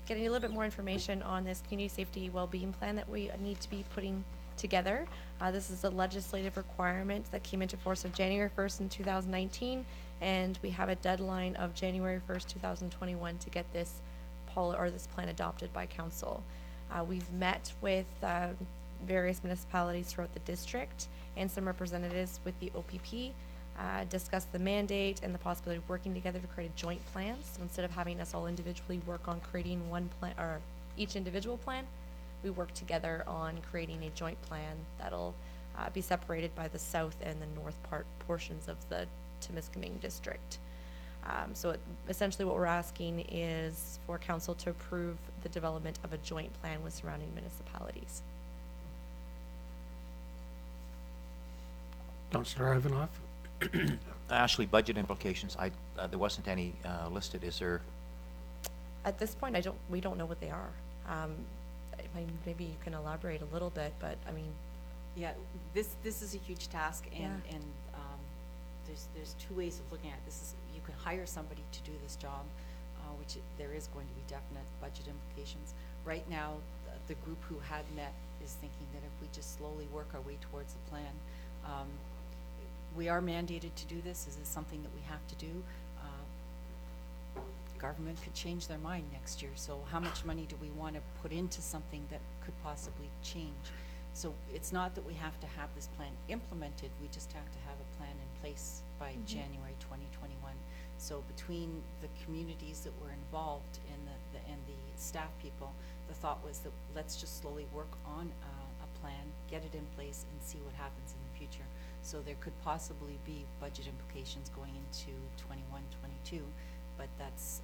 getting a little bit more information on this community safety well-being plan that we need to be putting together. This is a legislative requirement that came into force of January 1st in 2019, and we have a deadline of January 1st, 2021 to get this this plan adopted by council. We've met with various municipalities throughout the district and some representatives with the OPP, discussed the mandate and the possibility of working together to create a joint plan. So instead of having us all individually work on creating one plan or each individual plan, we work together on creating a joint plan that'll be separated by the south and the north portions of the Timiskaming district. So essentially what we're asking is for council to approve the development of a joint plan with surrounding municipalities. Councillor Ivanoff. Ashley, budget implications, there wasn't any listed, is there? At this point, we don't know what they are. I mean, maybe you can elaborate a little bit, but I mean. Yeah, this is a huge task, and there's two ways of looking at it. This is, you can hire somebody to do this job, which there is going to be definite budget implications. Right now, the group who had met is thinking that if we just slowly work our way towards the plan, we are mandated to do this. Is this something that we have to do? Government could change their mind next year, so how much money do we want to put into something that could possibly change? So it's not that we have to have this plan implemented, we just have to have a plan in place by January 2021. So between the communities that were involved and the staff people, the thought was that let's just slowly work on a plan, get it in place, and see what happens in the future. So there could possibly be budget implications going into 21, 22, but that's,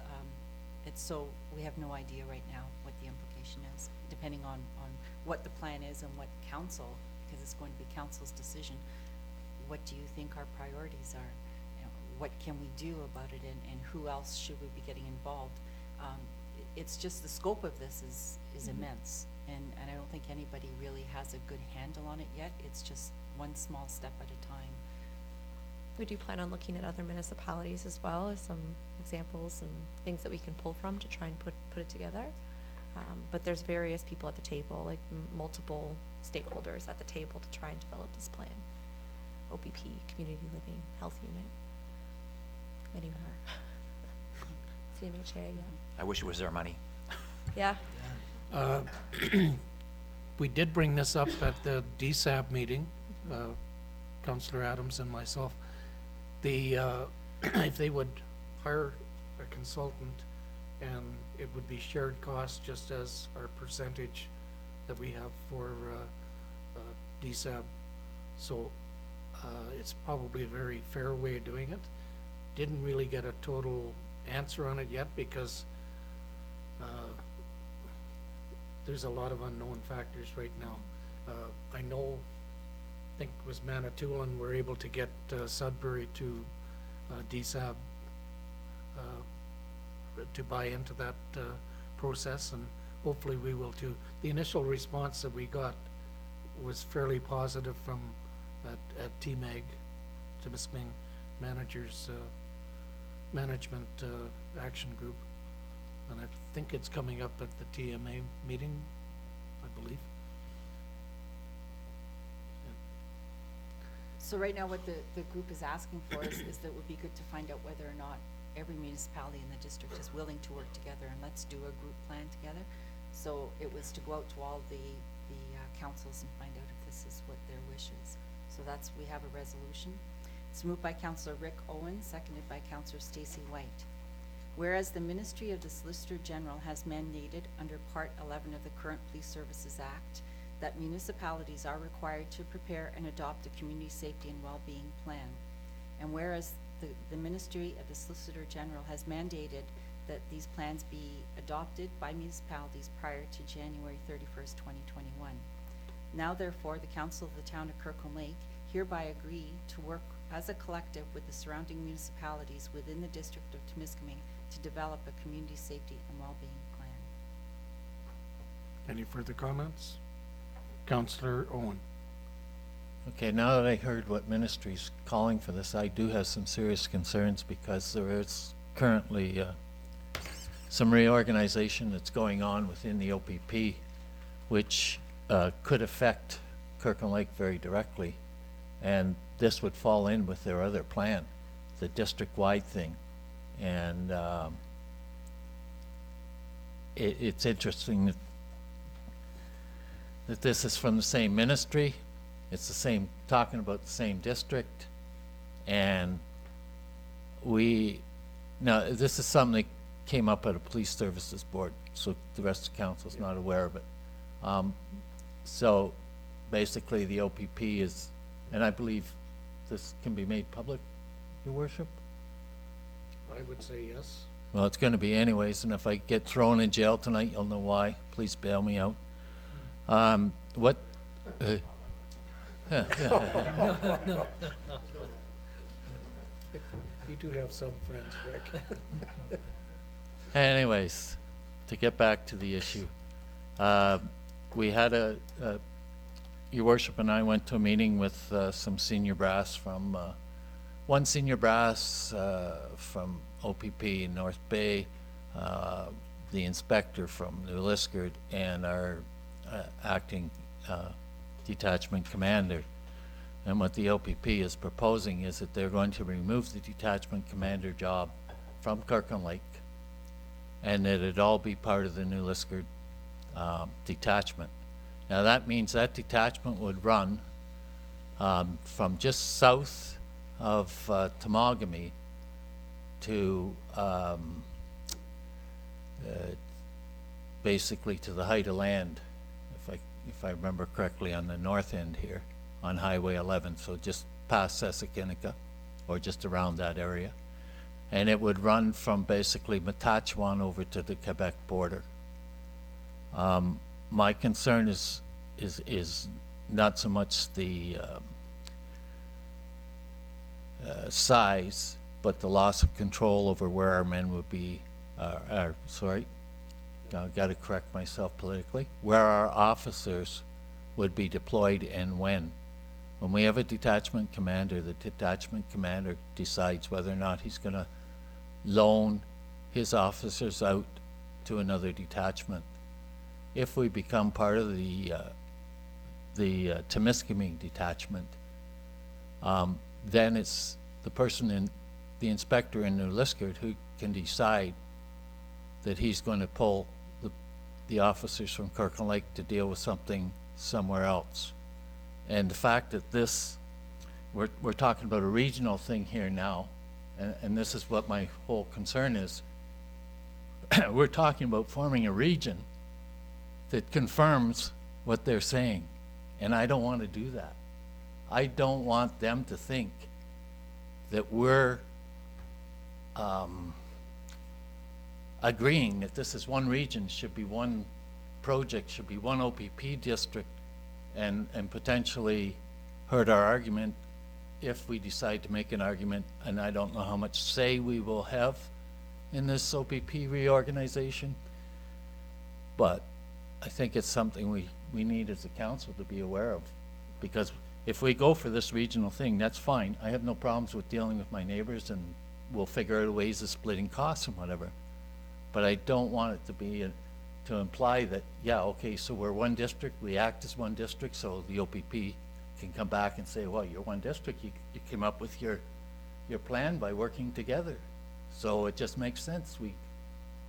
so we have no idea right now what the implication is, depending on what the plan is and what council, because it's going to be council's decision. What do you think our priorities are? You know, what can we do about it, and who else should we be getting involved? It's just the scope of this is immense, and I don't think anybody really has a good handle on it yet. It's just one small step at a time. We do plan on looking at other municipalities as well as some examples and things that we can pull from to try and put it together. But there's various people at the table, like multiple stakeholders at the table to try and develop this plan. OPP, community living, health unit, many more. CMHA, yeah. I wish it was their money. Yeah. We did bring this up at the DSAB meeting, Councillor Adams and myself. If they would hire a consultant, and it would be shared costs just as our percentage that we have for DSAB. So it's probably a very fair way of doing it. Didn't really get a total answer on it yet because there's a lot of unknown factors right now. I think it was Manitoulin were able to get Sudbury to DSAB to buy into that process, and hopefully we will too. The initial response that we got was fairly positive from at TMAG, Timiskaming Managers Management Action Group, and I think it's coming up at the TMA meeting, I believe. So right now what the group is asking for is that it would be good to find out whether or not every municipality in the district is willing to work together, and let's do a group plan together. So it was to go out to all the councils and find out if this is what their wish is. So we have a resolution. It's moved by Councillor Rick Owen, seconded by Councillor Stacey White. Whereas the Ministry of the Solicitor General has mandated under Part 11 of the current Police Services Act that municipalities are required to prepare and adopt a community safety and well-being plan. And whereas the Ministry of the Solicitor General has mandated that these plans be adopted by municipalities prior to January 31st, 2021. Now therefore, the Council of the Town of Kirkland Lake hereby agree to work as a collective with the surrounding municipalities within the district of Timiskaming to develop a community safety and well-being plan. Any further comments? Councillor Owen. Okay, now that I heard what ministry's calling for this, I do have some serious concerns because there is currently some reorganization that's going on within the OPP, which could affect Kirkland Lake very directly. And this would fall in with their other plan, the district-wide thing. And it's interesting that this is from the same ministry. It's the same, talking about the same district. And now this is something that came up at a police services board, so the rest of the council's not aware of it. So basically the OPP is, and I believe this can be made public, Your Worship? I would say yes. Well, it's going to be anyways, and if I get thrown in jail tonight, you'll know why. Please bail me out. What? No. You do have some friends, Rick. Anyways, to get back to the issue, we had Your Worship and I went to a meeting with some senior brass from, one senior brass from OPP in North Bay, the inspector from New Liskeard, and our acting detachment commander. And what the OPP is proposing is that they're going to remove the detachment commander job from Kirkland Lake, and that it all be part of the New Liskeard detachment. Now that means that detachment would run from just south of Temagami to basically to the height of land, if I remember correctly, on the north end here on Highway 11, so just past Sessakinica or just around that area. And it would run from basically Matachewan over to the Quebec border. My concern is not so much the size, but the loss of control over where our men would be, sorry, got to correct myself politically, where our officers would be deployed and when. When we have a detachment commander, the detachment commander decides whether or not he's going to loan his officers out to another detachment. If we become part of the Temiskaming detachment, then it's the person in the inspector in New Liskard who can decide that he's going to pull the officers from Kirkland Lake to deal with something somewhere else. And the fact that this, we're talking about a regional thing here now, and this is what my whole concern is. We're talking about forming a region that confirms what they're saying, and I don't want to do that. I don't want them to think that we're agreeing that this is one region, should be one project, should be one OPP district, and potentially hurt our argument if we decide to make an argument, and I don't know how much say we will have in this OPP reorganization, but I think it's something we need as a council to be aware of, because if we go for this regional thing, that's fine. I have no problems with dealing with my neighbors, and we'll figure out ways of splitting costs and whatever. But I don't want it to be to imply that, yeah, okay, so we're one district, we act as one district, so the OPP can come back and say, well, you're one district, you came up with your plan by working together. So it just makes sense. We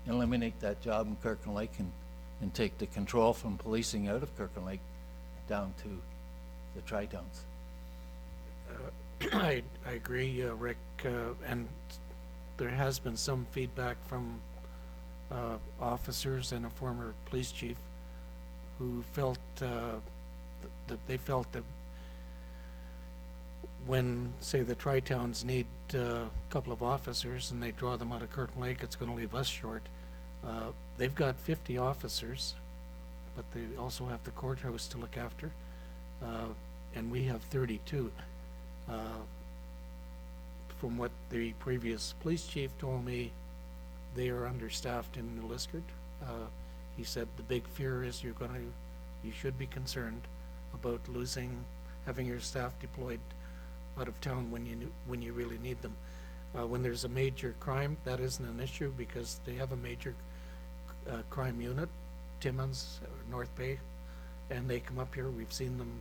eliminate that job in Kirkland Lake and take the control from policing out of Kirkland Lake down to the Tri-Towns. I agree, Rick, and there has been some feedback from officers and a former police chief who felt that they felt that when, say, the Tri-Towns need a couple of officers and they draw them out of Kirkland Lake, it's going to leave us short. They've got 50 officers, but they also have the courthouse to look after, and we have 32. From what the previous police chief told me, they are understaffed in New Liskard. He said the big fear is you should be concerned about having your staff deployed out of town when you really need them. When there's a major crime, that isn't an issue because they have a major crime unit, Timmins, or North Bay, and they come up here. We've seen them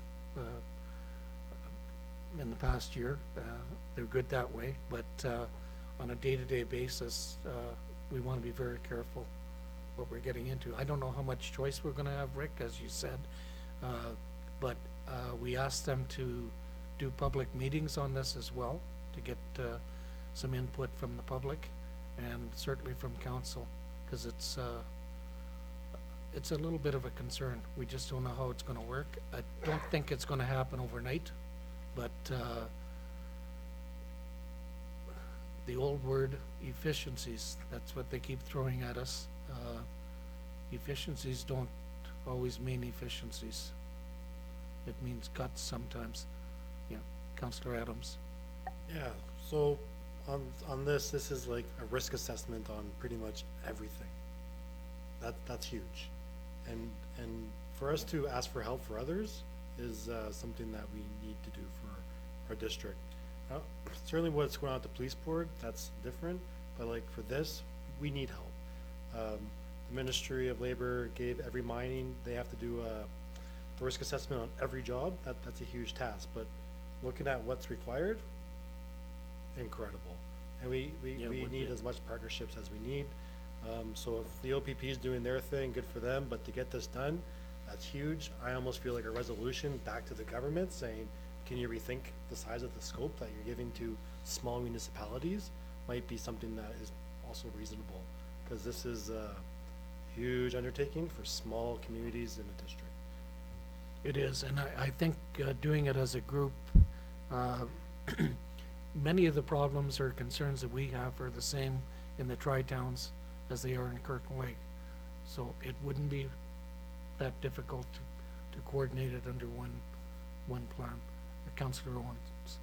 in the past year. They're good that way, but on a day-to-day basis, we want to be very careful what we're getting into. I don't know how much choice we're going to have, Rick, as you said, but we asked them to do public meetings on this as well to get some input from the public and certainly from council, because it's a little bit of a concern. We just don't know how it's going to work. I don't think it's going to happen overnight, but the old word efficiencies, that's what they keep throwing at us. Efficiencies don't always mean efficiencies. It means cuts sometimes. Yeah, Councillor Adams. Yeah, so on this is like a risk assessment on pretty much everything. That's huge. And for us to ask for help for others is something that we need to do for our district. Certainly what's going on at the police board, that's different, but like for this, we need help. The Ministry of Labor gave every mining, they have to do a risk assessment on every job. That's a huge task, but looking at what's required, incredible. And we need as much partnerships as we need. So if the OPP is doing their thing, good for them, but to get this done, that's huge. I almost feel like a resolution back to the government saying, can you rethink the size of the scope that you're giving to small municipalities? Might be something that is also reasonable, because this is a huge undertaking for small communities in the district. It is, and I think doing it as a group, many of the problems or concerns that we have are the same in the tri-towns as they are in Kirkland Lake. So it wouldn't be that difficult to coordinate it under one plan. Councillor Owens.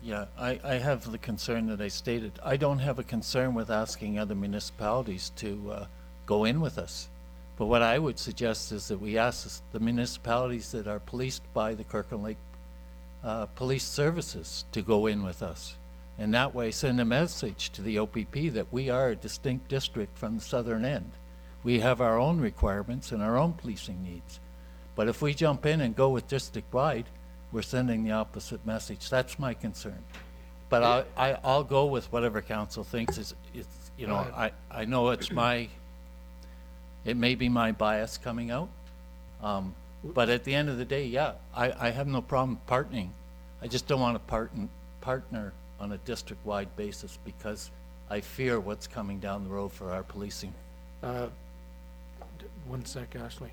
Yeah, I have the concern that I stated. I don't have a concern with asking other municipalities to go in with us. But what I would suggest is that we ask the municipalities that are policed by the Kirkland Lake Police Services to go in with us. And that way send a message to the OPP that we are a distinct district from the southern end. We have our own requirements and our own policing needs. But if we jump in and go with district-wide, we're sending the opposite message. That's my concern. But I'll go with whatever council thinks is, you know, I know it may be my bias coming out. But at the end of the day, yeah, I have no problem partnering. I just don't want to partner on a district-wide basis because I fear what's coming down the road for our policing. One sec, Ashley.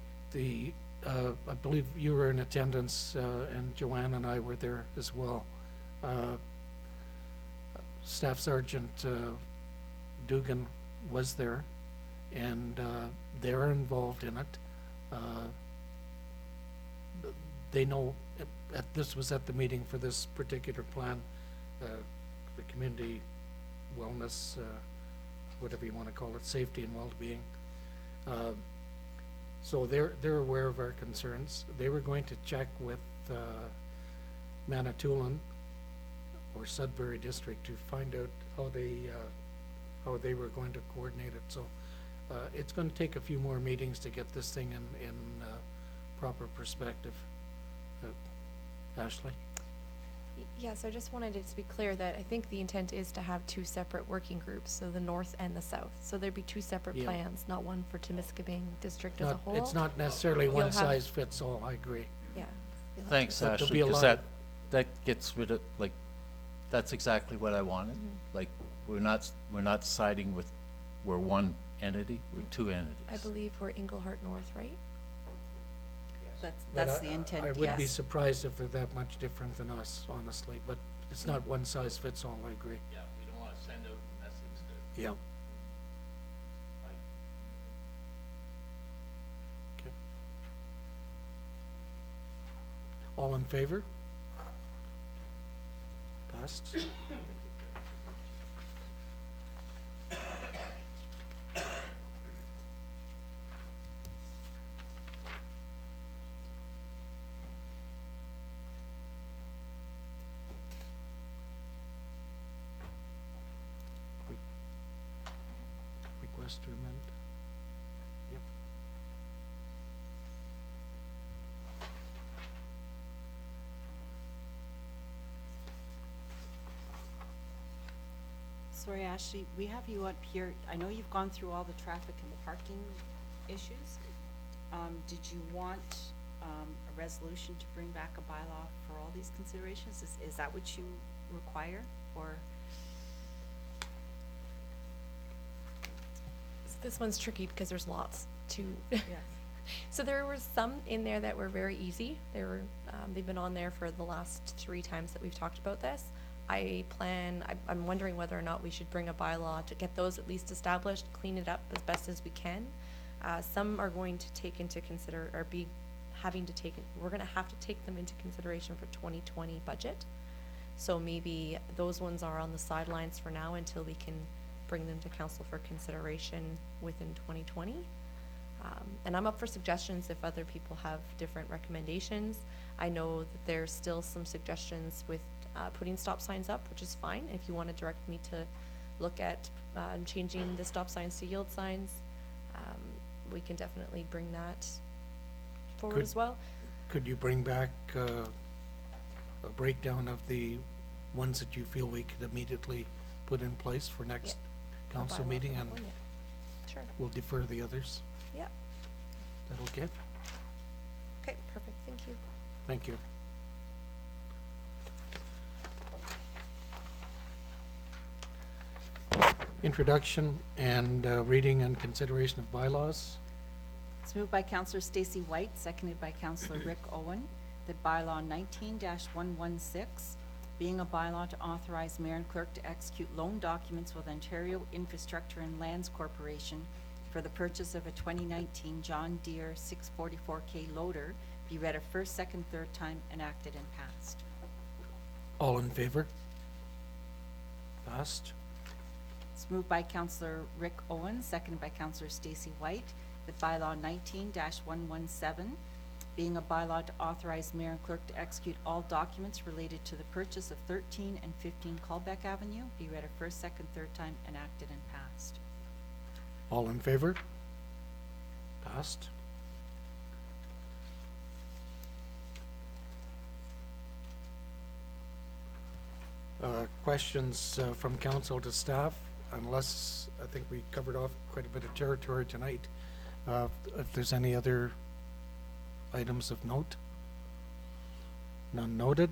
I believe you were in attendance, and Joanne and I were there as well. Staff Sergeant Dugan was there, and they're involved in it. They know, this was at the meeting for this particular plan, the community wellness, whatever you want to call it, safety and well-being. So they're aware of our concerns. They were going to check with Manitoulin or Sudbury District to find out how they were going to coordinate it. So it's going to take a few more meetings to get this thing in proper perspective. Ashley? Yeah, so I just wanted it to be clear that I think the intent is to have two separate working groups, so the north and the south. So there'd be two separate Yeah. plans, not one for Temiskaming district as a whole. It's not necessarily You'll one have- size fits all, I agree. Yeah. You'll have Thanks, to- But there'll Ashley, be a because lot that gets rid of, like, that's exactly what I wanted. Like, we're not siding with, we're one entity, we're two entities. I believe we're Englehart North, right? But That's the intent, I would be yes. surprised if they're that much different than us, honestly, but it's not one size fits all, I agree. Yeah, we don't want to send out a message that. Yeah. Okay. All in favor? Passed. Request to amend? Yep. Sorry, Ashley, we have you up here. I know you've gone through all the traffic and the parking issues. Did you want a resolution to bring back a bylaw for all these considerations? Is that what you require, or? This one's tricky because there's lots to. Yes. So there were some in there that were very easy. They've been on there for the last 3 times that we've talked about this. I'm wondering whether or not we should bring a bylaw to get those at least established, clean it up as best as we can. Some are going to take into we're gonna have to take them into consideration for 2020 budget. So maybe those ones are on the sidelines for now until we can bring them to council for consideration within 2020. And I'm up for suggestions if other people have different recommendations. I know that there's still some suggestions with putting stop signs up, which is fine. If you want to direct me to look at changing the stop signs to yield signs, we can definitely bring that forward Could- as well. Could you bring back a breakdown of the ones that you feel we could immediately put in place for next A council bylaw meeting, for and that one, yeah. Sure, we'll defer the others? yeah. Is that okay? Okay, perfect, thank you. Thank you. introduction and reading and consideration of bylaws. It's moved by Counselor Stacy White, seconded by Counselor Rick Owen, that bylaw 19-116, being a bylaw to authorize mayor and clerk to execute loan documents with Ontario Infrastructure and Lands Corporation for the purchase of a 2019 John Deere 644K loader, be read a first, second, third time, enacted and passed. All in favor? Passed. It's moved by Counselor Rick Owen, seconded by Counselor Stacy White, that bylaw 19-117, being a bylaw to authorize mayor and clerk to execute all documents related to the purchase of 13 and 15 Callback Avenue, be read a first, second, third time, enacted and passed. All in favor? Passed. Questions from council to staff, unless I think we covered off quite a bit of territory tonight. If there's any other items of note? None noted.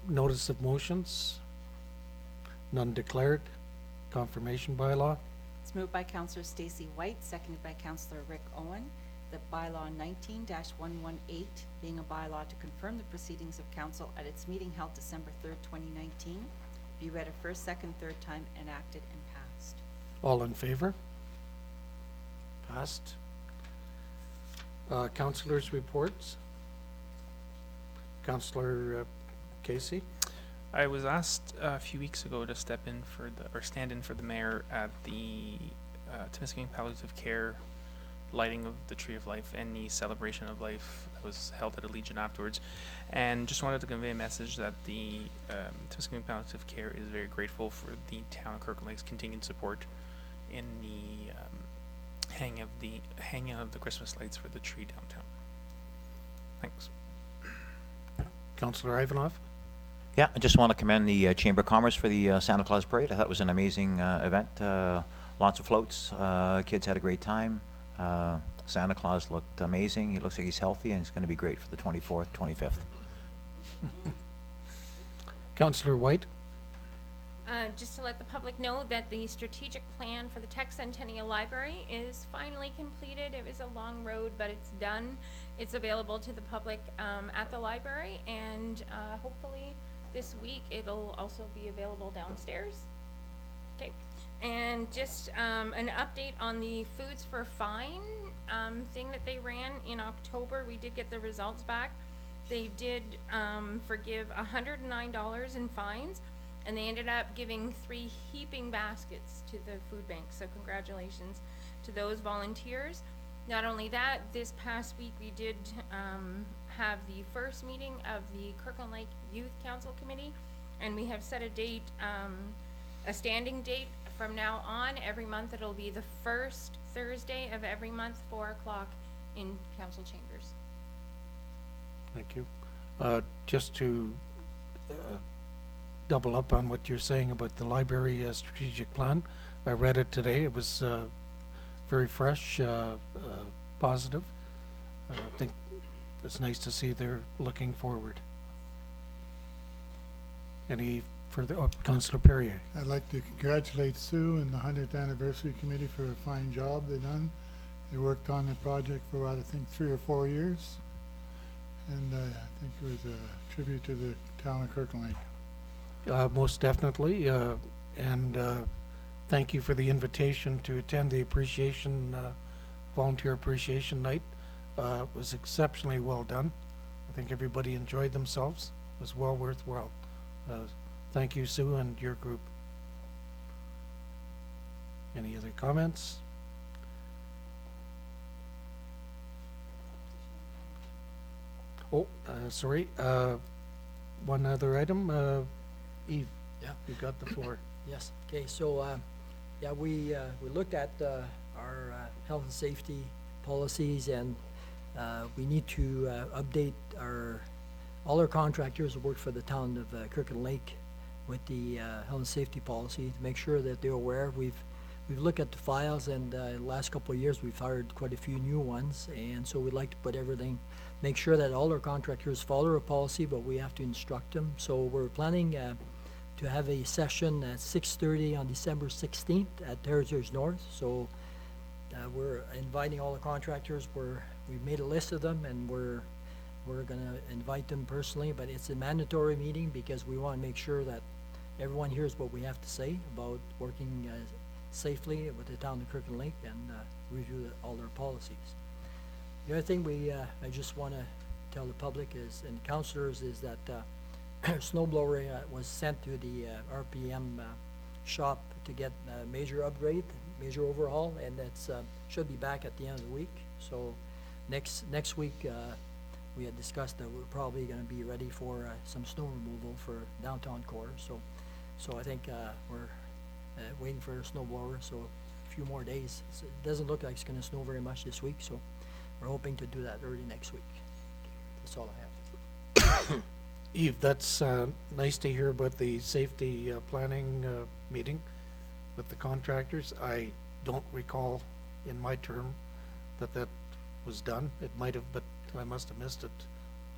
Notice of motions? None declared. Confirmation bylaw? It's moved by Counselor Stacy White, seconded by Counselor Rick Owen, that bylaw 19-118, being a bylaw to confirm the proceedings of council at its meeting held December 3rd, 2019, be read a first, second, third time, enacted and passed. All in favor? Passed. Councilors' reports? Councillor Casey? I was asked a few weeks ago to step in for or stand in for the mayor at the Timiskaming Palliative Care lighting of the Tree of Life and the celebration of life that was held at Allegiant afterwards, and just wanted to convey a message that the Timiskaming Palliative Care is very grateful for the town of Kirkland Lake's continued support in the hanging of the Christmas lights for the tree downtown. Thanks. Councillor Ivanov? Yeah, I just want to commend the Chamber of Commerce for the Santa Claus Parade. I thought it was an amazing event. Lots of floats. Kids had a great time. Santa Claus looked amazing. He looks like he's healthy, and it's going to be great for the 24th, 25th. Councillor White? Just to let the public know that the strategic plan for the Tech Centennial Library is finally completed. It was a long road, but it's done. It's available to the public at the library, and hopefully this week it'll also be available downstairs. Okay, and just an update on the Foods for Fine thing that they ran in October. We did get the results back. They did forgive $109 in fines, and they ended up giving 3 heaping baskets to the food bank. So congratulations to those volunteers. Not only that, this past week we did have the first meeting of the Kirkland Lake Youth Council Committee, and we have set a date, a standing date from now on. Every month it'll be the first Thursday of every month, 4 o'clock in council chambers. Thank you. Just to double up on what you're saying about the library strategic plan, I read it today. It was very fresh, positive. I think it's nice to see they're looking forward. Any further? Oh, Councillor Perrier. I'd like to congratulate Sue and the 100th Anniversary Committee for a fine job they done. They worked on the project for about, I think, 3 or 4 years. And I think it was a tribute to the town of Kirkland Lake. Most definitely, and thank you for the invitation to attend the appreciation, volunteer appreciation night. It was exceptionally well done. I think everybody enjoyed themselves. It was well worthwhile. Thank you, Sue, and your group. Any other comments? Oh, sorry, one other item, Eve. Yeah. You got the floor. Yes, okay, so, yeah, we looked at our health and safety policies, and we need to update all our contractors who work for the town of Kirkland Lake with the health and safety policy to make sure that they're aware. We've looked at the files, and the last couple of years we've hired quite a few new ones, and so we'd like to put everything, make sure that all our contractors follow our policy, but we have to instruct them. So we're planning to have a session at 6:30 on December 16th at Heritage North. So we're inviting all the contractors. We've made a list of them, and we're gonna invite them personally, but it's a mandatory meeting because we wanna make sure that everyone hears what we have to say about working safely with the town of Kirkland Lake and review all their policies. The other thing I just wanna tell the public is, and councilors, is that snow blower was sent to the RPM shop to get a major upgrade, major overhaul, and that's should be back at the end of the week. So next week, we had discussed that we're probably gonna be ready for some snow removal for downtown core. So I think we're waiting for a snow blower, so a few more days. So it doesn't look like it's gonna snow very much this week, so we're hoping to do that early next week. That's all I have. Eve, that's nice to hear about the safety planning meeting with the contractors. I don't recall in my term that was done. It might have, but I must have missed it.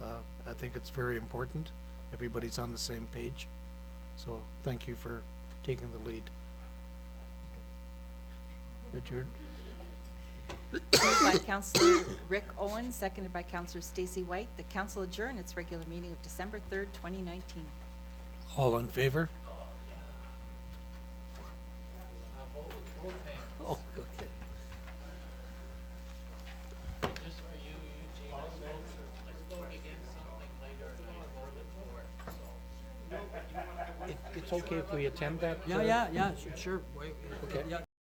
I think it's very important. Everybody's on the same page. So thank you for taking the lead. Richard? Moved by Councillor Rick Owen, seconded by Councillor Stacy White. The council adjourn its regular meeting of December 3rd, 2019. All in favor? Oh, okay. It's okay if we attend that? Yeah, sure. Okay. Yeah,